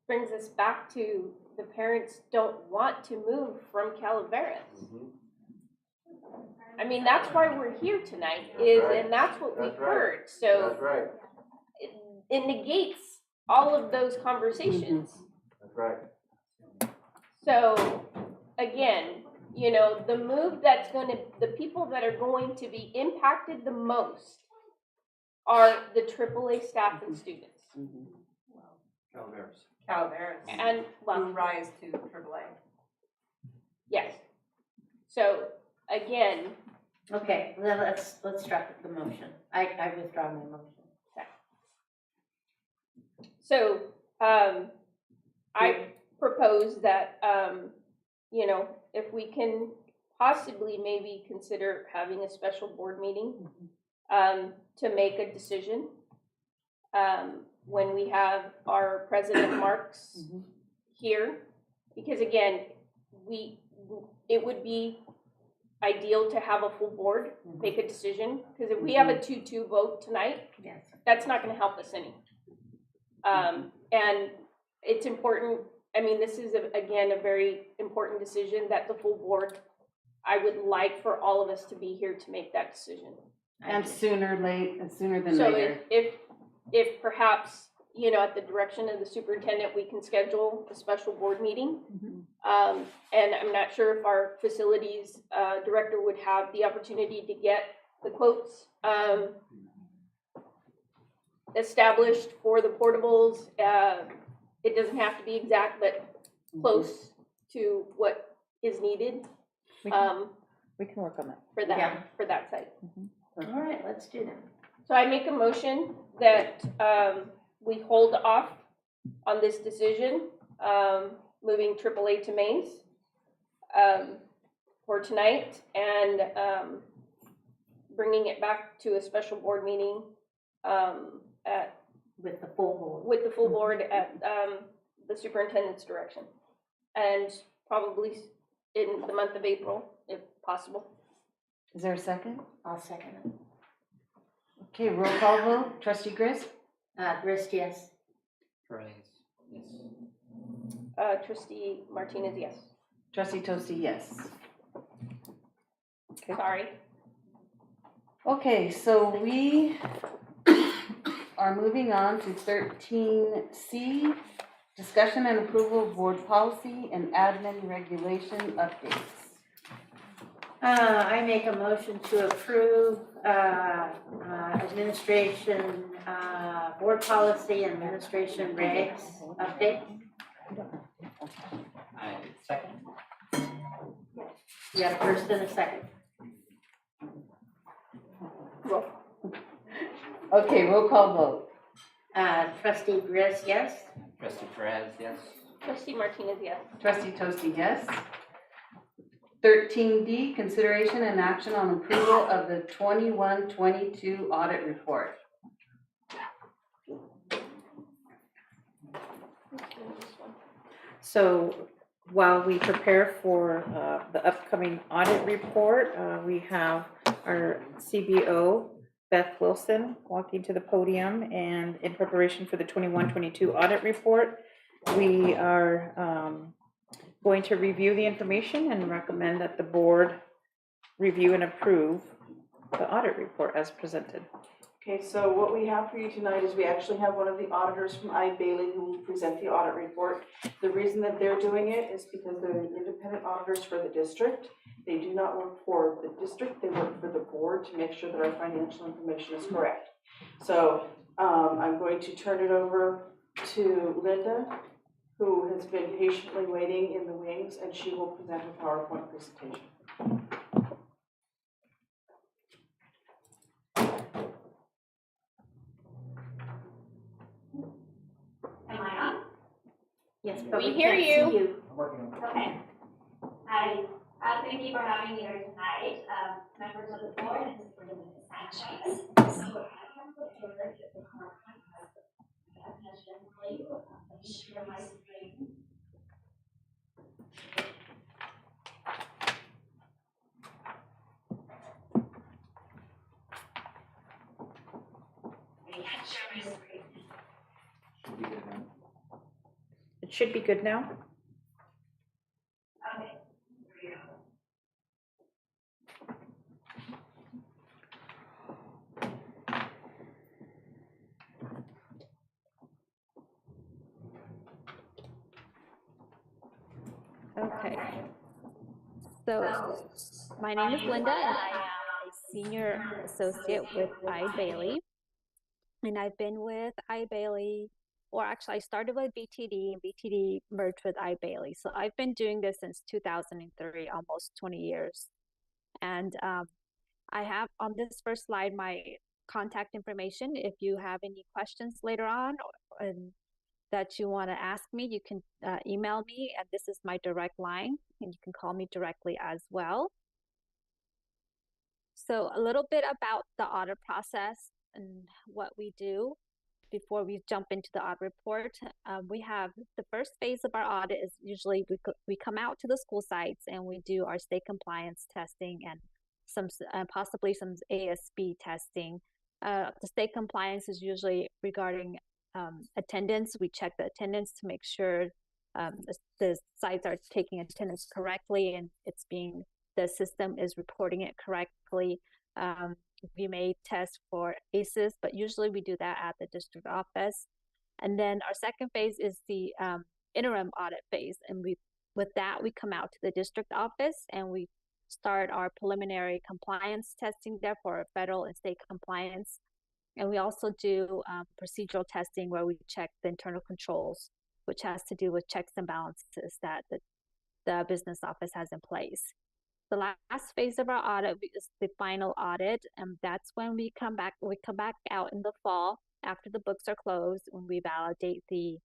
brings us back to the parents don't want to move from Calaveras. I mean, that's why we're here tonight, and that's what we've heard. So That's right. it negates all of those conversations. That's right. So again, the move the people that are going to be impacted the most are the AAA staff and students. Calaveras. And, Who rise to AAA. yes. So again. Okay, well, let's drop the motion. I withdraw my motion. Okay. So, I propose that, if we can possibly maybe consider having a special board meeting, to make a decision, when we have our President Marks here, because again, it would be ideal to have a full board make a decision, because if we have a 2-2 vote tonight, yes, that's not going to help us any. And it's important. I mean, this is again a very important decision that the full board. I would like for all of us to be here to make that decision. And sooner than So later. if perhaps, at the direction of the superintendent, we can schedule a special board meeting. And I'm not sure if our facilities director would have the opportunity to get the quotes established for the portables. It doesn't have to be exact, but close to what is needed. We can work on that. For that site. All right, let's do that. So I make a motion that we hold off on this decision, moving AAA to Mays for tonight, and bringing it back to a special board meeting with the full board. With the full board at the superintendent's direction, and probably in the month of April, if possible. Is there a second? I'll second it. Okay, roll call vote. Trustee Grist? Grist, yes. Trustee Martinez, yes. Trustee Toasty, yes. Okay. Sorry. Okay, so we are moving on to 13C, discussion and approval of board policy and admin regulation updates. I make a motion to approve administration, board policy and administration regs update. I second. You have a first and a second. Okay, roll call vote. Trustee Grist, yes. Trustee Perez, yes. Trustee Martinez, yes. Trustee Toasty, yes. 13D, consideration and action on approval of the 21-22 audit report. So while we prepare for the upcoming audit report, we have our CBO, Beth Wilson, walking to the podium, and in preparation for the 21-22 audit report, we are going to review the information and recommend that the board review and approve the audit report as presented. Okay, so what we have for you tonight is we actually have one of the auditors from Eide Bailey who will present the audit report. The reason that they're doing it is because they're the independent auditors for the district. They do not work for the district, they work for the board to make sure that our financial information is correct. So I'm going to turn it over to Linda, who has been patiently waiting in the wings, and she will present a PowerPoint presentation. Am I on? Yes, but we hear can't you. see you. Okay. Hi. Thank you for having me here tonight, members of the board and Superintendent Sanchez. So I am the board of the PowerPoint presentation. Let me share my screen. It should be good now. Okay. Okay. So my name is Linda, and I am a senior associate with Bailey. And I've been with Bailey, or actually I started with BTD, and BTD merged with Bailey. So I've been doing this since 2003, almost 20 years. And I have on this first slide my contact information. If you have any questions later on that you want to ask me, you can email me, and this is my direct line, and you can call me directly as well. So a little bit about the audit process and what we do before we jump into the audit report. We have the first phase of our audit is usually we come out to the school sites and we do our state compliance testing and some possibly some ASB testing. The state compliance is usually regarding attendance. We check the attendance to make sure the sites are taking attendance correctly and the system is reporting it correctly. We may test for ACEs, but usually we do that at the district office. And then our second phase is the interim audit phase. And with that, we come out to the district office and we start our preliminary compliance testing there for federal and state compliance. And we also do procedural testing where we check the internal controls, which has to do with checks and balances that the business office has in place. The last phase of our audit is the final audit, and that's when we come back out in the fall after the books are closed, when we validate the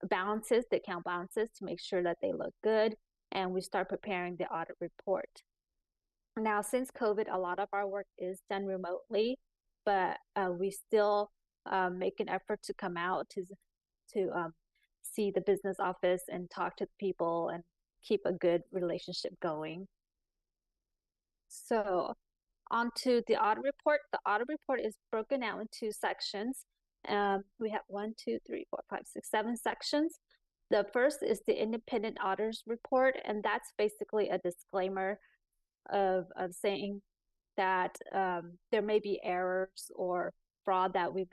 balances, the account balances, to make sure that they look good, and we start preparing the audit report. Now, since COVID, a lot of our work is done remotely, but we still make an effort to come out to see the business office and talk to people and keep a good relationship going. So on to the audit report. The audit report is broken out into sections. We have 7 sections. The first is the independent auditor's report, and that's basically a disclaimer of saying that there may be errors or fraud that we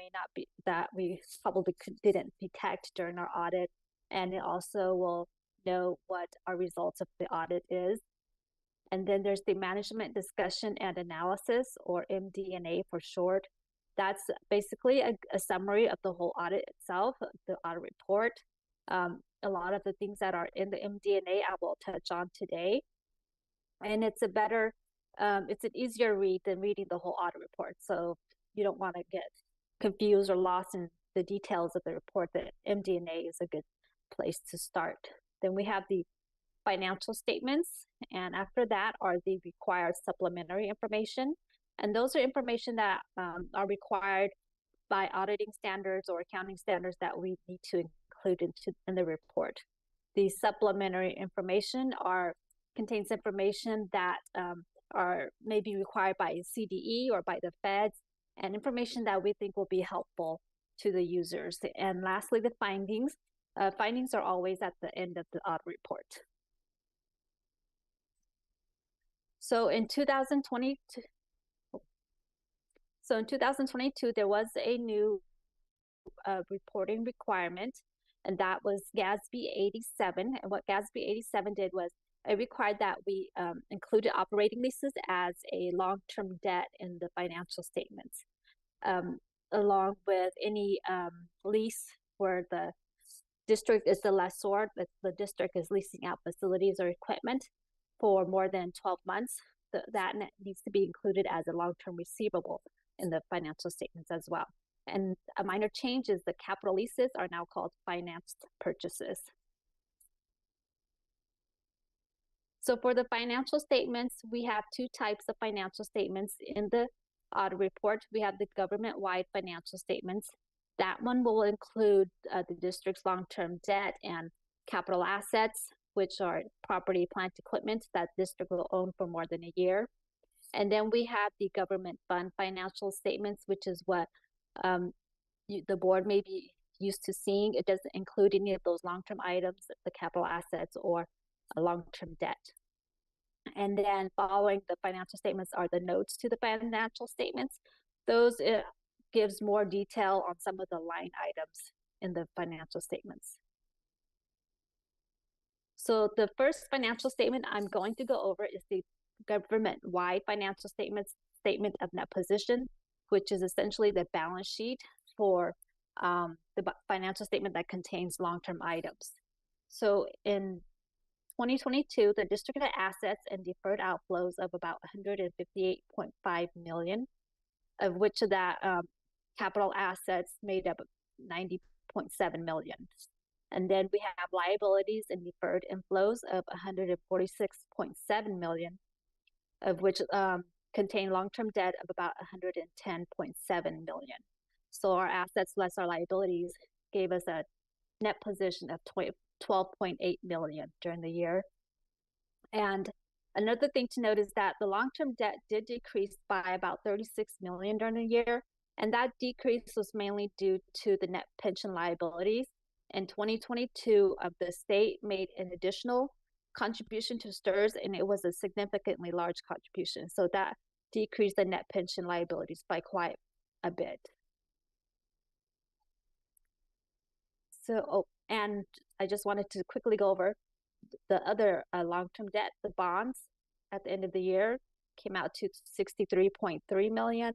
probably didn't detect during our audit, and it also will know what our results of the audit is. And then there's the management discussion and analysis, or MD&A for short. That's basically a summary of the whole audit itself, the audit report. A lot of the things that are in the MD&A I will touch on today. And it's it's an easier read than reading the whole audit report. So you don't want to get confused or lost in the details of the report. The MD&A is a good place to start. Then we have the financial statements, and after that are the required supplementary information. And those are information that are required by auditing standards or accounting standards that we need to include in the report. The supplementary information contains information that may be required by CDE or by the feds, and information that we think will be helpful to the users. And lastly, the findings. Findings are always at the end of the audit report. So in 2022, there was a new reporting requirement, and that was GASB 87. And what GASB 87 did was it required that we included operating leases as a long-term debt in the financial statements, along with any lease where the district is the lessor, that the district is leasing out facilities or equipment for more than 12 months. That needs to be included as a long-term receivable in the financial statements as well. And a minor change is the capital leases are now called financed purchases. So for the financial statements, we have 2 types of financial statements in the audit report. We have the government-wide financial statements. That one will include the district's long-term debt and capital assets, which are property, plant, equipment that district will own for more than a year. And then we have the government fund financial statements, which is what the board may be used to seeing. It doesn't include any of those long-term items, the capital assets or a long-term debt. And then following the financial statements are the notes to the financial statements. Those gives more detail on some of the line items in the financial statements. So the first financial statement I'm going to go over is the government-wide financial statement of net position, which is essentially the balance sheet for the financial statement that contains long-term items. So in 2022, the district had assets and deferred outflows of about 158.5 million, of which that capital assets made up 90.7 million. And then we have liabilities and deferred inflows of 146.7 million, of which contain long-term debt of about 110.7 million. So our assets less our liabilities gave us a net position of 12.8 million during the year. And another thing to note is that the long-term debt did decrease by about 36 million during the year. And that decrease was mainly due to the net pension liabilities. In 2022, the state made an additional contribution to STRS, and it was a significantly large contribution. So that decreased the net pension liabilities by quite a bit. So, and I just wanted to quickly go over the other long-term debt. The bonds at the end of the year came out to 63.3 million.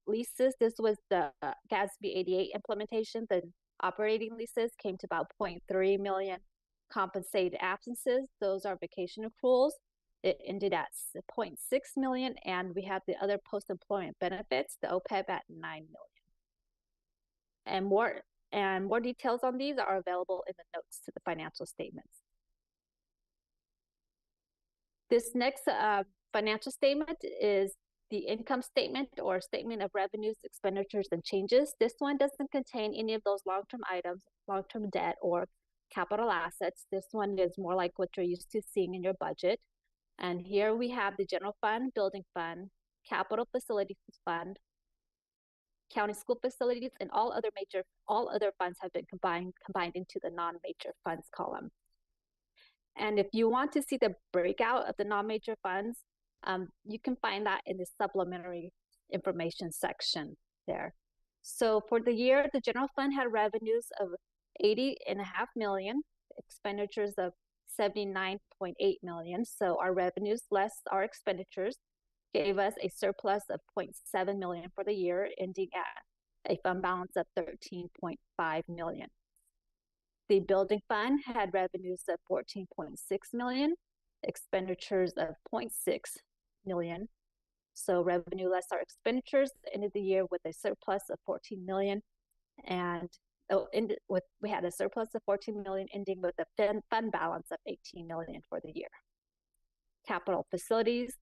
Leases, this was the GASB 88 implementation. The operating leases came to about 0.3 million. Compensated absences, those are vacation accruals. It ended at 0.6 million, and we have the other post-employment benefits, the OPEB at 9 million. And more details on these are available in the notes to the financial statements. This next financial statement is the income statement or statement of revenues, expenditures, and changes. This one doesn't contain any of those long-term items, long-term debt, or capital assets. This one is more like what you're used to seeing in your budget. And here we have the general fund, building fund, capital facilities fund, county school facilities, and all other funds have been combined into the non-major funds column. And if you want to see the breakout of the non-major funds, you can find that in the supplementary information section there. So for the year, the general fund had revenues of 80.5 million, expenditures of 79.8 million. So our revenues less our expenditures gave us a surplus of 0.7 million for the year, ending at a fund balance of 13.5 million. The building fund had revenues of 14.6 million, expenditures of 0.6 million. So revenue less our expenditures ended the year with a surplus of 14 million, and we had a surplus of 14 million, ending with a fund balance of 18 million for the year. Capital facilities,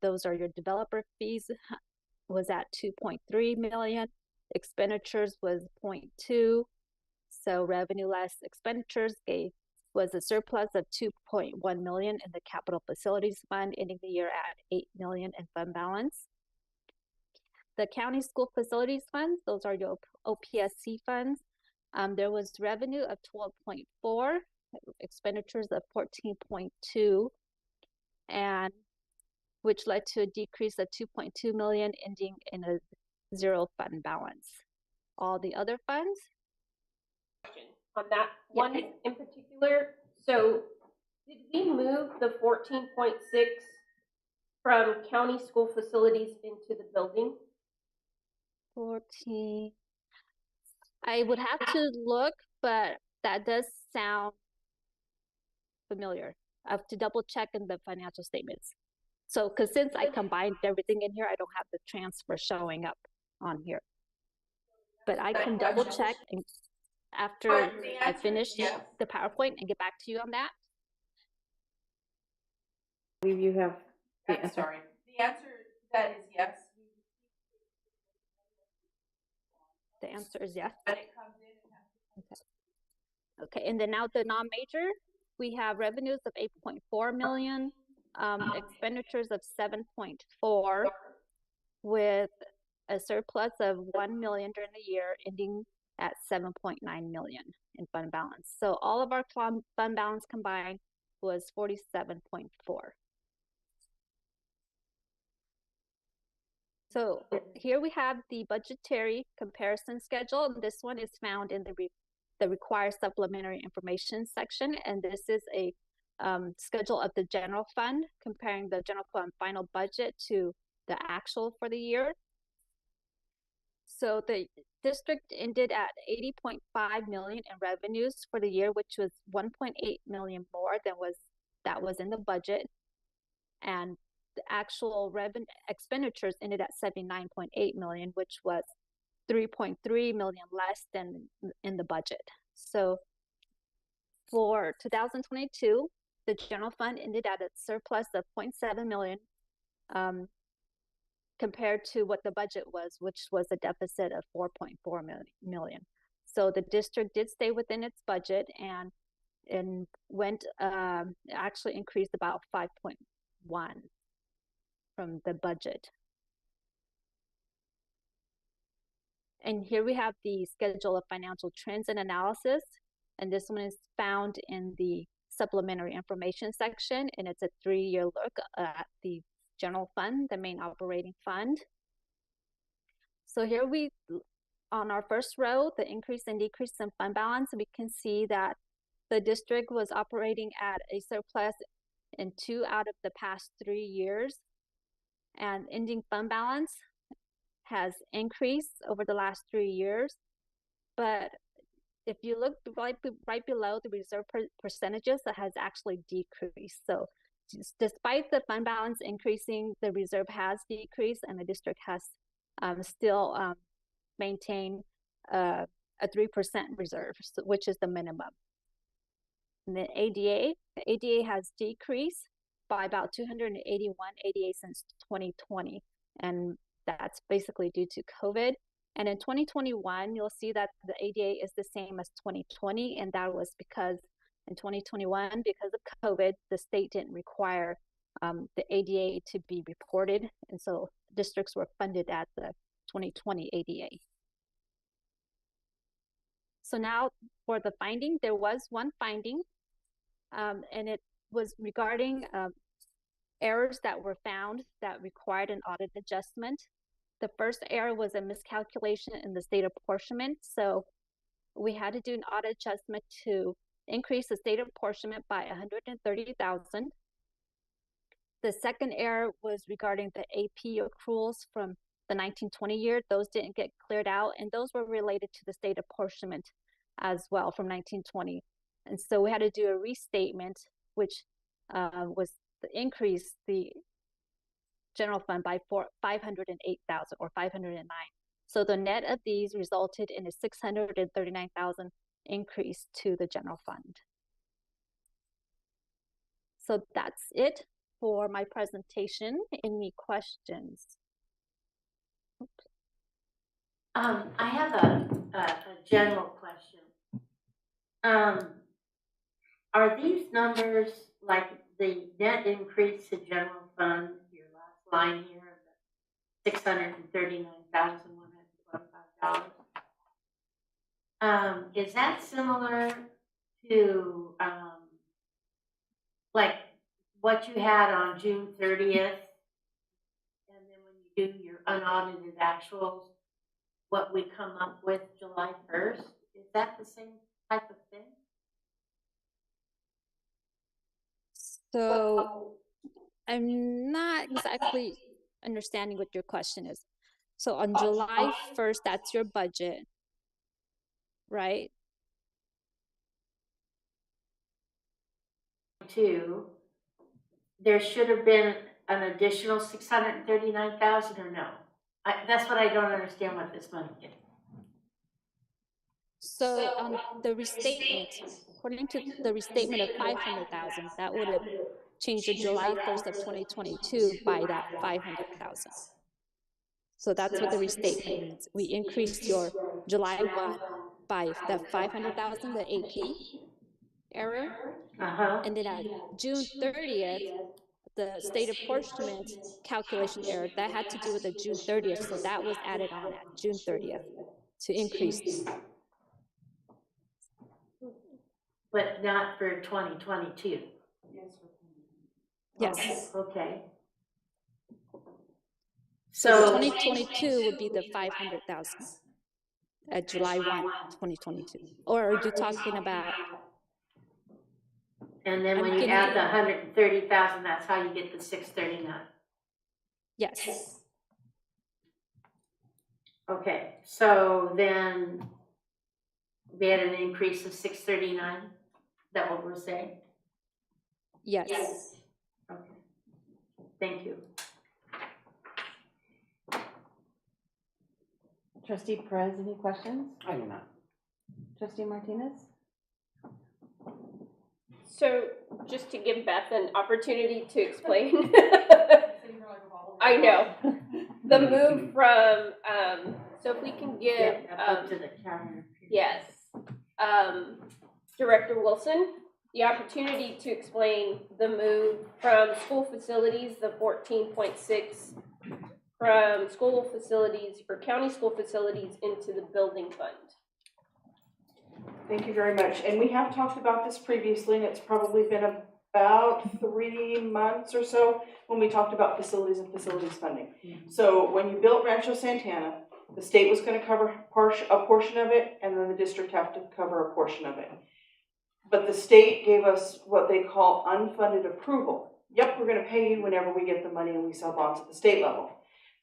those are your developer fees, was at 2.3 million. Expenditures was 0.2. So revenue less expenditures was a surplus of 2.1 million in the capital facilities fund, ending the year at 8 million in fund balance. The county school facilities funds, those are your OPSC funds. There was revenue of 12.4, expenditures of 14.2, and which led to a decrease of 2.2 million, ending in a zero fund balance. All the other funds? On that one in particular, so did we move the 14.6 from county school facilities into the building? 14. I would have to look, but that does sound familiar. I have to double check in the financial statements. So, because since I combined everything in here, I don't have the transfer showing up on here. But I can double check and after I finish the PowerPoint and get back to you on that. I believe you have the I'm answer. sorry. The answer to that is yes. The answer is yes. When it comes in, Okay, and then now the non-major, we have revenues of 8.4 million, expenditures of 7.4, with a surplus of 1 million during the year, ending at 7.9 million in fund balance. So all of our fund balance combined was 47.4. So here we have the budgetary comparison schedule. This one is found in the required supplementary information section, and this is a schedule of the general fund, comparing the general fund final budget to the actual for the year. So the district ended at 80.5 million in revenues for the year, which was 1.8 million more than that was in the budget. And the actual revenue expenditures ended at 79.8 million, which was 3.3 million less than in the budget. So for 2022, the general fund ended at a surplus of 0.7 million compared to what the budget was, which was a deficit of 4.4 million. So the district did stay within its budget and went actually increased about 5.1 from the budget. And here we have the schedule of financial trends and analysis. And this one is found in the supplementary information section. And it's a 3-year look at the general fund, the main operating fund. So here on our first row, the increase and decrease in fund balance, we can see that the district was operating at a surplus in 2 out of the past 3 years. And ending fund balance has increased over the last 3 years. But if you look right below the reserve percentages, that has actually decreased. So despite the fund balance increasing, the reserve has decreased, and the district has still maintained a 3% reserve, which is the minimum. And the ADA has decreased by about 281 ADA since 2020, and that's basically due to COVID. And in 2021, you'll see that the ADA is the same as 2020, and that was because in 2021, because of COVID, the state didn't require the ADA to be reported, and so districts were funded at the 2020 ADA. So now for the finding, there was one finding, and it was regarding errors that were found that required an audit adjustment. The first error was a miscalculation in the state apportionment. So we had to do an audit adjustment to increase the state apportionment by 130,000. The second error was regarding the AP accruals from the 1920 year. Those didn't get cleared out, and those were related to the state apportionment as well from 1920. And so we had to do a restatement, which was to increase the general fund by 508,000 or 509. So the net of these resulted in a 639,000 increase to the general fund. So that's it for my presentation. Any questions? Oops. I have a general question. Are these numbers like the net increase to general fund, your last line here, $639,125? Is that similar to like what you had on June 30th? And then when you do your unaudited actuals, what we come up with July 1st? Is that the same type of thing? So I'm not exactly understanding what your question is. So on July 1st, that's your budget, right? There should have been an additional 639,000 or no? That's what I don't understand what this money is. So on the restatement, according to the restatement of 500,000, that would have changed the July 1st of 2022 by that 500,000. So that's what the restatement means. We increased your July 1 by the 500,000, the AP error. And then at June 30th, the state apportionment calculation error, that had to do with the June 30th. So that was added on at June 30th to increase But not for 2022? Yes. Okay. So 2022 would be the 500,000 at July 1, 2022. Or are you talking about? And then when you add the 130,000, that's how you get the 639? Yes. Okay, so then we had an increase of 639? Is that what we're saying? Yes. Okay, thank you. Trustee Perez, any questions? I do not. Trustee Martinez? So just to give Beth an opportunity to explain. I know. The move from, so if we can give, Up to the counter. yes, Director Wilson, the opportunity to explain the move from school facilities, the 14.6, from school facilities or county school facilities into the building fund. Thank you very much. And we have talked about this previously, and it's probably been about 3 months or so when we talked about facilities and facilities funding. So when you built Rancho Santana, the state was going to cover a portion of it, and then the district have to cover a portion of it. But the state gave us what they call unfunded approval. Yep, we're going to pay you whenever we get the money and we sell bonds at the state level.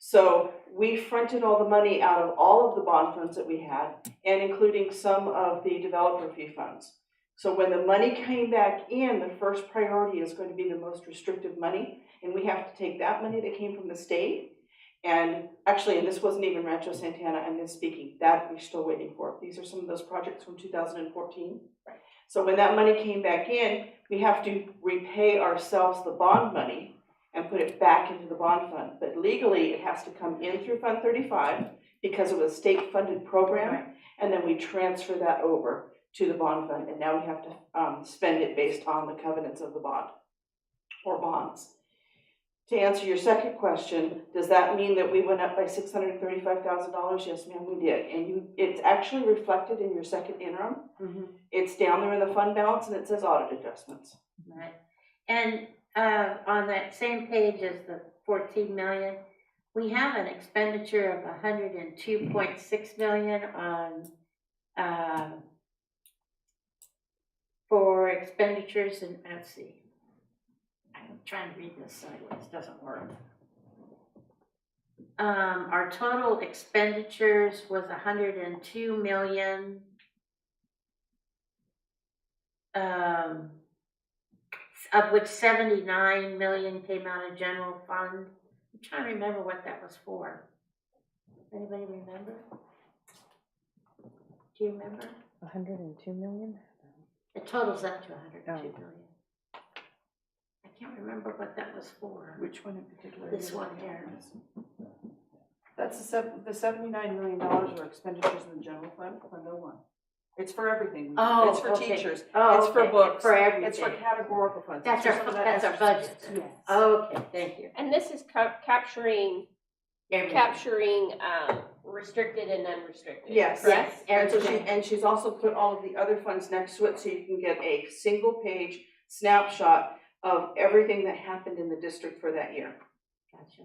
So we fronted all the money out of all of the bond funds that we had, and including some of the developer fee funds. So when the money came back in, the first priority is going to be the most restrictive money, and we have to take that money that came from the state. And actually, and this wasn't even Rancho Santana, I'm misspeaking, that we're still waiting for. These are some of those projects from 2014. So when that money came back in, we have to repay ourselves the bond money and put it back into the bond fund. But legally, it has to come in through Fund 35 because it was a state-funded program, and then we transfer that over to the bond fund, and now we have to spend it based on the covenants of the bond or bonds. To answer your second question, does that mean that we went up by $635,000? Yes, ma'am, we did. And it's actually reflected in your second interim. Mm-hmm. It's down there in the fund balance, and it says audit adjustments. Right. And on that same page as the 14 million, we have an expenditure of 102.6 million on for expenditures, and let's see. I'm trying to read this sideways, doesn't work. Our total expenditures was 102 million. Of which 79 million came out of general fund. I'm trying to remember what that was for. Anybody remember? Do you remember? 102 million? It totals up to 102 million. I can't remember what that was for. Which one in particular? This one here. That's the $79 million are expenditures in the general fund, Fund 01. It's for everything. Oh, it's for okay. teachers. Oh, it's for okay. books. For everything. It's for categorical funds. That's It's our for some of that's our extra budget. stuff. Yes. Okay, thank you. And this is capturing restricted and unrestricted. Yes. Correct? And so she's also put all of the other funds next to it, so you can get a single page snapshot of everything that happened in the district for that year. Gotcha.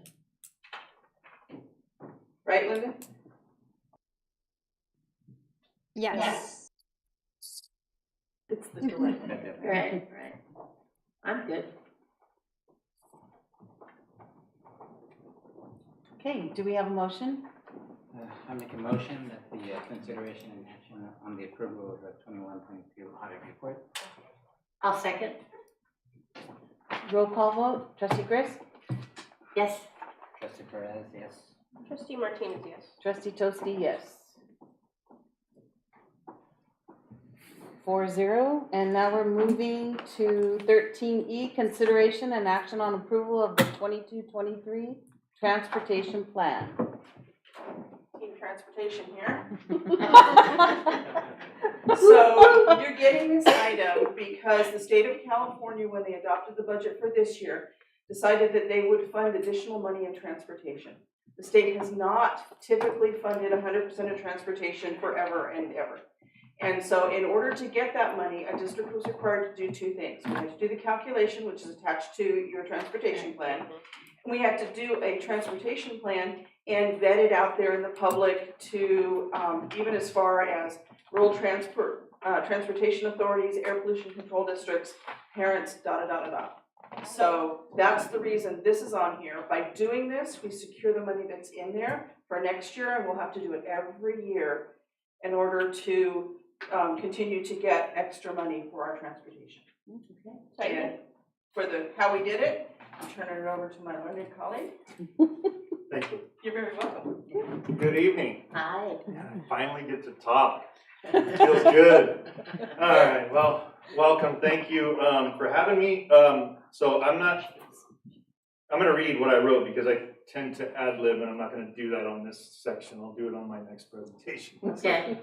Right, Linda? Yes. It's the direct. Right. I'm good. Okay, do we have a motion? I make a motion that the consideration and action on the approval of the 21-22 audit report. I'll second. Roll call vote. Trustee Chris? Yes. Trustee Perez, yes. Trustee Martinez, yes. Trustee Tosti, yes. 4-0, and now we're moving to 13E, consideration and action on approval of the 22-23 transportation plan. Team transportation here. So you're getting this item because the state of California, when they adopted the budget for this year, decided that they would fund additional money in transportation. The state has not typically funded 100% of transportation forever and ever. And so in order to get that money, a district was required to do two things. We had to do the calculation, which is attached to your transportation plan. And we had to do a transportation plan and vet it out there in the public to, even as far as rural transportation authorities, air pollution control districts, parents, So that's the reason this is on here. By doing this, we secure the money that's in there for next year, and we'll have to do it every year in order to continue to get extra money for our transportation. And for how we did it, I'm turning it over to my learned colleague. Thank you. You're very welcome. Good evening. Hi. I finally get to talk. Feels good. All right, well, welcome. Thank you for having me. So I'm going to read what I wrote because I tend to ad lib, and I'm not going to do that on this section. I'll do it on my next presentation. Okay.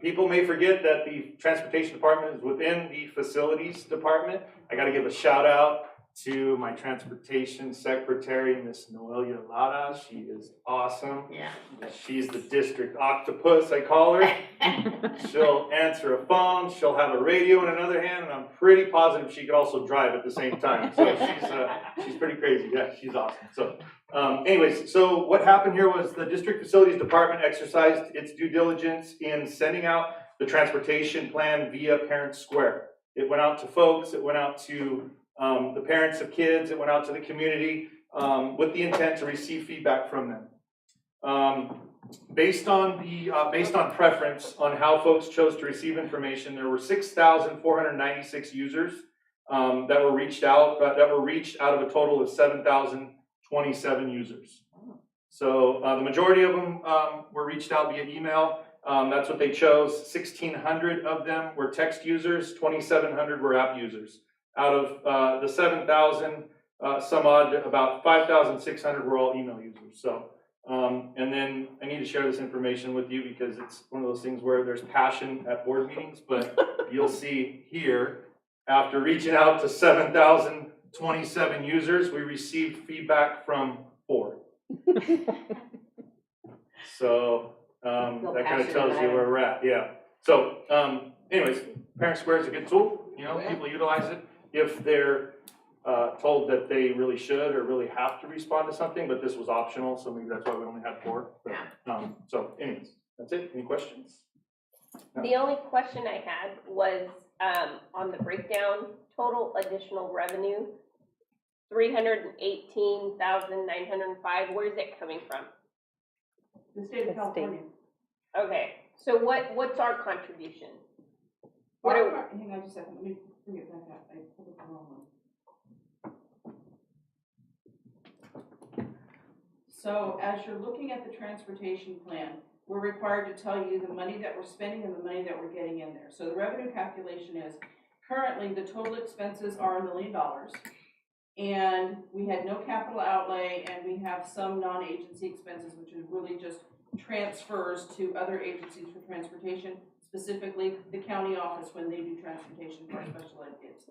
People may forget that the transportation department is within the facilities department. I got to give a shout out to my transportation secretary, Miss Noelia Lara. She is awesome. Yeah. She's the district octopus, I call her. She'll answer a phone, she'll have a radio in another hand, and I'm pretty positive she could also drive at the same time. So she's pretty crazy. Yeah, she's awesome. So anyways, so what happened here was the district facilities department exercised its due diligence in sending out the transportation plan via Parent Square. It went out to folks, it went out to the parents of kids, it went out to the community with the intent to receive feedback from them. Based on preference on how folks chose to receive information, there were 6,496 users that were reached out of a total of 7,027 users. So the majority of them were reached out via email. That's what they chose. 1,600 of them were text users, 2,700 were app users. Out of the 7,000 some odd, about 5,600 were all email users. So, and then I need to share this information with you because it's one of those things where there's passion at board meetings, but you'll see here, after reaching out to 7,027 users, we received feedback from 4. So that kind of tells you where we're at, yeah. So anyways, Parent Square is a good tool, people utilize it if they're told that they really should or really have to respond to something, but this was optional, so maybe that's why we only had 4. But, so anyways, that's it. Any questions? No. The only question I had was on the breakdown, total additional revenue, 318,905. Where is it coming from? The state of California. Okay, so what's our contribution? Hang on just a second. Let me bring it back up. I put it the wrong one. So as you're looking at the transportation plan, we're required to tell you the money that we're spending and the money that we're getting in there. So the revenue calculation is currently the total expenses are $1 million, and we had no capital outlay, and we have some non-agency expenses, which is really just transfers to other agencies for transportation, specifically the county office when they do transportation for special ed kids.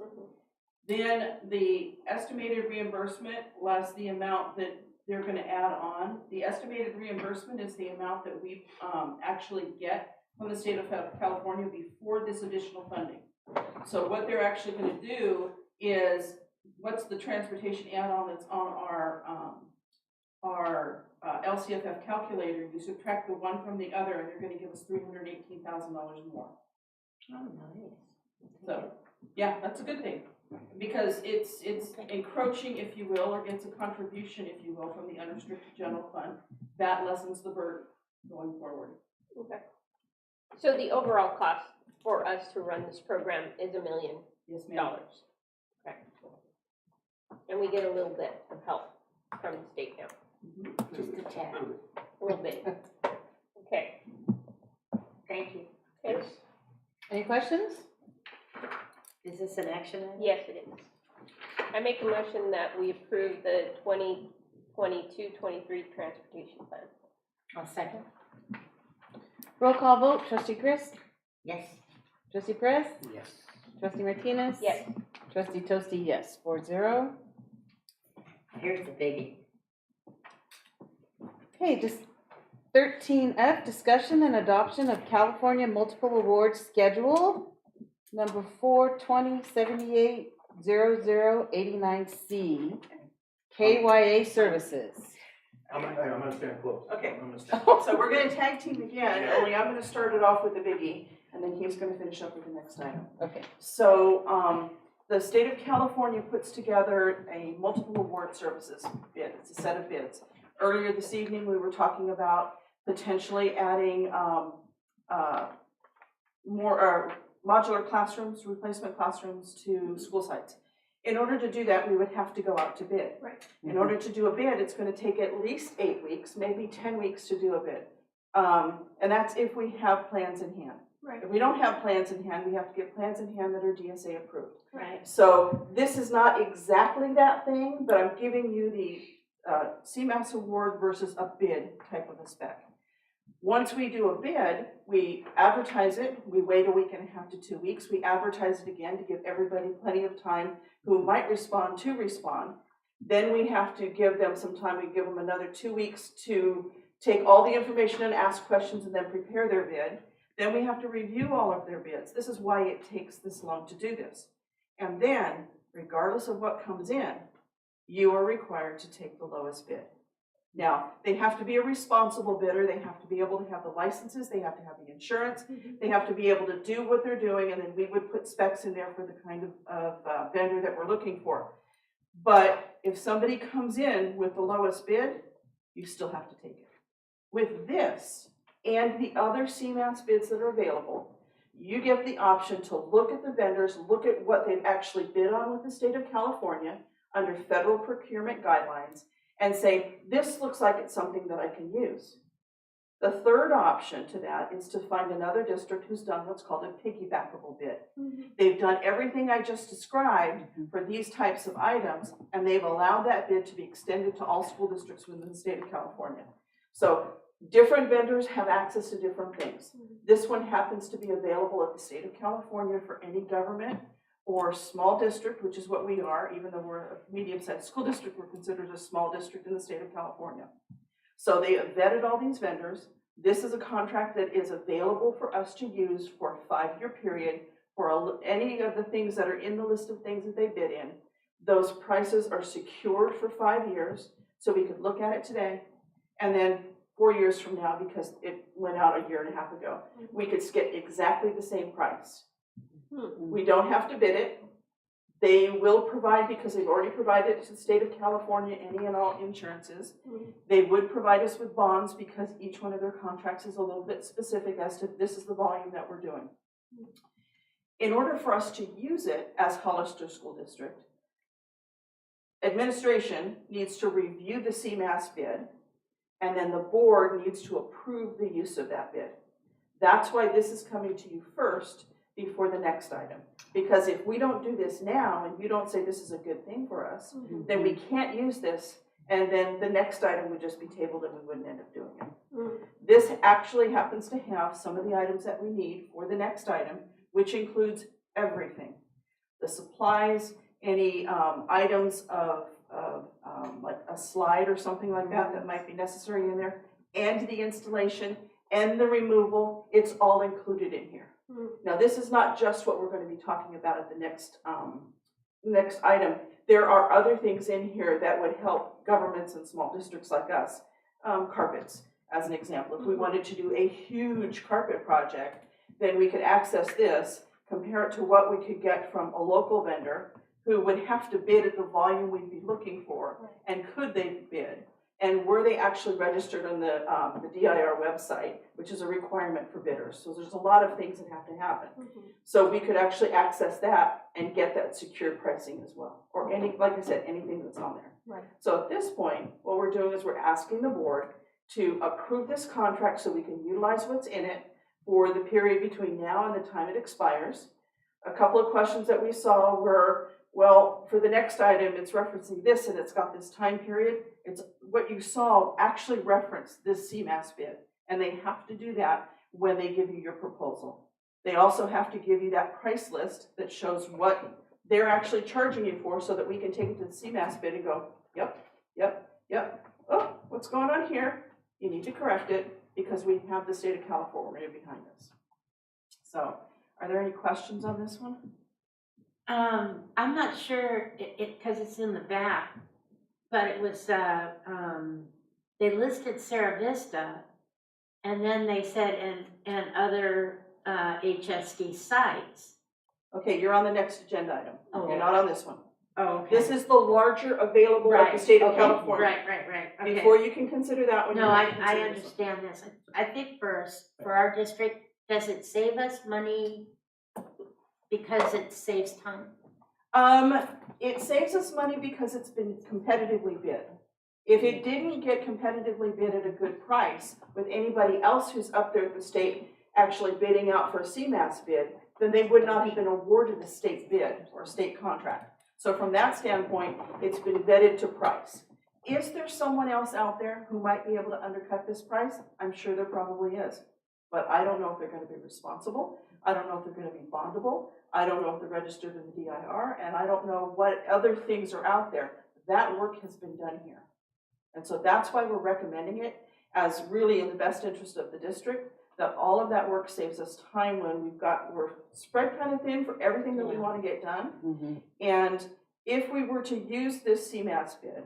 Then the estimated reimbursement less the amount that they're going to add on. The estimated reimbursement is the amount that we actually get from the state of California before this additional funding. So what they're actually going to do is, what's the transportation add-on that's on our LCFF calculator? You subtract the one from the other, and they're going to give us $318,000 more. Oh, nice. So, yeah, that's a good thing. Because it's encroaching, if you will, or it's a contribution, if you will, from the unrestricted general fund. That lessens the burden going forward. Okay. So the overall cost for us to run this program is $1 million. Yes, ma'am. Okay. And we get a little bit of help from the state now. Just a tad. A little bit. Okay. Thank you. Okay. Any questions? Is this an action item? Yes, it is. I make a motion that we approve the 2022-23 transportation plan. I'll second. Roll call vote, Trustee Chris? Yes. Trustee Perez? Yes. Trustee Martinez? Yes. Trustee Toasty, yes. 4-0. Here's the biggie. Okay, just 13F, discussion and adoption of California Multiple Awards Schedule, number 420780089C, KYA Services. I'm gonna stand close. Okay. I'm gonna stand So we're gonna tag team again, only I'm gonna start it off with the biggie, and then he's gonna finish up with the next item. Okay. So, the state of California puts together a multiple award services bid. It's a set of bids. Earlier this evening, we were talking about potentially adding, more, modular classrooms, replacement classrooms to school sites. In order to do that, we would have to go out to bid. Right. In order to do a bid, it's gonna take at least 8 weeks, maybe 10 weeks to do a bid. And that's if we have plans in hand. Right. If we don't have plans in hand, we have to get plans in hand that are DSA approved. Right. So this is not exactly that thing, but I'm giving you the CMAS award versus a bid type of a spec. Once we do a bid, we advertise it, we wait a week and a half to 2 weeks, we advertise it again to give everybody plenty of time who might respond to respond. Then we have to give them some time, we give them another 2 weeks to take all the information and ask questions and then prepare their bid. Then we have to review all of their bids. This is why it takes this long to do this. And then, regardless of what comes in, you are required to take the lowest bid. Now, they have to be a responsible bidder, they have to be able to have the licenses, they have to have the insurance, they have to be able to do what they're doing, and then we would put specs in there for the kind of vendor that we're looking for. But if somebody comes in with the lowest bid, you still have to take it. With this, and the other CMAS bids that are available, you get the option to look at the vendors, look at what they've actually bid on with the state of California under federal procurement guidelines, and say, this looks like it's something that I can use. The third option to that is to find another district who's done what's called a piggybackable bid. They've done everything I just described for these types of items, and they've allowed that bid to be extended to all school districts within the state of California. So different vendors have access to different things. This one happens to be available at the state of California for any government or small district, which is what we are, even though we're a medium-sized school district, we're considered a small district in the state of California. So they have vetted all these vendors. This is a contract that is available for us to use for a 5-year period for any of the things that are in the list of things that they bid in. Those prices are secured for 5 years, so we could look at it today, and then 4 years from now, because it went out a year and a half ago, we could get exactly the same price. We don't have to bid it. They will provide, because they've already provided to the state of California any and all insurances. They would provide us with bonds because each one of their contracts is a little bit specific as to this is the volume that we're doing. In order for us to use it as Hollister School District, administration needs to review the CMAS bid, and then the board needs to approve the use of that bid. That's why this is coming to you first before the next item. Because if we don't do this now, and you don't say this is a good thing for us, then we can't use this, and then the next item would just be tabled and we wouldn't end up doing it. This actually happens to have some of the items that we need for the next item, which includes everything. The supplies, any items of like a slide or something like that that might be necessary in there, and the installation and the removal, it's all included in here. Now, this is not just what we're going to be talking about at the next item. There are other things in here that would help governments and small districts like us. Carpets, as an example. If we wanted to do a huge carpet project, then we could access this, compare it to what we could get from a local vendor who would have to bid at the volume we'd be looking for, and could they bid? And were they actually registered on the DIR website, which is a requirement for bidders. So there's a lot of things that have to happen. So we could actually access that and get that secured pricing as well. Or like I said, anything that's on there. Right. So at this point, what we're doing is we're asking the board to approve this contract so we can utilize what's in it for the period between now and the time it expires. A couple of questions that we saw were, well, for the next item, it's referencing this and it's got this time period. It's what you saw actually referenced this CMAS bid, and they have to do that when they give you your proposal. They also have to give you that price list that shows what they're actually charging you for, so that we can take it to the CMAS bid and go, yep, oh, what's going on here? You need to correct it. because we have the state of California behind us. So, are there any questions on this one? I'm not sure because it's in the back, but it was, they listed Sarah Vista, and then they said, and other HSD sites. Okay, you're on the next agenda item. Oh. You're not on this one. Oh, okay. This is the larger available of the state of okay. California. Right. Okay. Before you can consider that one. No, you have to I consider this one. understand this. I think for our district, does it save us money because it saves time? It saves us money because it's been competitively bid. If it didn't get competitively bid at a good price with anybody else who's up there at the state actually bidding out for a CMAS bid, then they would not have been awarded a state bid or a state contract. So from that standpoint, it's been vetted to price. Is there someone else out there who might be able to undercut this price? I'm sure there probably is. But I don't know if they're going to be responsible. I don't know if they're going to be bondable. I don't know if they're registered in the DIR. And I don't know what other things are out there. That work has been done here. And so that's why we're recommending it as really in the best interest of the district, that all of that work saves us time when we're spread kind of thin for everything that we want to get done. Mm-hmm. And if we were to use this CMAS bid,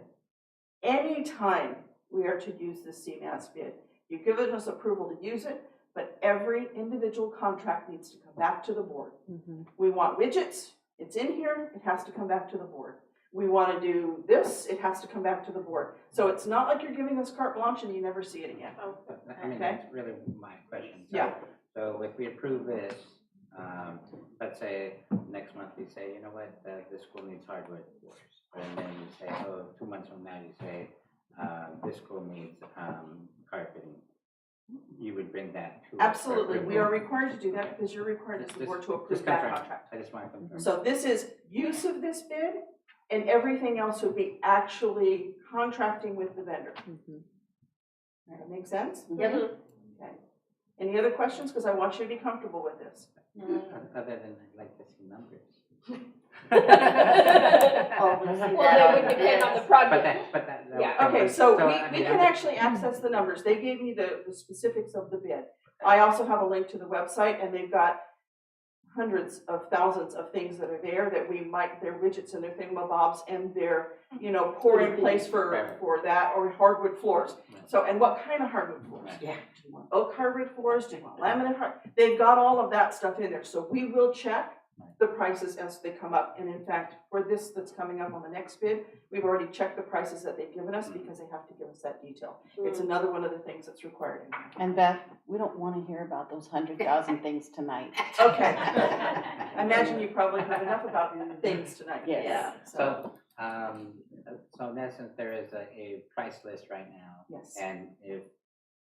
anytime we are to use this CMAS bid, you've given us approval to use it, but every individual contract needs to come back to the board. Mm-hmm. We want widgets, it's in here, it has to come back to the board. We want to do this, it has to come back to the board. So it's not like you're giving us carte blanche and you never see it again. I mean, Okay. that's really my question. So, Yeah. So if we approve this, let's say next month we say, you know what, this school needs hardwood floors. And then you say, oh, 2 months from now you say, this school needs carpeting. You would bring that to us for Absolutely, we approval. are required to do that because you're required as the board to approve that confirm. contract. I just want to confirm. So this is use of this bid, and everything else would be actually contracting with the vendor. Does that make sense? Yep. Okay. Any other questions? Because I want you to be comfortable with this. Other than I'd like to see numbers. Well, that would depend on the project. But that Yeah. Okay, so I we mean, can actually access the numbers. They gave me the specifics of the bid. I also have a link to the website, and they've got hundreds of thousands of things that are there that we might, their widgets and their thingamabobs and their, pour in place for that, or hardwood floors. So, and what kind of hardwood floors? Yeah. Do you want oak hardwood floors? Do you want laminate hardwood? They've got all of that stuff in there. So we will check the prices as they come up. And in fact, for this that's coming up on the next bid, we've already checked the prices that they've given us because they have to give us that detail. It's another one of the things that's required in here. And Beth, we don't want to hear about those 100,000 things tonight. Okay. I imagine you probably heard enough about things tonight. Yes. Yeah. So in essence, there is a price list right now. Yes. And if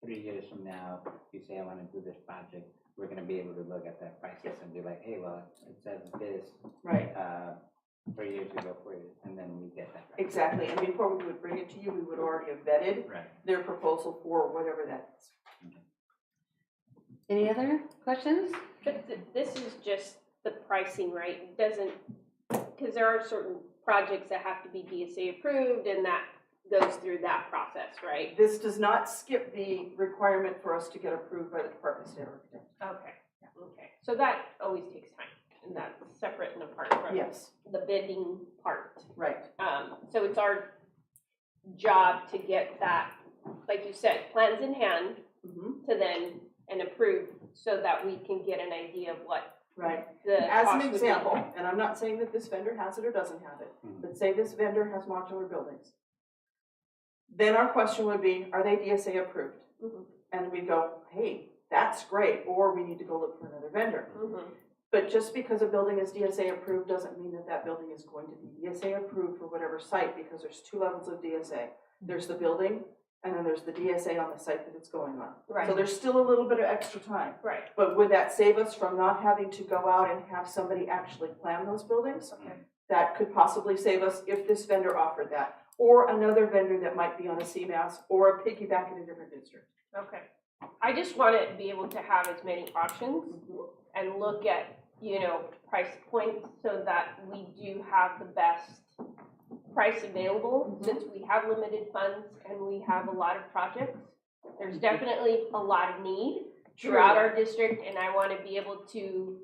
3 years from now, you say, I want to do this project, we're going to be able to look at that price list and be like, hey, well, it says this. Right. 3 years ago, 4 years, and then we get that. Exactly. And before we would bring it to you, we would already have vetted their proposal for whatever that is. Any other questions? But this is just the pricing, right? It doesn't, because there are certain projects that have to be DSA approved, and that goes through that process, right? This does not skip the requirement for us to get approved by the Department of State Architect. Okay, okay. So that always takes time, and that's separate and apart from the bidding part. Right. So it's our job to get that, like you said, plans in hand to then and approve so that we can get an idea of what the As cost an would be. example, and I'm not saying that this vendor has it or doesn't have it, but say this vendor has modular buildings. Then our question would be, are they DSA approved? And we go, hey, that's great, or we need to go look for another vendor. But just because a building is DSA approved doesn't mean that that building is going to be DSA approved for whatever site, because there's 2 levels of DSA. There's the building, and then there's the DSA on the site that it's going on. Right. So there's still a little bit of extra time. Right. But would that save us from not having to go out and have somebody actually plan those buildings? That could possibly save us if this vendor offered that, or another vendor that might be on a CMAS or a piggyback in a different district. Okay. I just want to be able to have as many options and look at, price points so that we do have the best price available, since we have limited funds and we have a lot of projects. There's definitely a lot of need throughout our district, and I want to be able to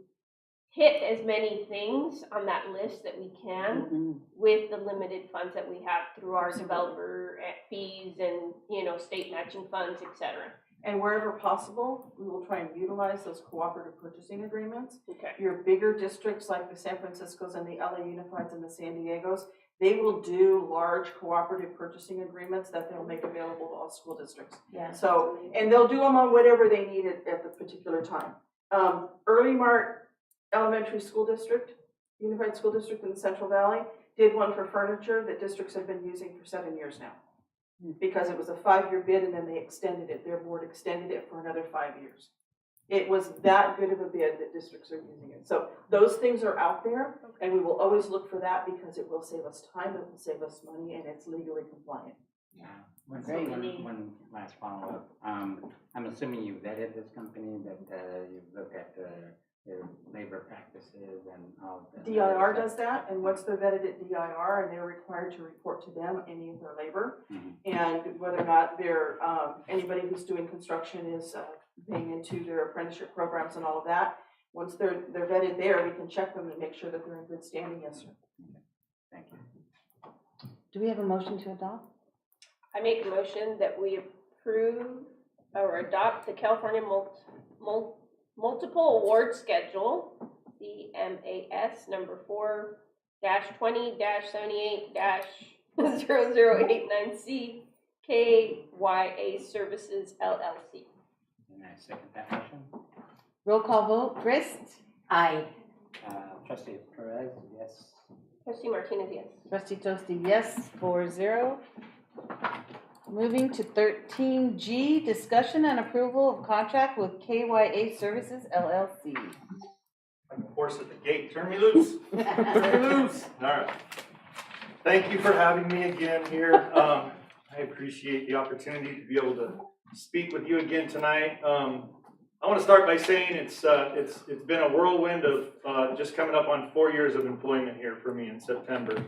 hit as many things on that list that we can with the limited funds that we have through our developer fees and, you know, state matching funds, et cetera. And wherever possible, we will try and utilize those cooperative purchasing agreements. Okay. Your bigger districts like the San Franciscos and the LA Unifieds and the San Diegos, they will do large cooperative purchasing agreements that they'll make available to all school districts. Yeah. So, and they'll do them on whatever they need at the particular time. Early Mart Elementary School District, Unified School District in the Central Valley, did one for furniture that districts have been using for 7 years now. Because it was a 5-year bid and then they extended it, their board extended it for another 5 years. It was that good of a bid that districts are using it. So those things are out there, and we will always look for that because it will save us time, it will save us money, and it's legally compliant. One last follow-up. I'm assuming you vetted this company, that you looked at their labor practices and all that. DIR does that, and once they're vetted at DIR, and they're required to report to them any of their labor, and whether or not they're, anybody who's doing construction is paying into their apprenticeship programs and all of that. Once they're vetted there, we can check them and make sure that they're in good standing, yes, sir. Thank you. Do we have a motion to adopt? I make a motion that we approve or adopt the California Multiple Award Schedule, the MAS number 4-20-78-0089C KYA Services LLC. And I second that motion. Roll call vote. Grist? Aye. Trustee Perez, yes. Trustee Martinez, yes. Trustee Toasty, yes, 4-0. Moving to 13G, discussion and approval of contract with KYA Services LLC. Like a horse at the gate, turn me loose. Turn me loose. All right. Thank you for having me again here. I appreciate the opportunity to be able to speak with you again tonight. I want to start by saying it's been a whirlwind of just coming up on 4 years of employment here for me in September.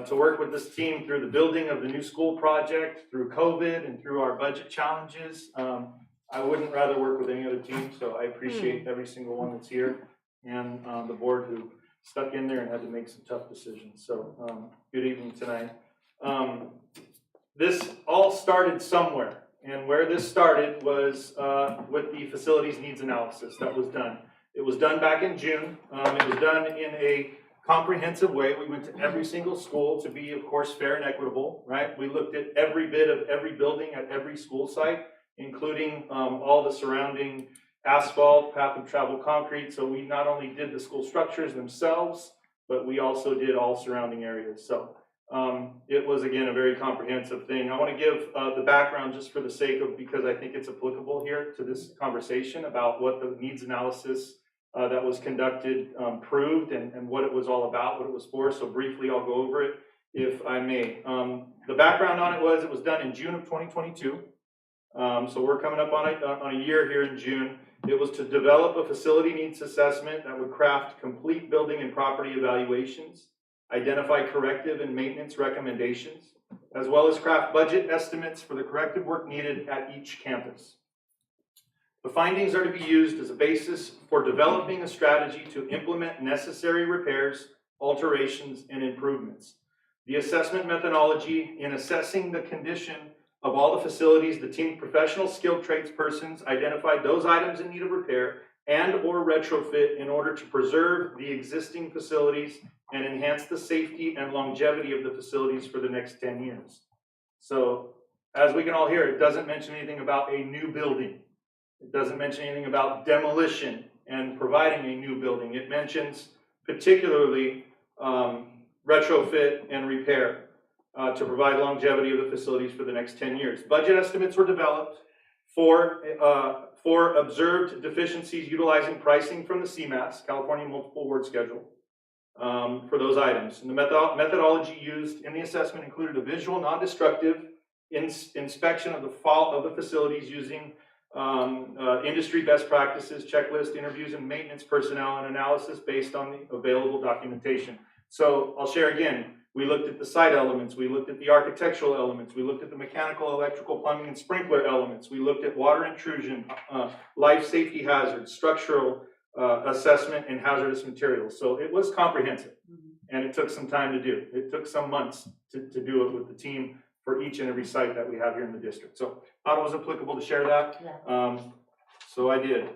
To work with this team through the building of the new school project, through COVID, and through our budget challenges. I wouldn't rather work with any other team, so I appreciate every single one that's here and the board who stuck in there and had to make some tough decisions. So good evening tonight. This all started somewhere, and where this started was with the facilities needs analysis that was done. It was done back in June. It was done in a comprehensive way. We went to every single school to be, of course, fair and equitable, right? We looked at every bit of every building at every school site, including all the surrounding asphalt, path of travel concrete. So we not only did the school structures themselves, but we also did all surrounding areas. So it was, again, a very comprehensive thing. I want to give the background just for the sake of, because I think it's applicable here to this conversation about what the needs analysis that was conducted proved and what it was all about, what it was for. So briefly, I'll go over it if I may. The background on it was done in June of 2022. So we're coming up on a year here in June. It was to develop a facility needs assessment that would craft complete building and property evaluations, identify corrective and maintenance recommendations, as well as craft budget estimates for the corrective work needed at each campus. The findings are to be used as a basis for developing a strategy to implement necessary repairs, alterations, and improvements. The assessment methodology in assessing the condition of all the facilities, the team of professional skilled tradespersons identified those items in need of repair and or retrofit in order to preserve the existing facilities and enhance the safety and longevity of the facilities for the next 10 years. So, as we can all hear, it doesn't mention anything about a new building. It doesn't mention anything about demolition and providing a new building. It mentions particularly retrofit and repair to provide longevity of the facilities for the next 10 years. Budget estimates were developed for observed deficiencies utilizing pricing from the CMAS, California Multiple Award Schedule, for those items. And the methodology used in the assessment included a visual, non-destructive inspection of the facilities using industry best practices, checklist, interviews, and maintenance personnel, and analysis based on the available documentation. So I'll share again, We looked at the site elements, we looked at the architectural elements, we looked at the mechanical, electrical, plumbing, and sprinkler elements, we looked at water intrusion, life safety hazards, structural assessment, and hazardous materials. So it was comprehensive, and it took some time to do. It took some months to do it with the team for each and every site that we have here in the district. So I thought it was applicable to share that. So I did.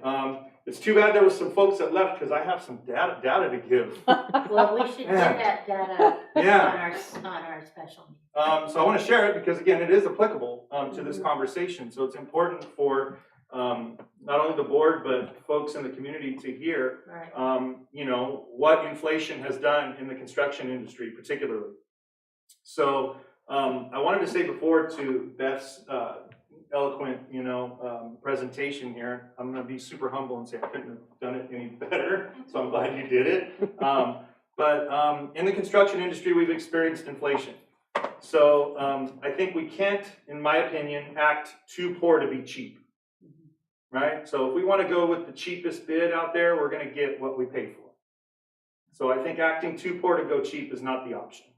It's too bad there was some folks that left because I have some data to give. Well, we should get that data on our special meeting. So I want to share it because, again, it is applicable to this conversation. So it's important for not only the board, but folks in the community to hear, you know, what inflation has done in the construction industry, particularly. So I wanted to say before to Beth's eloquent, you know, presentation here, I'm going to be super humble and say I couldn't have done it any better. So I'm glad you did it. But in the construction industry, we've experienced inflation. So I think we can't, in my opinion, act too poor to be cheap, right? So if we want to go with the cheapest bid out there, we're going to get what we pay for. So I think acting too poor to go cheap is not the option.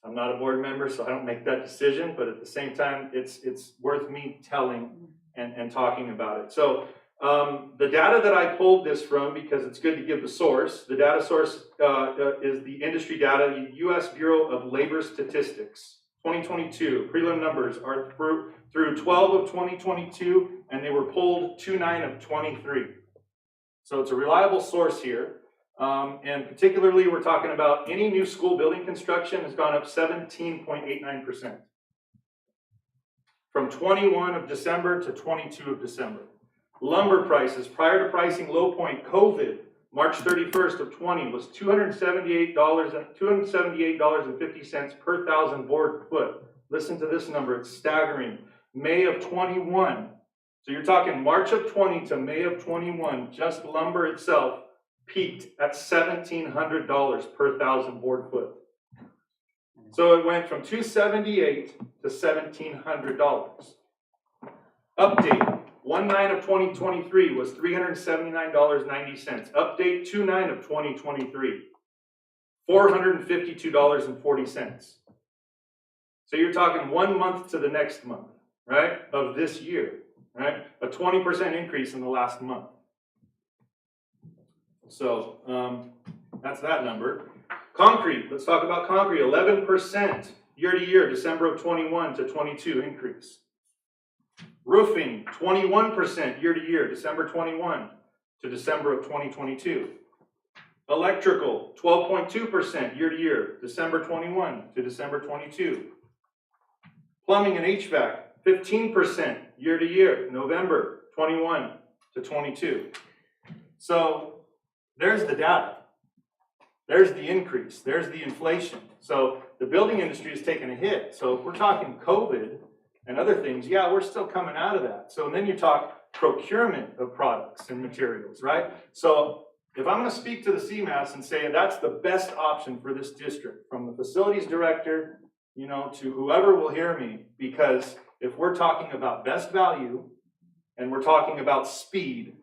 I'm not a board member, so I don't make that decision, but at the same time, it's worth me telling and talking about it. So the data that I pulled this from, because it's good to give the source, the data source is the industry data, the U.S. Bureau of Labor Statistics, 2022. Prelim numbers are through 12 of 2022, and they were pulled 2/9 of 23. So it's a reliable source here. And particularly, we're talking about any new school building construction has gone up 17.89%. From 21 of December to 22 of December. Lumber prices, prior to pricing low point COVID, March 31st of 20 was $278.50 per thousand board foot. Listen to this number, it's staggering. May of 21, so you're talking March of 20 to May of 21, just lumber itself peaked at $1,700 per thousand board foot. So it went from $278 to $1,700. Update, 1/9 of 2023 was $379.90. Update 2/9 of 2023, $452.40. So you're talking 1 month to the next month, right, of this year, right? A 20% increase in the last month. So that's that number. Concrete, let's talk about concrete. 11% year to year, December of 21 to 22 increase. Roofing, 21% year to year, December 21 to December of 2022. Electrical, 12.2% year to year, December 21 to December 22. Plumbing and HVAC, 15% year to year, November 21 to 22. So there's the data. There's the increase. There's the inflation. So the building industry is taking a hit. So if we're talking COVID and other things, yeah, we're still coming out of that. So then you talk procurement of products and materials, right? So if I'm going to speak to the CMAS and say that's the best option for this district, from the facilities director, you know, to whoever will hear me, because if we're talking about best value and we're talking about speed,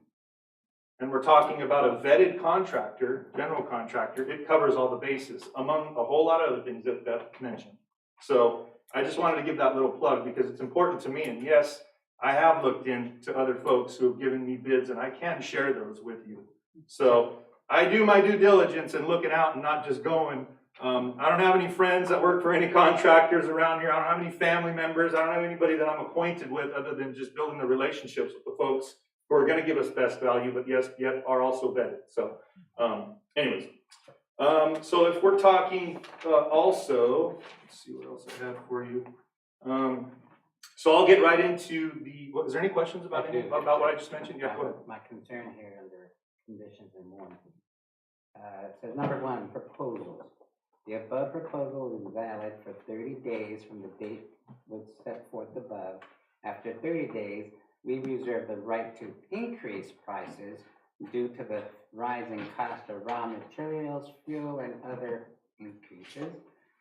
and we're talking about a vetted contractor, general contractor, it covers all the bases, among a whole lot of other things that Beth mentioned. So I just wanted to give that little plug because it's important to me. And yes, I have looked into other folks who have given me bids, and I can share those with you. So I do my due diligence and looking out and not just going. I don't have any friends that work for any contractors around here. I don't have any family members. I don't have anybody that I'm acquainted with other than just building the relationships with the folks who are going to give us best value, but yes, yet are also vetted. So, anyways, so if we're talking also, let's see what else I have for you. So I'll get right into the. Is there any questions about what I just mentioned? Yeah, go ahead. My concern here under conditions and more. It says number 1, proposals. The above proposal is valid for 30 days from the date was set forth above. After 30 days, we reserve the right to increase prices due to the rising cost of raw materials, fuel, and other increases.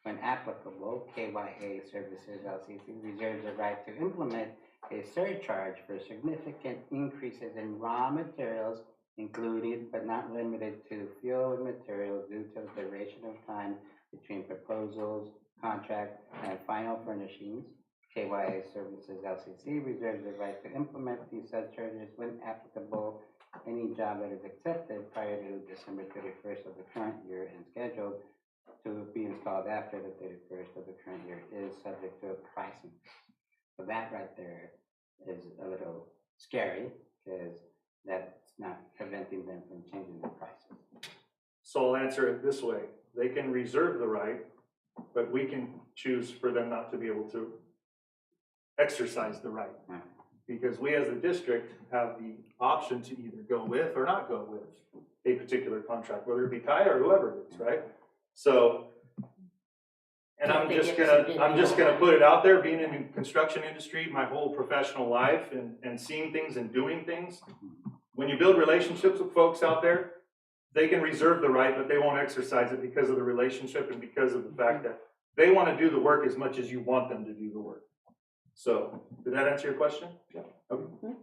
When applicable, KYA Services LCC reserves the right to implement a surcharge for significant increases in raw materials, including but not limited to fuel and materials due to the duration of time between proposals, contract, and final furnishings. KYA Services LCC reserves the right to implement these surcharges when applicable. Any job that is accepted prior to December 31st of the current year and scheduled to be installed after the 31st of the current year is subject to a pricing. So that right there is a little scary because that's not preventing them from changing their prices. So I'll answer it this way. They can reserve the right, but we can choose for them not to be able to exercise the right. Because we as a district have the option to either go with or not go with a particular contract, whether it be Kaya or whoever it is, right? So, and I'm just gonna put it out there, being in the construction industry my whole professional life and seeing things and doing things. When you build relationships with folks out there, they can reserve the right, but they won't exercise it because of the relationship and because of the fact that they want to do the work as much as you want them to do the work. So, did that answer your question? Yeah. Okay.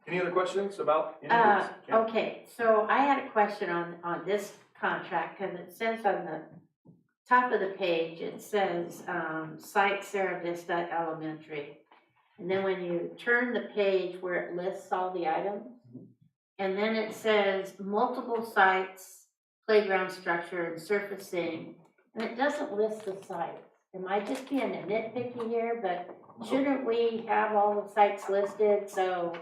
Any other questions about any of this? Yeah. Okay, so I had a question on this contract, because it says on the top of the page, it says site Sarah Vista Elementary. And then when you turn the page where it lists all the items, and then it says multiple sites, playground structure and surfacing, and it doesn't list the sites. Am I just being a nitpicky here? But shouldn't we have all the sites listed, so?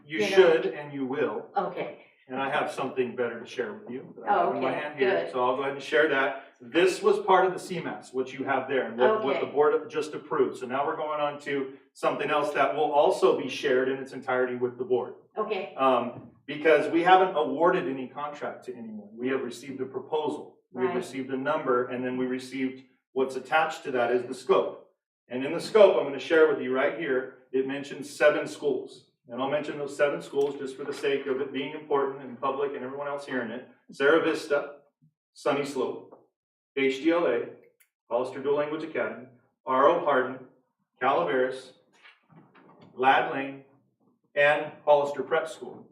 You should, and you will. Okay. And I have something better to share with you. That I Oh, have in my okay, hand here, good. so I'll go ahead and share that. This was part of the CMAS, what you have there, and what the board just approved. So now we're going on to something else that will also be shared in its entirety with the board. Okay. Because we haven't awarded any contract to anyone. We have received a proposal. We've Right. received a number, and then we received what's attached to that is the scope. And in the scope, I'm going to share with you right here, it mentions 7 schools. And I'll mention those 7 schools just for the sake of it being important and public and everyone else hearing it. Sarah Vista, Sunny Slope, HDLA, Hollister Dual Language Academy, R.O. Hardin, Calaveras, Ladd Lane, and Hollister Prep School.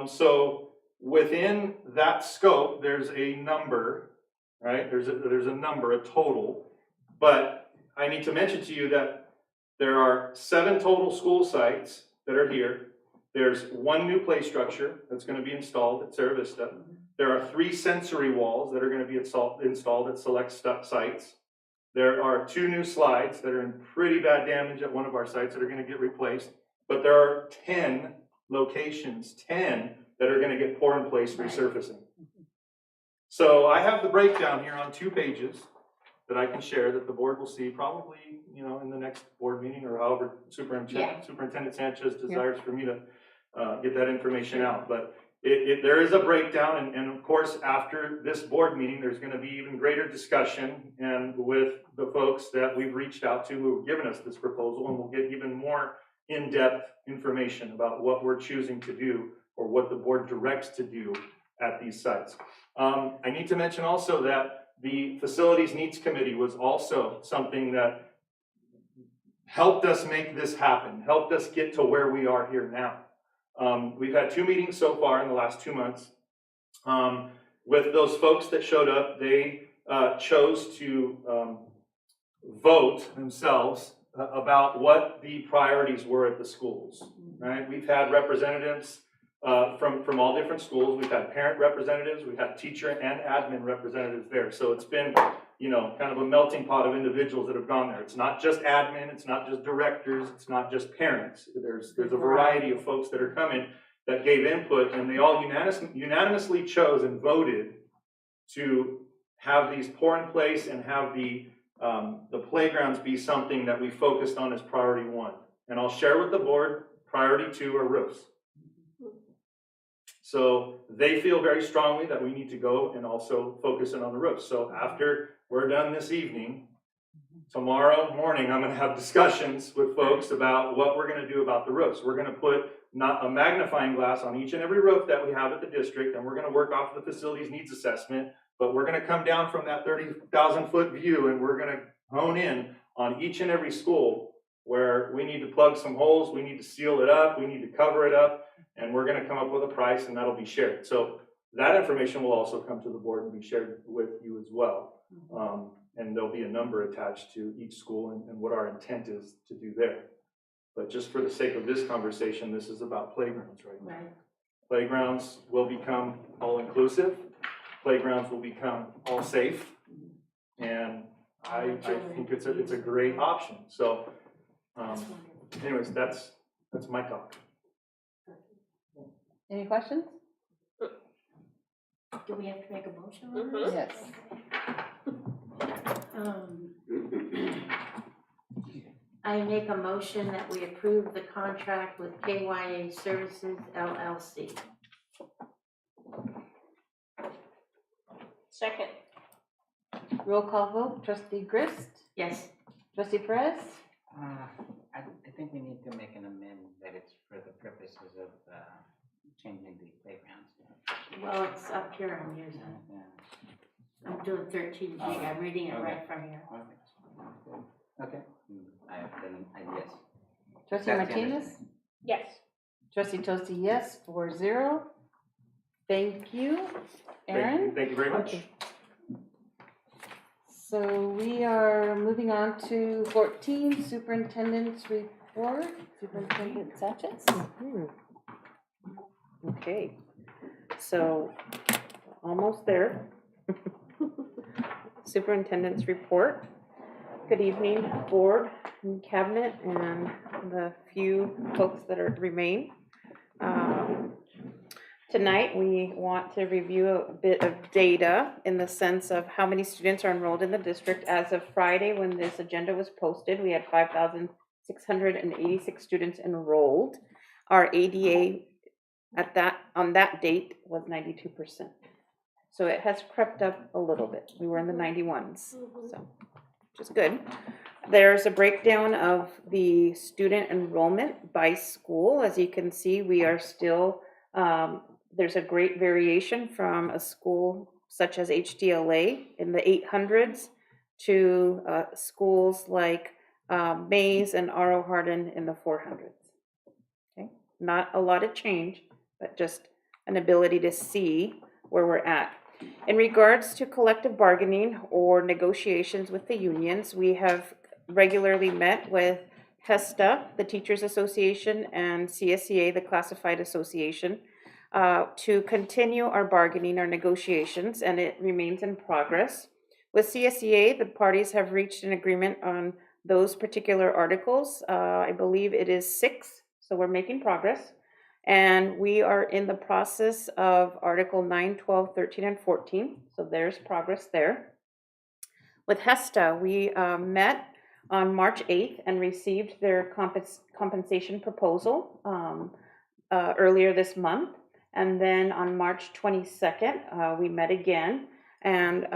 So within that scope, there's a number, right? There's a number, a total. But I need to mention to you that there are 7 total school sites that are here. There's 1 new play structure that's going to be installed at Sarah Vista. There are 3 sensory walls that are going to be installed at select sites. There are 2 new slides that are in pretty bad damage at one of our sites that are going to get replaced. But there are 10 locations, 10 that are going to get pour-in-place resurfacing. So I have the breakdown here on 2 pages that I can share that the board will see probably, in the next board meeting or however Superintendent Sanchez desires for me to get that information out. But there is a breakdown, and of course, after this board meeting, there's going to be even greater discussion and with the folks that we've reached out to who have given us this proposal, and we'll get even more in-depth information about what we're choosing to do or what the board directs to do at these sites. I need to mention also that the Facilities Needs Committee was also something that helped us make this happen, helped us get to where we are here now. We've had 2 meetings so far in the last 2 months. With those folks that showed up, they chose to vote themselves about what the priorities were at the schools, right? We've had representatives from all different schools. We've had parent representatives, we've had teacher and admin representatives there. So it's been, kind of a melting pot of individuals that have gone there. It's not just admin, it's not just directors, it's not just parents. There's a variety of folks that are coming that gave input, and they all unanimously chose and voted to have these pour-in-place and have the playgrounds be something that we focused on as priority 1. And I'll share with the board, priority 2 are roofs. So they feel very strongly that we need to go and also focus in on the roofs. So after we're done this evening, tomorrow morning, I'm going to have discussions with folks about what we're going to do about the roofs. We're going to put not a magnifying glass on each and every roof that we have at the district, and we're going to work off the facilities needs assessment, but we're going to come down from that 30,000-foot view, and we're going to hone in on each and every school where we need to plug some holes, we need to seal it up, we need to cover it up, and we're going to come up with a price, and that'll be shared. So That information will also come to the board and be shared with you as well. And there'll be a number attached to each school and what our intent is to do there. But just for the sake of this conversation, this is about playgrounds right now. Right. Playgrounds will become all-inclusive. Playgrounds will become all-safe. And I think it's a great option. So anyways, that's my talk. Any questions? Do we have to make a motion on this? Yes. I make a motion that we approve the contract with KYA Services LLC. Second. Roll call vote, trustee Grist? Yes. Trustee Perez? I think we need to make an amendment that it's for the purposes of changing the playgrounds. Well, it's up here on yours. I'm doing 13G. I'm reading it right from here. Okay. Then I yes. Trustee That's the Martinez? understanding. Yes. Trustee Tosti, yes, 4-0. Thank you. Aaron? Thank you very much. Okay. So we are moving on to 14, Superintendent's Report. Superintendent Sanchez? Okay, so almost there. Superintendent's Report. Good evening, board and cabinet and the few folks that remain. Tonight, we want to review a bit of data in the sense of how many students are enrolled in the district. As of Friday, when this agenda was posted, we had 5,686 students enrolled. Our ADA on that date was 92%. So it has crept up a little bit. We were in the 91s, so which is good. There's a breakdown of the student enrollment by school. As you can see, we are still there's a great variation from a school such as HDLA in the 800s to schools like Mays and R.O. Hardin in the 400s. Okay, not a lot of change, but just an ability to see where we're at. In regards to collective bargaining or negotiations with the unions, we have regularly met with HESTA, the Teachers Association, and CSEA, the Classified Association, to continue our bargaining, our negotiations, and it remains in progress. With CSEA, the parties have reached an agreement on those particular articles. I believe it is 6, so we're making progress. And we are in the process of Article 9, 12, 13, and 14, so there's progress there. With HESTA, we met on March 8th and received their compensation proposal earlier this month. And then on March 22nd, we met again. And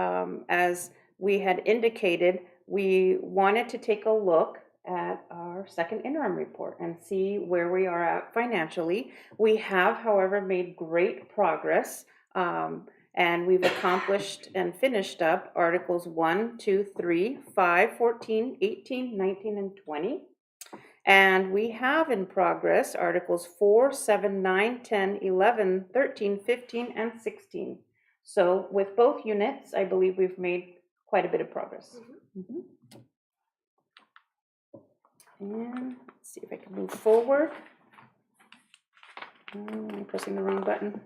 as we had indicated, we wanted to take a look at our second interim report and see where we are at financially. We have, however, made great progress. And we've accomplished and finished up Articles 1, 2, 3, 5, 14, 18, 19, and 20. And we have in progress Articles 4, 7, 9, 10, 11, 13, 15, and 16. So with both units, I believe we've made quite a bit of progress. And let's see if I can move forward. I'm pressing the wrong button.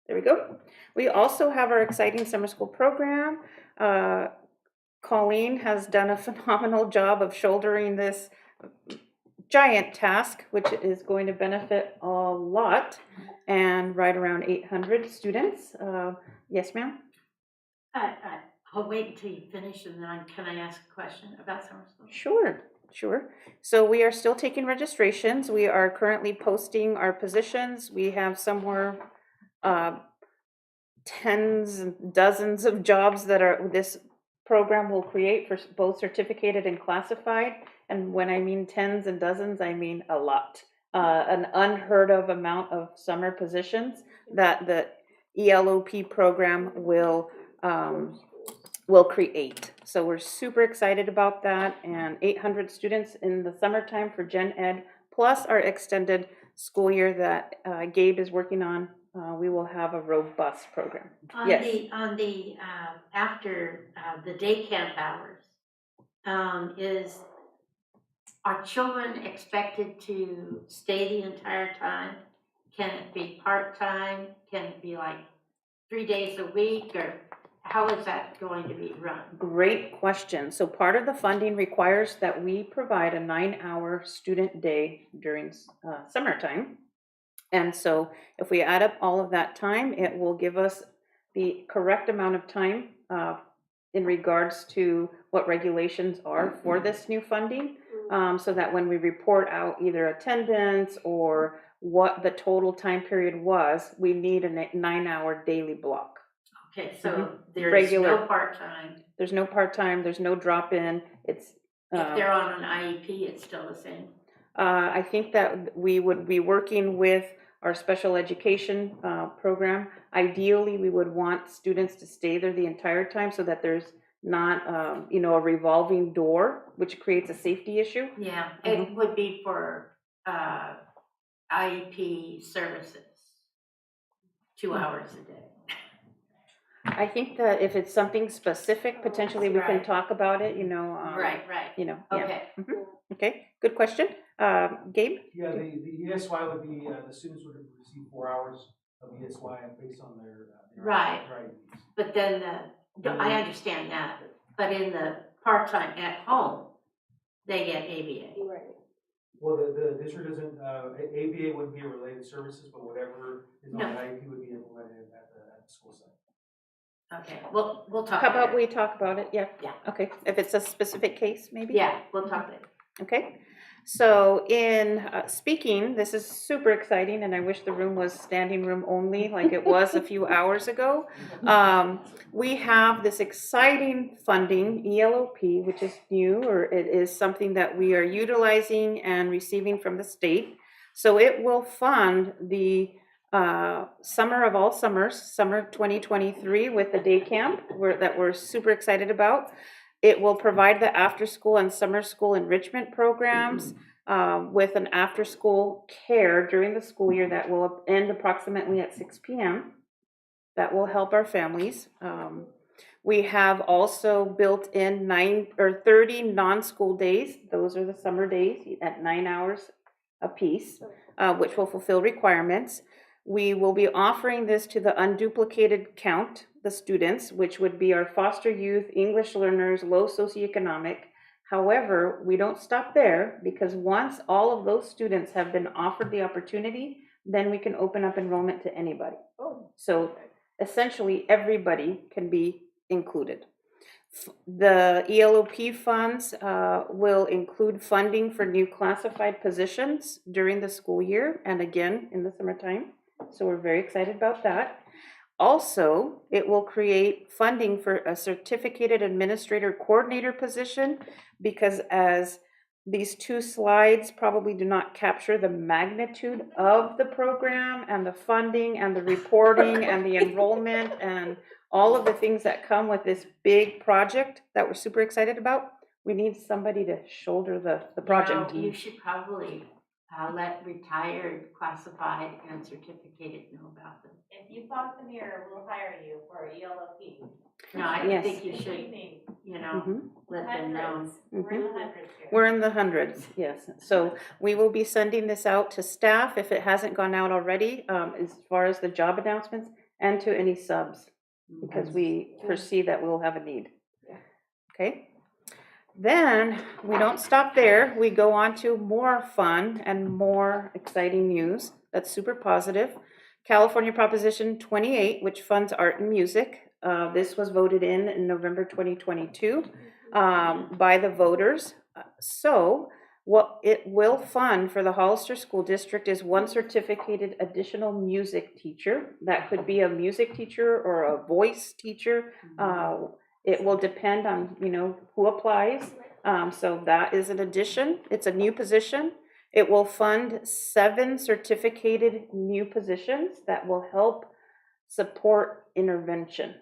There we go. We also have our exciting summer school program. Colleen has done a phenomenal job of shouldering this giant task, which is going to benefit a lot, and right around 800 students. Yes, ma'am? I'll wait until you finish and then can I ask a question about summer school? Sure. So we are still taking registrations. We are currently posting our positions. We have somewhere tens and dozens of jobs that this program will create for both certificated and classified. And when I mean tens and dozens, I mean a lot. An unheard of amount of summer positions that the ELOP program will create. So we're super excited about that, and 800 students in the summertime for Gen Ed, plus our extended school year that Gabe is working on we will have a robust program. On Yes. after the day camp hours, are children expected to stay the entire time? Can it be part-time? Can it be like 3 days a week, or how is that going to be run? Great question. So part of the funding requires that we provide a 9-hour student day during summertime. And so if we add up all of that time, it will give us the correct amount of time in regards to what regulations are for this new funding, so that when we report out either attendance or what the total time period was, we need a 9-hour daily block. Okay, so there's Regular. no part-time. There's no part-time, there's no drop-in. It's If they're on an IEP, it's still the same. I think that we would be working with our special education program. Ideally, we would want students to stay there the entire time so that there's not, a revolving door, which creates a safety issue. Yeah, it would be for IEP services, 2 hours a day. I think that if it's something specific, potentially we can Right. talk about it, Right. Yeah. Okay. Okay, good question. Gabe? Yeah, the ESY would be, the students would receive 4 hours of ESY based on their Right. needs. But then I understand that, but in the part-time at home, they get ABA. Right. Well, the district doesn't, ABA wouldn't be a related services, but whatever is on the IEP would be implemented at the school site. Okay, we'll talk How about later. we talk about it? Yeah. Yeah. Okay, if it's a specific case, maybe? Yeah, we'll talk later. Okay, so in speaking, this is super exciting, and I wish the room was standing room only like it was a few hours ago. We have this exciting funding, ELOP, which is new, or it is something that we are utilizing and receiving from the state. So it will fund the summer of all summers, summer 2023, with the day camp that we're super excited about. It will provide the after-school and summer school enrichment programs with an after-school care during the school year that will end approximately at 6 p.m. That will help our families. We have also built in 30 non-school days. Those are the summer days at 9 hours apiece, which will fulfill requirements. We will be offering this to the unduplicated count, the students, which would be our foster youth, English learners, low socioeconomic. However, we don't stop there, because once all of those students have been offered the opportunity, then we can open up enrollment to anybody. So essentially, everybody can be included. The ELOP funds will include funding for new classified positions during the school year and again in the summertime. So we're very excited about that. Also, it will create funding for a certificated administrator coordinator position, because as these two slides probably do not capture the magnitude of the program and the funding and the reporting and the enrollment and all of the things that come with this big project that we're super excited about, we need somebody to shoulder the project. You should probably let retired, classified, and certificated know about them. If you fog the mirror, we'll hire you for ELOP. No, I Yes. think you should, let them know. We're in the hundreds here. We're in the hundreds, yes. So we will be sending this out to staff if it hasn't gone out already, as far as the job announcements, and to any subs, because we foresee that we'll have a need. Okay? Then we don't stop there. We go on to more fun and more exciting news. That's super positive. California Proposition 28, which funds art and music. This was voted in November 2022 by the voters. So what it will fund for the Hollister School District is one certificated additional music teacher. That could be a music teacher or a voice teacher. It will depend on, who applies. So that is an addition. It's a new position. It will fund 7 certificated new positions that will help support intervention.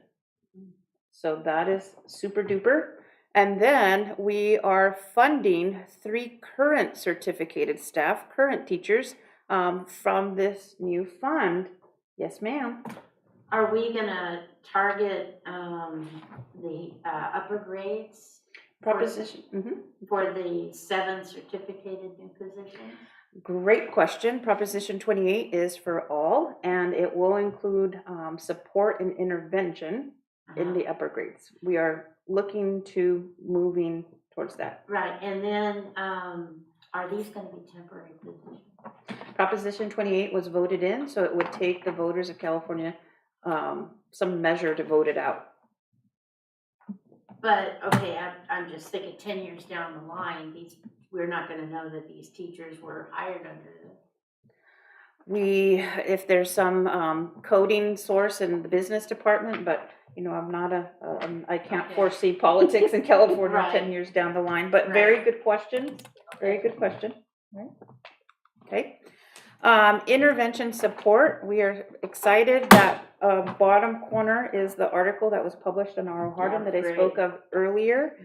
So that is super duper. And then we are funding 3 current certificated staff, current teachers, from this new fund Yes, ma'am. Are we gonna target, the, upper grades? Proposition, For the 7 certificated new positions? Great question. Proposition 28 is for all, and it will include support and intervention in the upper grades. We are looking to moving towards that. Right, and then, are these gonna be temporary positions? Proposition 28 was voted in, so it would take the voters of California some measure to vote it out. But, okay, I'm just thinking 10 years down the line, we're not gonna know that these teachers were hired under If there's some coding source in the business department, but I'm not I can't foresee politics in California Right. 10 years down the line, but very good question. Very good question. Right. Okay. Intervention support. We are excited that bottom corner is the article that was published in R.O. Hardin that I spoke of earlier.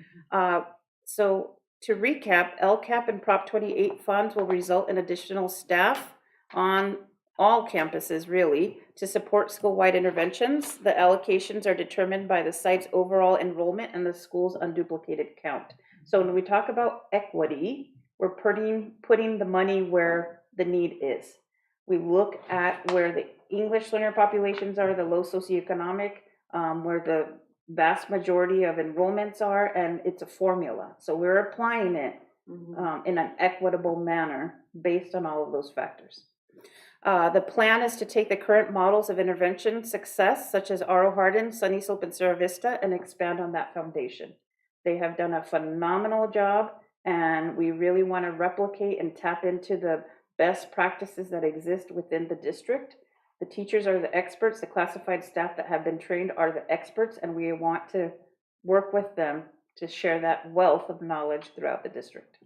So to recap, LCAP and Prop 28 funds will result in additional staff on all campuses, really, to support school-wide interventions. The allocations are determined by the site's overall enrollment and the school's unduplicated count. So when we talk about equity, we're putting the money where the need is. We look at where the English learner populations are, the low socioeconomic, where the vast majority of enrollments are, and it's a formula. So we're applying it in an equitable manner based on all of those factors. The plan is to take the current models of intervention success, such as R.O. Hardin, Sunny Slope, and Sierra Vista, and expand on that foundation. They have done a phenomenal job, and we really want to replicate and tap into the best practices that exist within the district. The teachers are the experts. The classified staff that have been trained are the experts, and we want to work with them to share that wealth of knowledge throughout the district.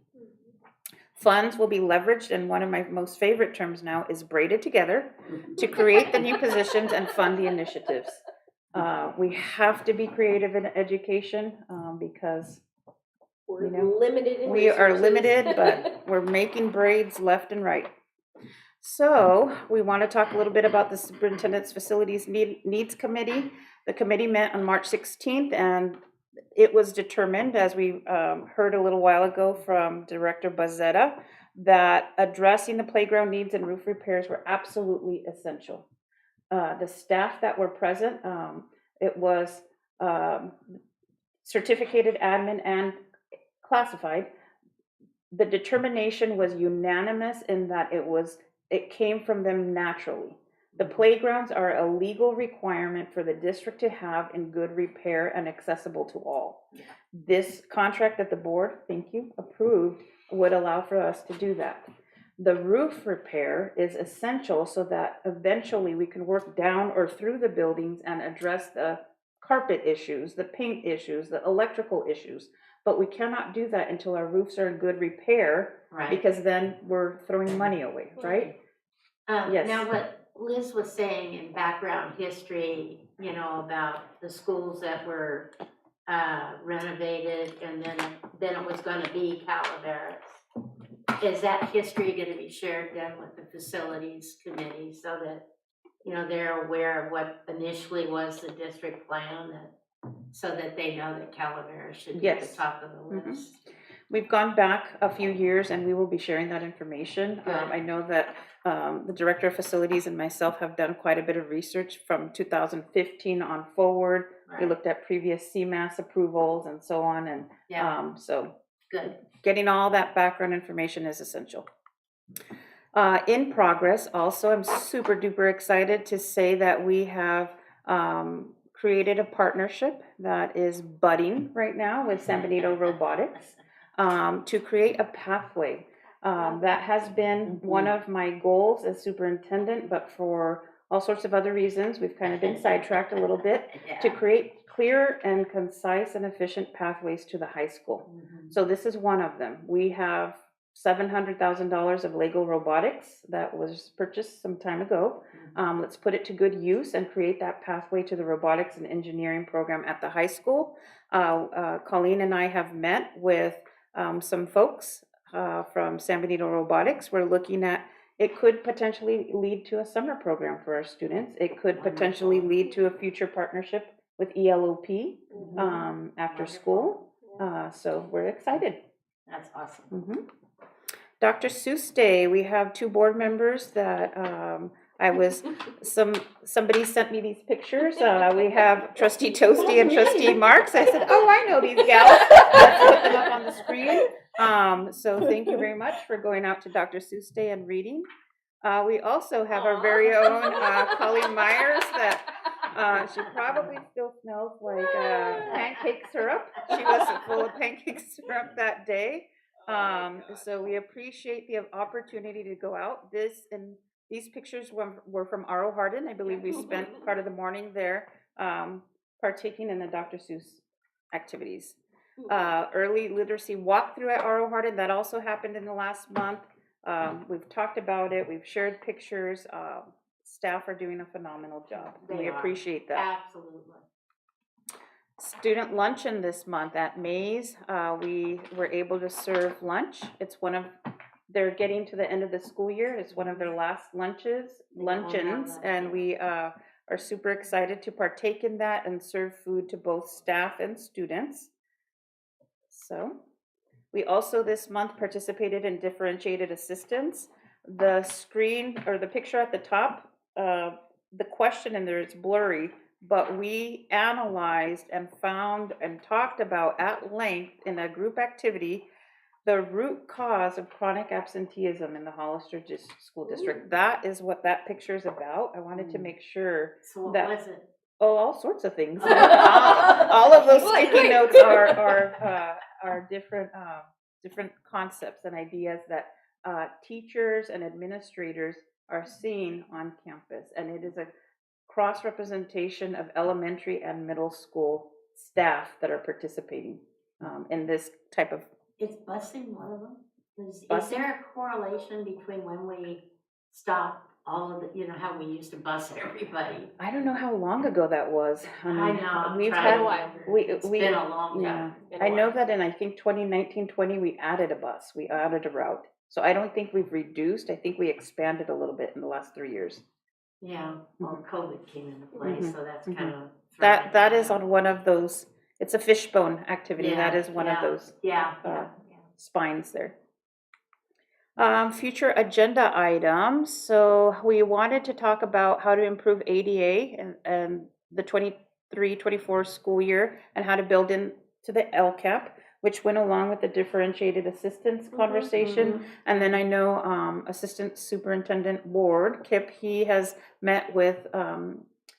Funds will be leveraged, and one of my most favorite terms now is braided together to create the new positions and fund the initiatives. We have to be creative in education because We're limited in we are resources. limited, but we're making braids left and right. So we want to talk a little bit about the Superintendent's Facilities Needs Committee. The committee met on March 16th, and it was determined, as we heard a little while ago from Director Bazzetta, that addressing the playground needs and roof repairs were absolutely essential. The staff that were present, it was certificated admin and classified. The determination was unanimous in that it came from them naturally. The playgrounds are a legal requirement for the district to have in good repair and accessible to all. This contract that the board, thank you, approved would allow for us to do that. The roof repair is essential so that eventually we can work down or through the buildings and address the carpet issues, the paint issues, the electrical issues. But we cannot do that until our roofs are in good repair, because then we're throwing money away, right? Yes. Now, what Liz was saying in background history, about the schools that were renovated, and then it was going to be Calaveras. Is that history going to be shared then with the facilities committee so that they're aware of what initially was the district plan, so that they know that Calaveras should be at the top of the list? We've gone back a few years, and we will be sharing that information. I know that the Director of Facilities and myself have done quite a bit of research from 2015 on forward. We looked at previous CMAS approvals and so on, and so good. Getting all that background information is essential. In progress, also, I'm super duper excited to say that we have created a partnership that is budding right now with San Benito Robotics to create a pathway. That has been one of my goals as superintendent, but for all sorts of other reasons, we've kind of been sidetracked a little bit, to create clear and concise and efficient pathways to the high school. So this is one of them. We have $700,000 of Lego robotics that was purchased some time ago. Let's put it to good use and create that pathway to the robotics and engineering program at the high school. Colleen and I have met with some folks from San Benito Robotics. We're looking at It could potentially lead to a summer program for our students. It could potentially lead to a future partnership with ELOP after school. So we're excited. That's awesome. Dr. Seuss Day, we have 2 board members that somebody sent me these pictures. We have Trustee Toasty and Trustee Marks. I said, oh, I know these gals. Let's put them up on the screen. So thank you very much for going out to Dr. Seuss Day and reading. We also have our very own Colleen Myers that she probably still smells like pancake syrup. She was full of pancake syrup that day. So we appreciate the opportunity to go out. These pictures were from R.O. Hardin. I believe we spent part of the morning there partaking in the Dr. Seuss activities. Early literacy walkthrough at R.O. Hardin, that also happened in the last month. We've talked about it. We've shared pictures. Staff are doing a phenomenal job. We appreciate that. Absolutely. Student luncheon this month at Mays. We were able to serve lunch. It's they're getting to the end of the school year. It's one of their last luncheons, and we are super excited to partake in that and serve food to both staff and students. So we also this month participated in differentiated assistance. The screen or the picture at the top, the question in there is blurry, but we analyzed and found and talked about at length in a group activity the root cause of chronic absenteeism in the Hollister School District. That is what that picture is about. I wanted to make sure So that. what was it? Oh, all sorts of things. All of those sticky notes are different concepts and ideas that teachers and administrators are seeing on campus, and it is a cross-representation of elementary and middle school staff that are participating in this type of. Is busing one of them? Is Busing? there a correlation between when we stop all of the, how we used to bus everybody? I don't know how long ago that was. I know. We've had it's been a long yeah. time. I know that in I think 2019-20 we added a bus. We added a route. So I don't think we've reduced. I think we expanded a little bit in the last 3 years. Yeah. Well, COVID came into play, so that's kind of that is on one of those. It's a fishbone activity. That is one of those spines there. Future agenda items. So we wanted to talk about how to improve ADA and the 23-24 school year and how to build into the LCAP, which went along with the differentiated assistance conversation. And then I know Assistant Superintendent Ward, Kip, he has met with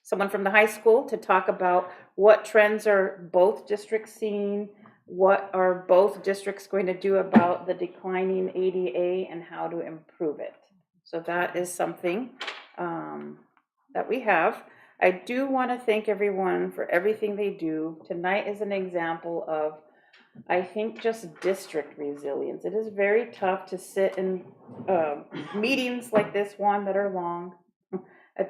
someone from the high school to talk about what trends are both districts seeing, what are both districts going to do about the declining ADA and how to improve it. So that is something that we have. I do want to thank everyone for everything they do. Tonight is an example of, I think, just district resilience. It is very tough to sit in meetings like this one that are long,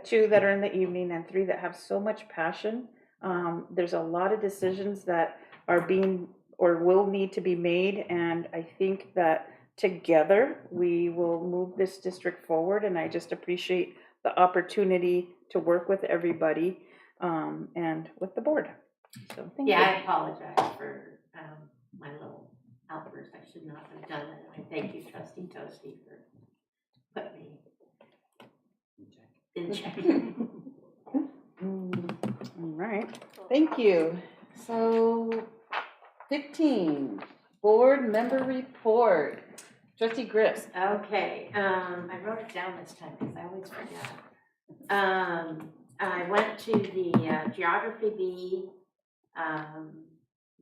2 that are in the evening, and 3 that have so much passion. There's a lot of decisions that are being or will need to be made, and I think that together we will move this district forward, and I just appreciate the opportunity to work with everybody and with the board. So thank you. I apologize for my little outburst. I should not have done it. I thank you, Trustee Toasty, for putting me in check. All right, thank you. So 15, board member report. Trustee Grips. Okay, I wrote it down this time because I always forget. I went to the Geography B,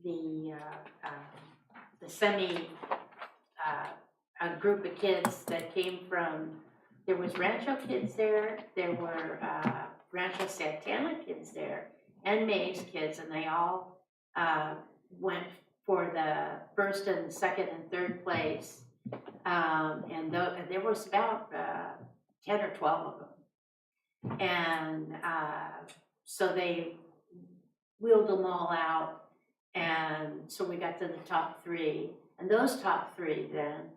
the a group of kids that came from, there was Rancho kids there were Rancho Santana kids there, and Mays kids, and they all went for the first and second and third place. And there was about 10 or 12 of them. And so they wheeled them all out. And so we got to the top 3. And those top 3 then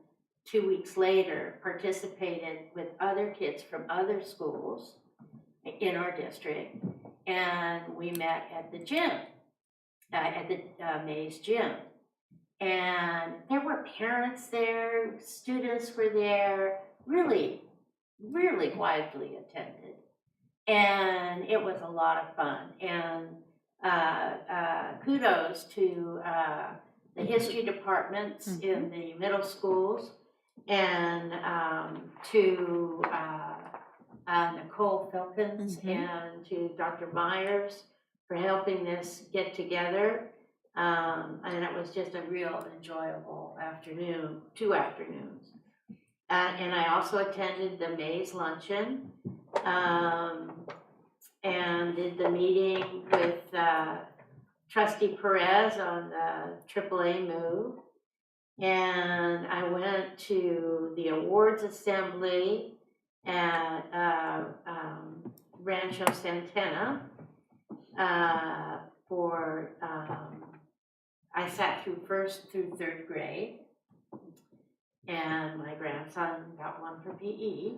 2 weeks later, participated with other kids from other schools in our district, and we met at the gym, at the Mays gym. And there were parents there, students were there, really, really widely attended. And it was a lot of fun. And kudos to the history departments in the middle schools, and to Nicole Filkins and to Dr. Myers for helping this get together. And it was just a real enjoyable afternoon, 2 afternoons. And I also attended the Mays Luncheon, and did the meeting with Trustee Perez on the AAA move. And I went to the awards assembly at Rancho Santana for, I sat through 1st through 3rd grade, and my grandson got 1 for PE.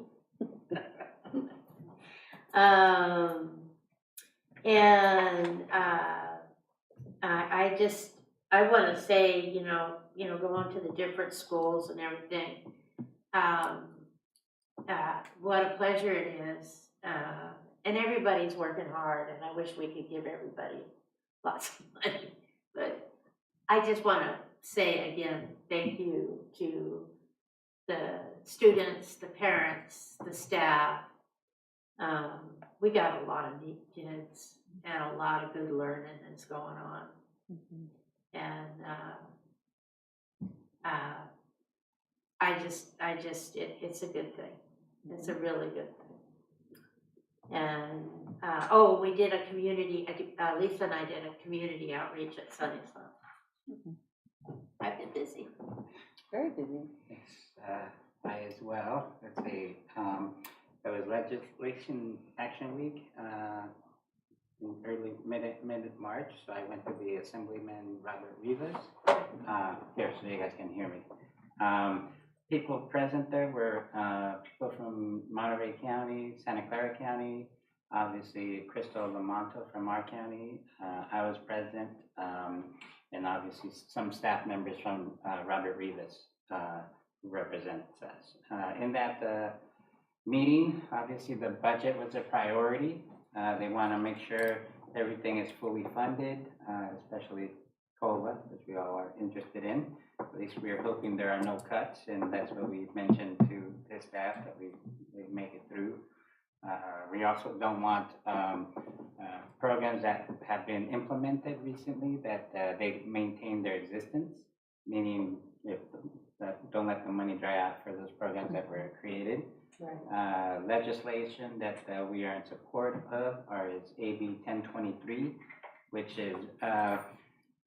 I want to say, going to the different schools and everything, what a pleasure it is. And everybody's working hard, and I wish we could give everybody lots of money. But I just want to say again, thank you to the students, the parents, the staff. We got a lot of neat kids and a lot of good learning that's going on. And it's a good thing. It's a really good thing. And we did a community, Lisa and I did a community outreach at Sunnyside. I've been busy. Very busy. Yes, I as well. Let's see. There was Legislation Action Week in early mid-March, so I went to the Assemblyman Robert Rivas. Here, so you guys can hear me. People present there were people from Monterey County, Santa Clara County, obviously Crystal Lamonto from our county. I was present, and obviously some staff members from Robert Rivas who represents us. In that meeting, obviously the budget was a priority. They want to make sure everything is fully funded, especially COLA, which we all are interested in. At least we are hoping there are no cuts, and that's what we mentioned to the staff, that we make it through. We also don't want programs that have been implemented recently that they maintain their existence, meaning don't let the money dry out for those programs that were created. Right. Legislation that we are in support of is AB 1023, which is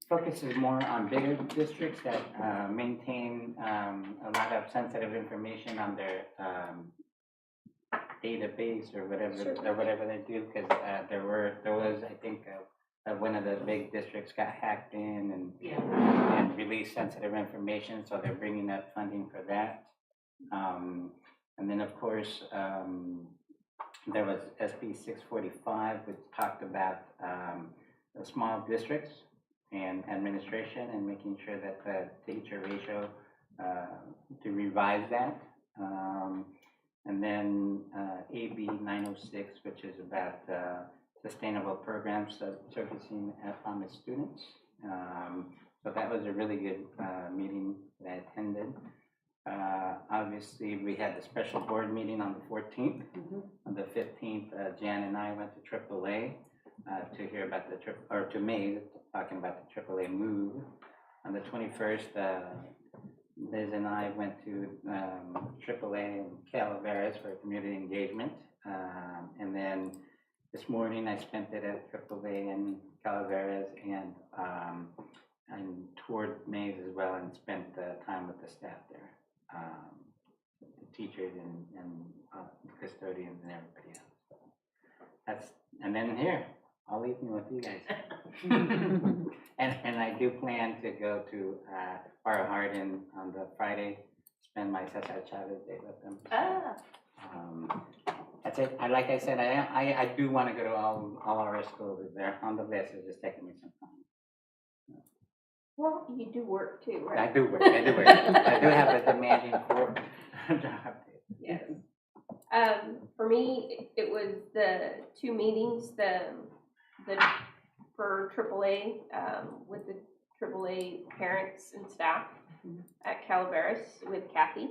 focuses more on bigger districts that maintain a lot of sensitive information on their database or whatever they do, because there was I think one of the big districts got hacked in and released sensitive information, so they're bringing up funding for that. And then of course there was SB 645, which talked about the small districts and administration and making sure that the teacher ratio, to revise that. And then AB 906, which is about sustainable programs servicing Afghan students. So that was a really good meeting that I attended. Obviously, we had the special board meeting on the 14th. On the 15th, Jan and I went to AAA to hear about to Mays, talking about the AAA move. On the 21st, Liz and I went to AAA in Calaveras for community engagement. And then this morning, I spent it at AAA in Calaveras and toured Mays as well and spent time with the staff there. The teachers and custodians and everybody else. And then here, I'll leave you with you guys. and I do plan to go to Bar Hardin on the Friday spend my Cesar Chavez Day with them. So, Ah. That's it. Like I said, I do want to go to all our schools. They're on the list. It's just taking me some time. Well, you do work too, right? I do work. I do have a demanding job. Yes. For me, it was the two meetings, the for AAA, with the AAA parents and staff at Calaveras with Kathy.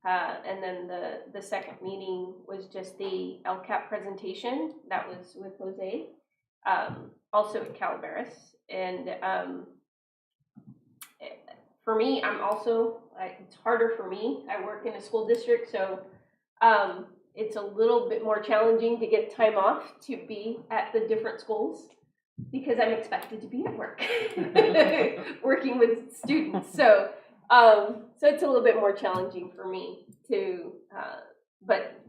And then the second meeting was just the LCAP presentation. That was with Jose, also at Calaveras. And for me, it's harder for me. I work in a school district, so it's a little bit more challenging to get time off to be at the different schools because I'm expected to be at work, working with students. So it's a little bit more challenging for me to, but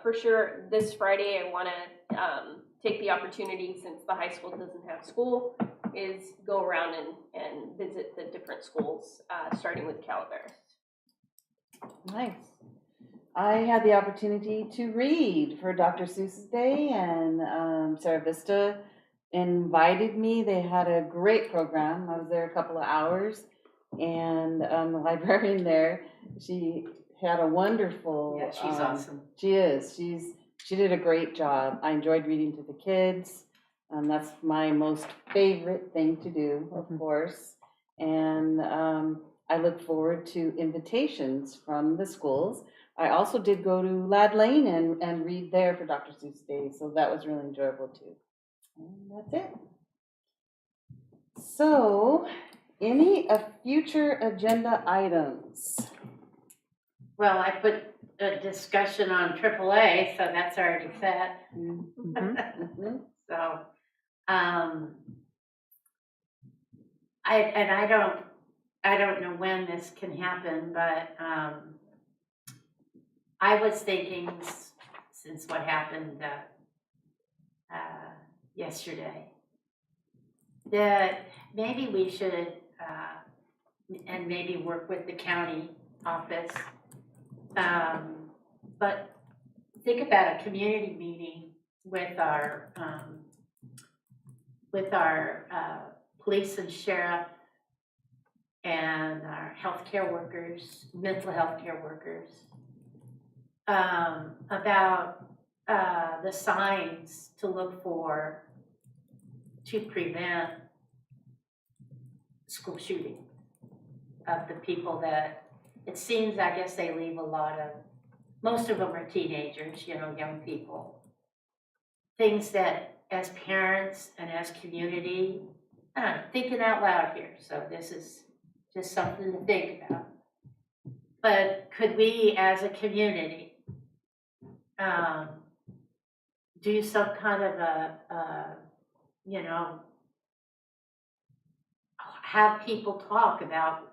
for sure this Friday I want to take the opportunity, since the high school doesn't have school, is go around and visit the different schools, starting with Calaveras. Nice. I had the opportunity to read for Dr. Seuss's Day, and Sarah Vista invited me. They had a great program. I was there a couple of hours, and the librarian there, she had a wonderful. Yeah, she's awesome. She is. She did a great job. I enjoyed reading to the kids. That's my most favorite thing to do, of course. And I look forward to invitations from the schools. I also did go to Lad Lane and read there for Dr. Seuss Day, so that was really enjoyable too. And that's it. So, any future agenda items? Well, I put a discussion on AAA, so that's already set. So, I don't know when this can happen, but I was thinking, since what happened yesterday, that maybe we should, and maybe work with the county office, but think about a community meeting with our police and sheriff and our healthcare workers, mental health care workers, about the signs to look for to prevent school shooting of the people that, it seems, I guess they leave a lot of, most of them are teenagers, young people. Things that as parents and as community, thinking out loud here, so this is just something to think about. But could we as a community do some kind of have people talk about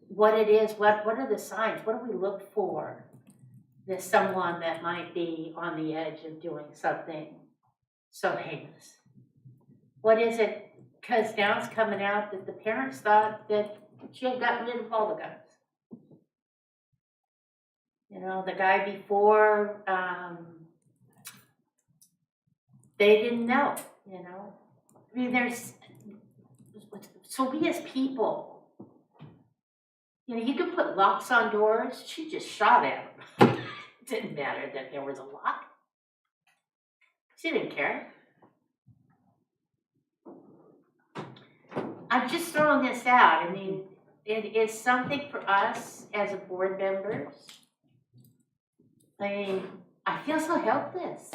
what it is, what are the signs, what do we look for? There's someone that might be on the edge of doing something so heinous. What is it? Because now it's coming out that the parents thought that she had gotten rid of all the guns. The guy before, they didn't know, I mean, so we as people, you could put locks on doors. She just shot at him. It didn't matter that there was a lock. She didn't care. I'm just throwing this out. I mean, it is something for us as a board members. I mean, I feel so helpless.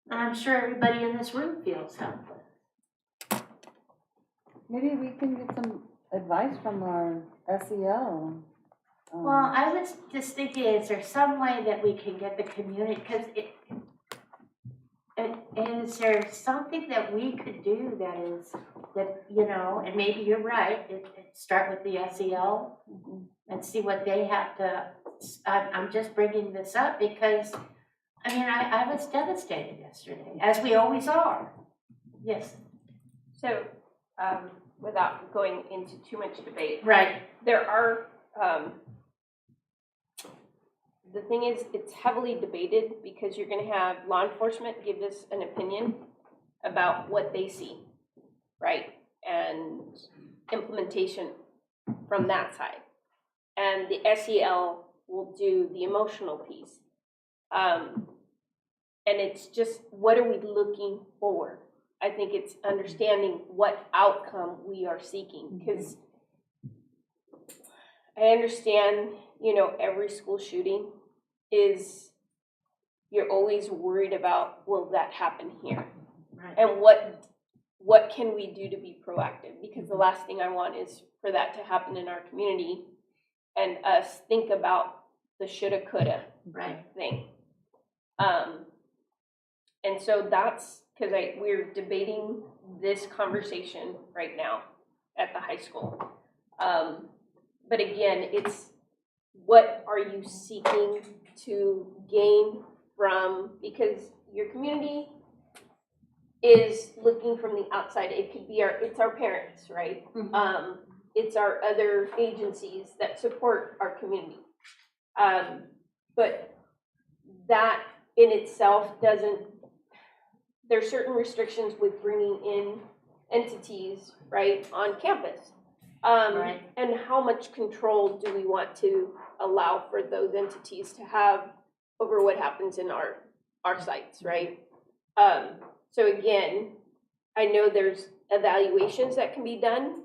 And I'm sure everybody in this room feels helpless. Maybe we can get some advice from our SEL. Well, I was just thinking, is there some way that we can get the community, because and is there something that we could do and maybe you're right, start with the SEL and see what they have to, I'm just bringing this up because, I mean, I was devastated yesterday, as we always are. Yes. So, without going into too much debate. Right. There are The thing is, it's heavily debated because you're gonna have law enforcement give us an opinion about what they see, right? And implementation from that side. And the SEL will do the emotional piece. And it's just, what are we looking for? I think it's understanding what outcome we are seeking, because I understand, every school shooting is, you're always worried about, will that happen here? Right. And what can we do to be proactive? Because the last thing I want is for that to happen in our community and us think about the shoulda, coulda thing. And so that's because we're debating this conversation right now at the high school. But again, it's what are you seeking to gain from, because your community is looking from the outside. It could be it's our parents, right? Mm-hmm. It's our other agencies that support our community. But that in itself there's certain restrictions with bringing in entities, right, on campus. Right. And how much control do we want to allow for those entities to have over what happens in our sites, right? So again, I know there's evaluations that can be done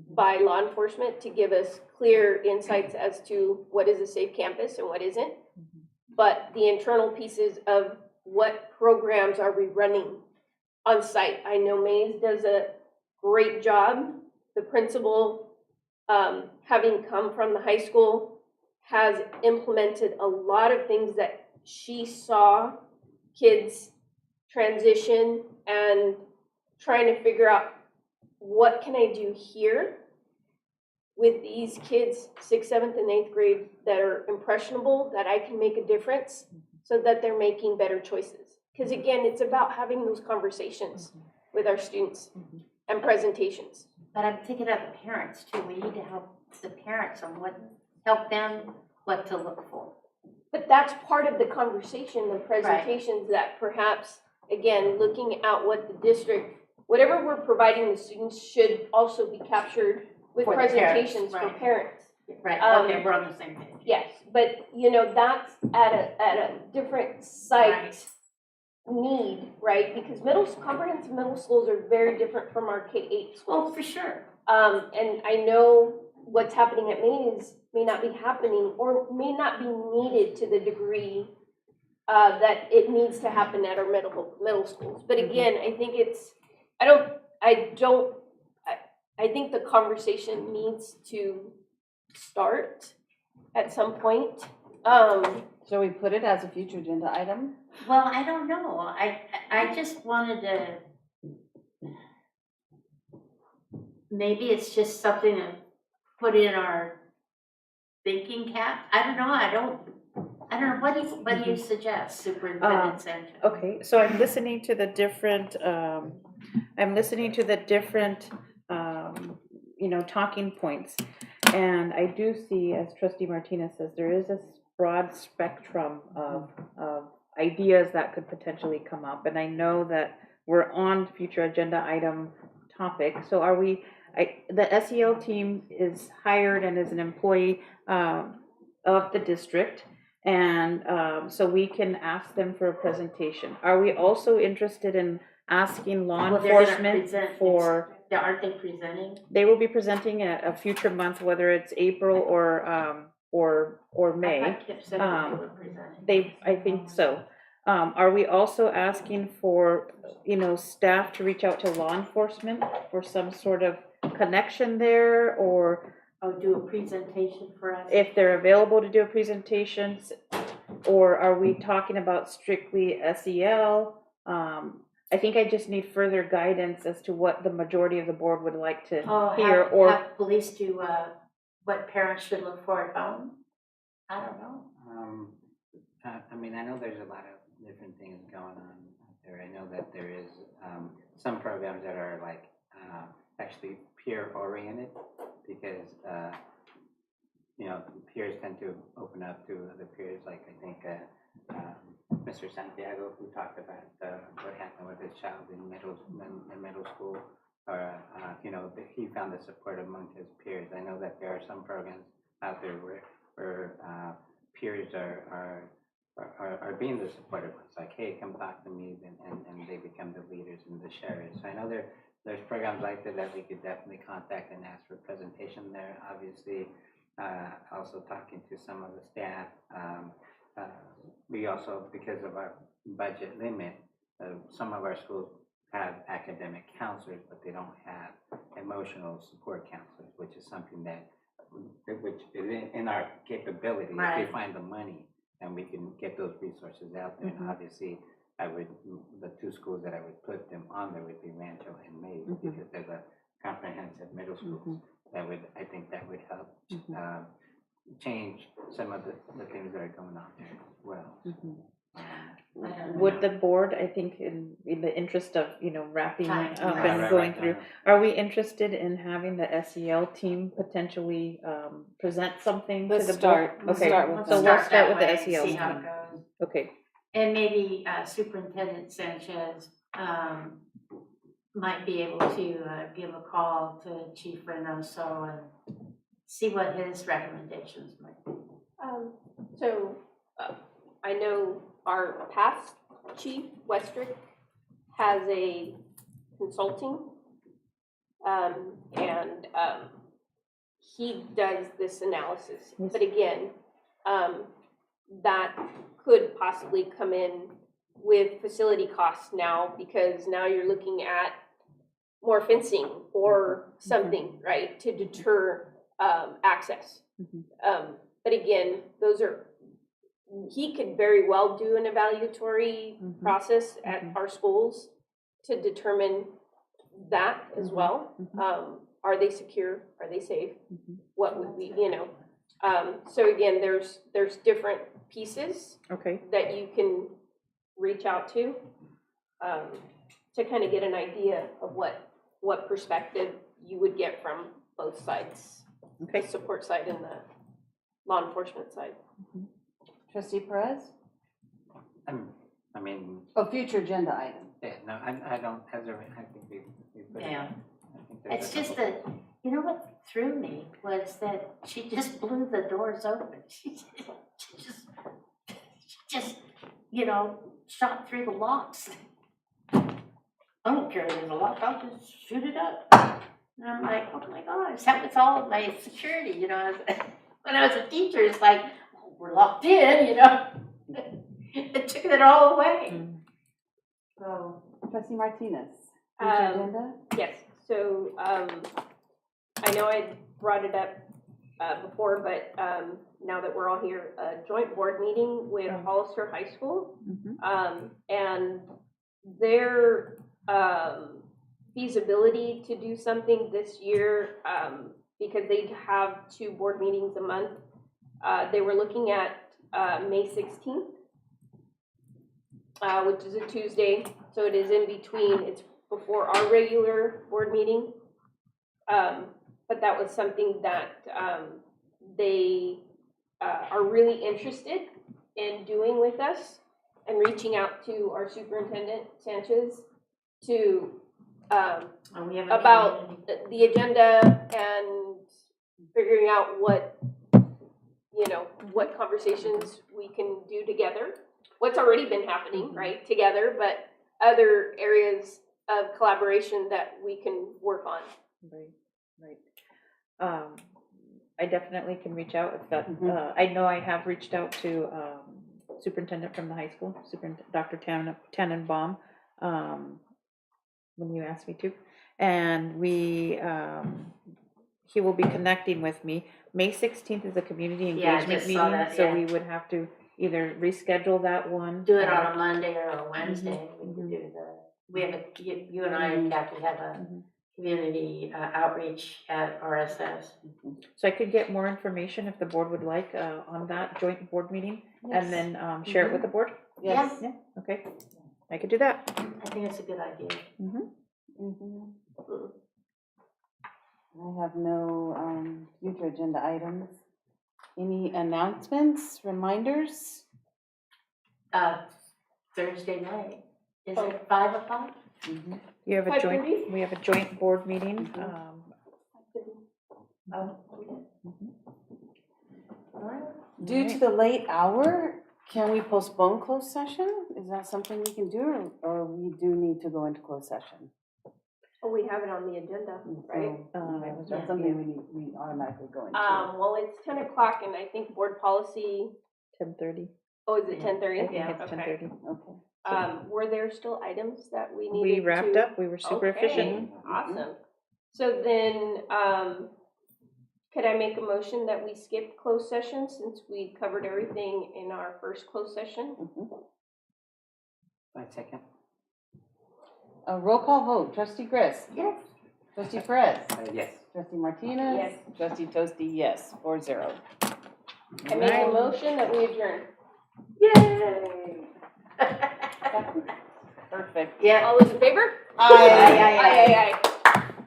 by law enforcement to give us clear insights as to what is a safe campus and what isn't. But the internal pieces of what programs are we running on site? I know Mays does a great job. The principal, having come from the high school, has implemented a lot of things that she saw kids transition and trying to figure out, what can I do here with these kids, 6th, 7th, and 8th grade, that are impressionable, that I can make a difference so that they're making better choices. Because again, it's about having those conversations with our students and presentations. But I'm thinking of the parents too. We need to help the parents on help them what to look for. But that's part of the conversation, the presentations that perhaps, again, looking at what the district, whatever we're providing the students should also be captured with For the presentations parents, for parents. Right, okay, we're on the same page. Yes, but that's at a different site need, right? Because comprehensive middle schools are very different from our K-8 schools. Oh, for sure. And I know what's happening at Mays may not be happening or may not be needed to the degree that it needs to happen at our middle schools. But again, I think I think the conversation needs to start at some point. Shall we put it as a future agenda item? Well, I don't know. I just wanted to, maybe it's just something to put in our thinking cap. I don't know. I don't know. What do you suggest, Superintendent Sanchez? Okay, so I'm listening to the different, talking points. And I do see, as Trustee Martinez says, there is a broad spectrum of ideas that could potentially come up. And I know that we're on future agenda item topic. So the SEL team is hired and is an employee of the district. And so we can ask them for a presentation. Are we also interested in asking law enforcement for? Aren't they presenting? They will be presenting a future month, whether it's April or May. I kept saying they were presenting. I think so. Are we also asking for staff to reach out to law enforcement for some sort of connection there, or do a presentation for us? If they're available to do a presentation, or are we talking about strictly SEL? I think I just need further guidance as to what the majority of the board would like to hear. Have police do what parents should look for at home? I don't know. I know there's a lot of different things going on out there. I know that there is some programs that are actually peer oriented, because you know, peers tend to open up to other peers, like I think Mr. Santiago, who talked about what happened with his child in middle school, or you know, he found the support among his peers. I know that there are some programs out there where peers are being the supportive ones, like, hey, come talk to me, and they become the leaders and the sharers. So I know there's programs like that we could definitely contact and ask for presentation there. Obviously, also talking to some of the staff. We also, because of our budget limit, some of our schools have academic counselors, but they don't have emotional support counselors, which is something which is in our capability. Right. If we find the money and we can get those resources out there, and obviously, the two schools that I would put them on there would be Rancho and Mays, because there's a comprehensive middle schools I think that would help change some of the things that are going on there as well. Would the board, I think in the interest of, you know, wrapping up Right, and right, going right, through, right. are we interested in having the SEL team potentially present something to Let's the start. board? Let's Okay, start with so them. we'll start that with the way, SEL see how it team. goes. Okay. And maybe Superintendent Sanchez might be able to give a call to Chief Reynoso and see what his recommendations might be. So I know our past chief, Westrick, has a consulting, and he does this analysis. But again, that could possibly come in with facility costs now, because now you're looking at more fencing or something, right, to deter access. But again, he could very well do an evaluatory process at our schools to determine that as well. Are they secure? Are they safe? What would we, you know? So again, there's different pieces that you can reach out to kind of get an idea of what perspective you would get from both sides, the support side and the law enforcement side. Trustee Perez? I mean. Oh, future agenda item. Yeah, no, I don't, I think we put it. Yeah. I think there's It's a just couple- that, you know what threw me was that she just blew the doors open. She just, you know, shot through the locks. I don't care if there's a lock, I'll just shoot it up. And I'm like, oh my gosh, that was all of my security, you know. When I was a teacher, it's like, oh, we're locked in, you know. It took it all away. So, Trustee Martinez, future agenda? Yes, so I know I brought it up before, but now that we're all here, a joint board meeting with Hollister High School, and their feasibility to do something this year, because they have 2 board meetings a month. They were looking at May 16th, which is a Tuesday, so it is in between, it's before our regular board meeting. But that was something that they are really interested in doing with us, and reaching out to our superintendent, Sanchez, to about the agenda and figuring out what conversations we can do together. What's already been happening, right, together, but other areas of collaboration that we can work on. Right. I definitely can reach out if that, I know I have reached out to superintendent from the high school, Dr. Tannenbaum, when you asked me to, and he will be connecting with me. May 16th is a community engagement meeting, so we would have to either reschedule that one. Do it on a Monday or a Wednesday. We could do you and I and Kathy have a community outreach at RSS. So I could get more information if the board would like on that joint board meeting, and then share it with the board? Yes. Yeah, okay. I could do that. I think it's a good idea. I have no future agenda items. Any announcements, reminders? Thursday night. Is it 5 o'clock? You have a 5:30? joint, we have a joint board meeting. Oh, okay. Due to the late hour, can we postpone closed session? Is that something we can do, or we do need to go into closed session? Oh, we have it on the agenda, right? That's something we automatically go into. Well, it's 10 o'clock and I think board policy, 10:30. oh, is it 10:30? I think it's 10:30. Okay. Were there still items that we needed We to? wrapped up, we were super Okay, efficient. Awesome. So then, could I make a motion that we skip closed session since we covered everything in our first closed session? One second. A roll call vote, trustee Gris. Yes. Trustee Perez. Yes. Trustee Martinez. Yes. Trustee Toasty, yes, 4-0. I make a motion that we adjourn. Yay! Perfect. Yeah. All those in favor? Aye. Aye.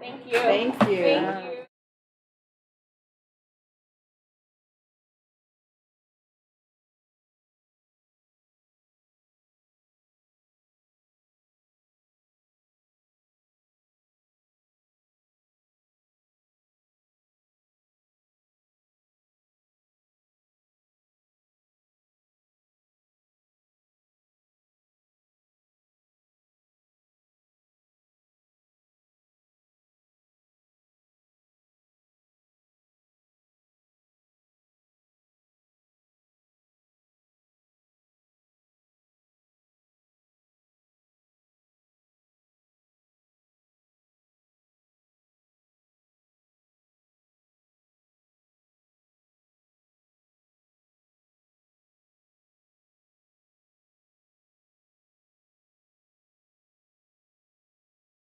Thank you. Thank you. Thank you.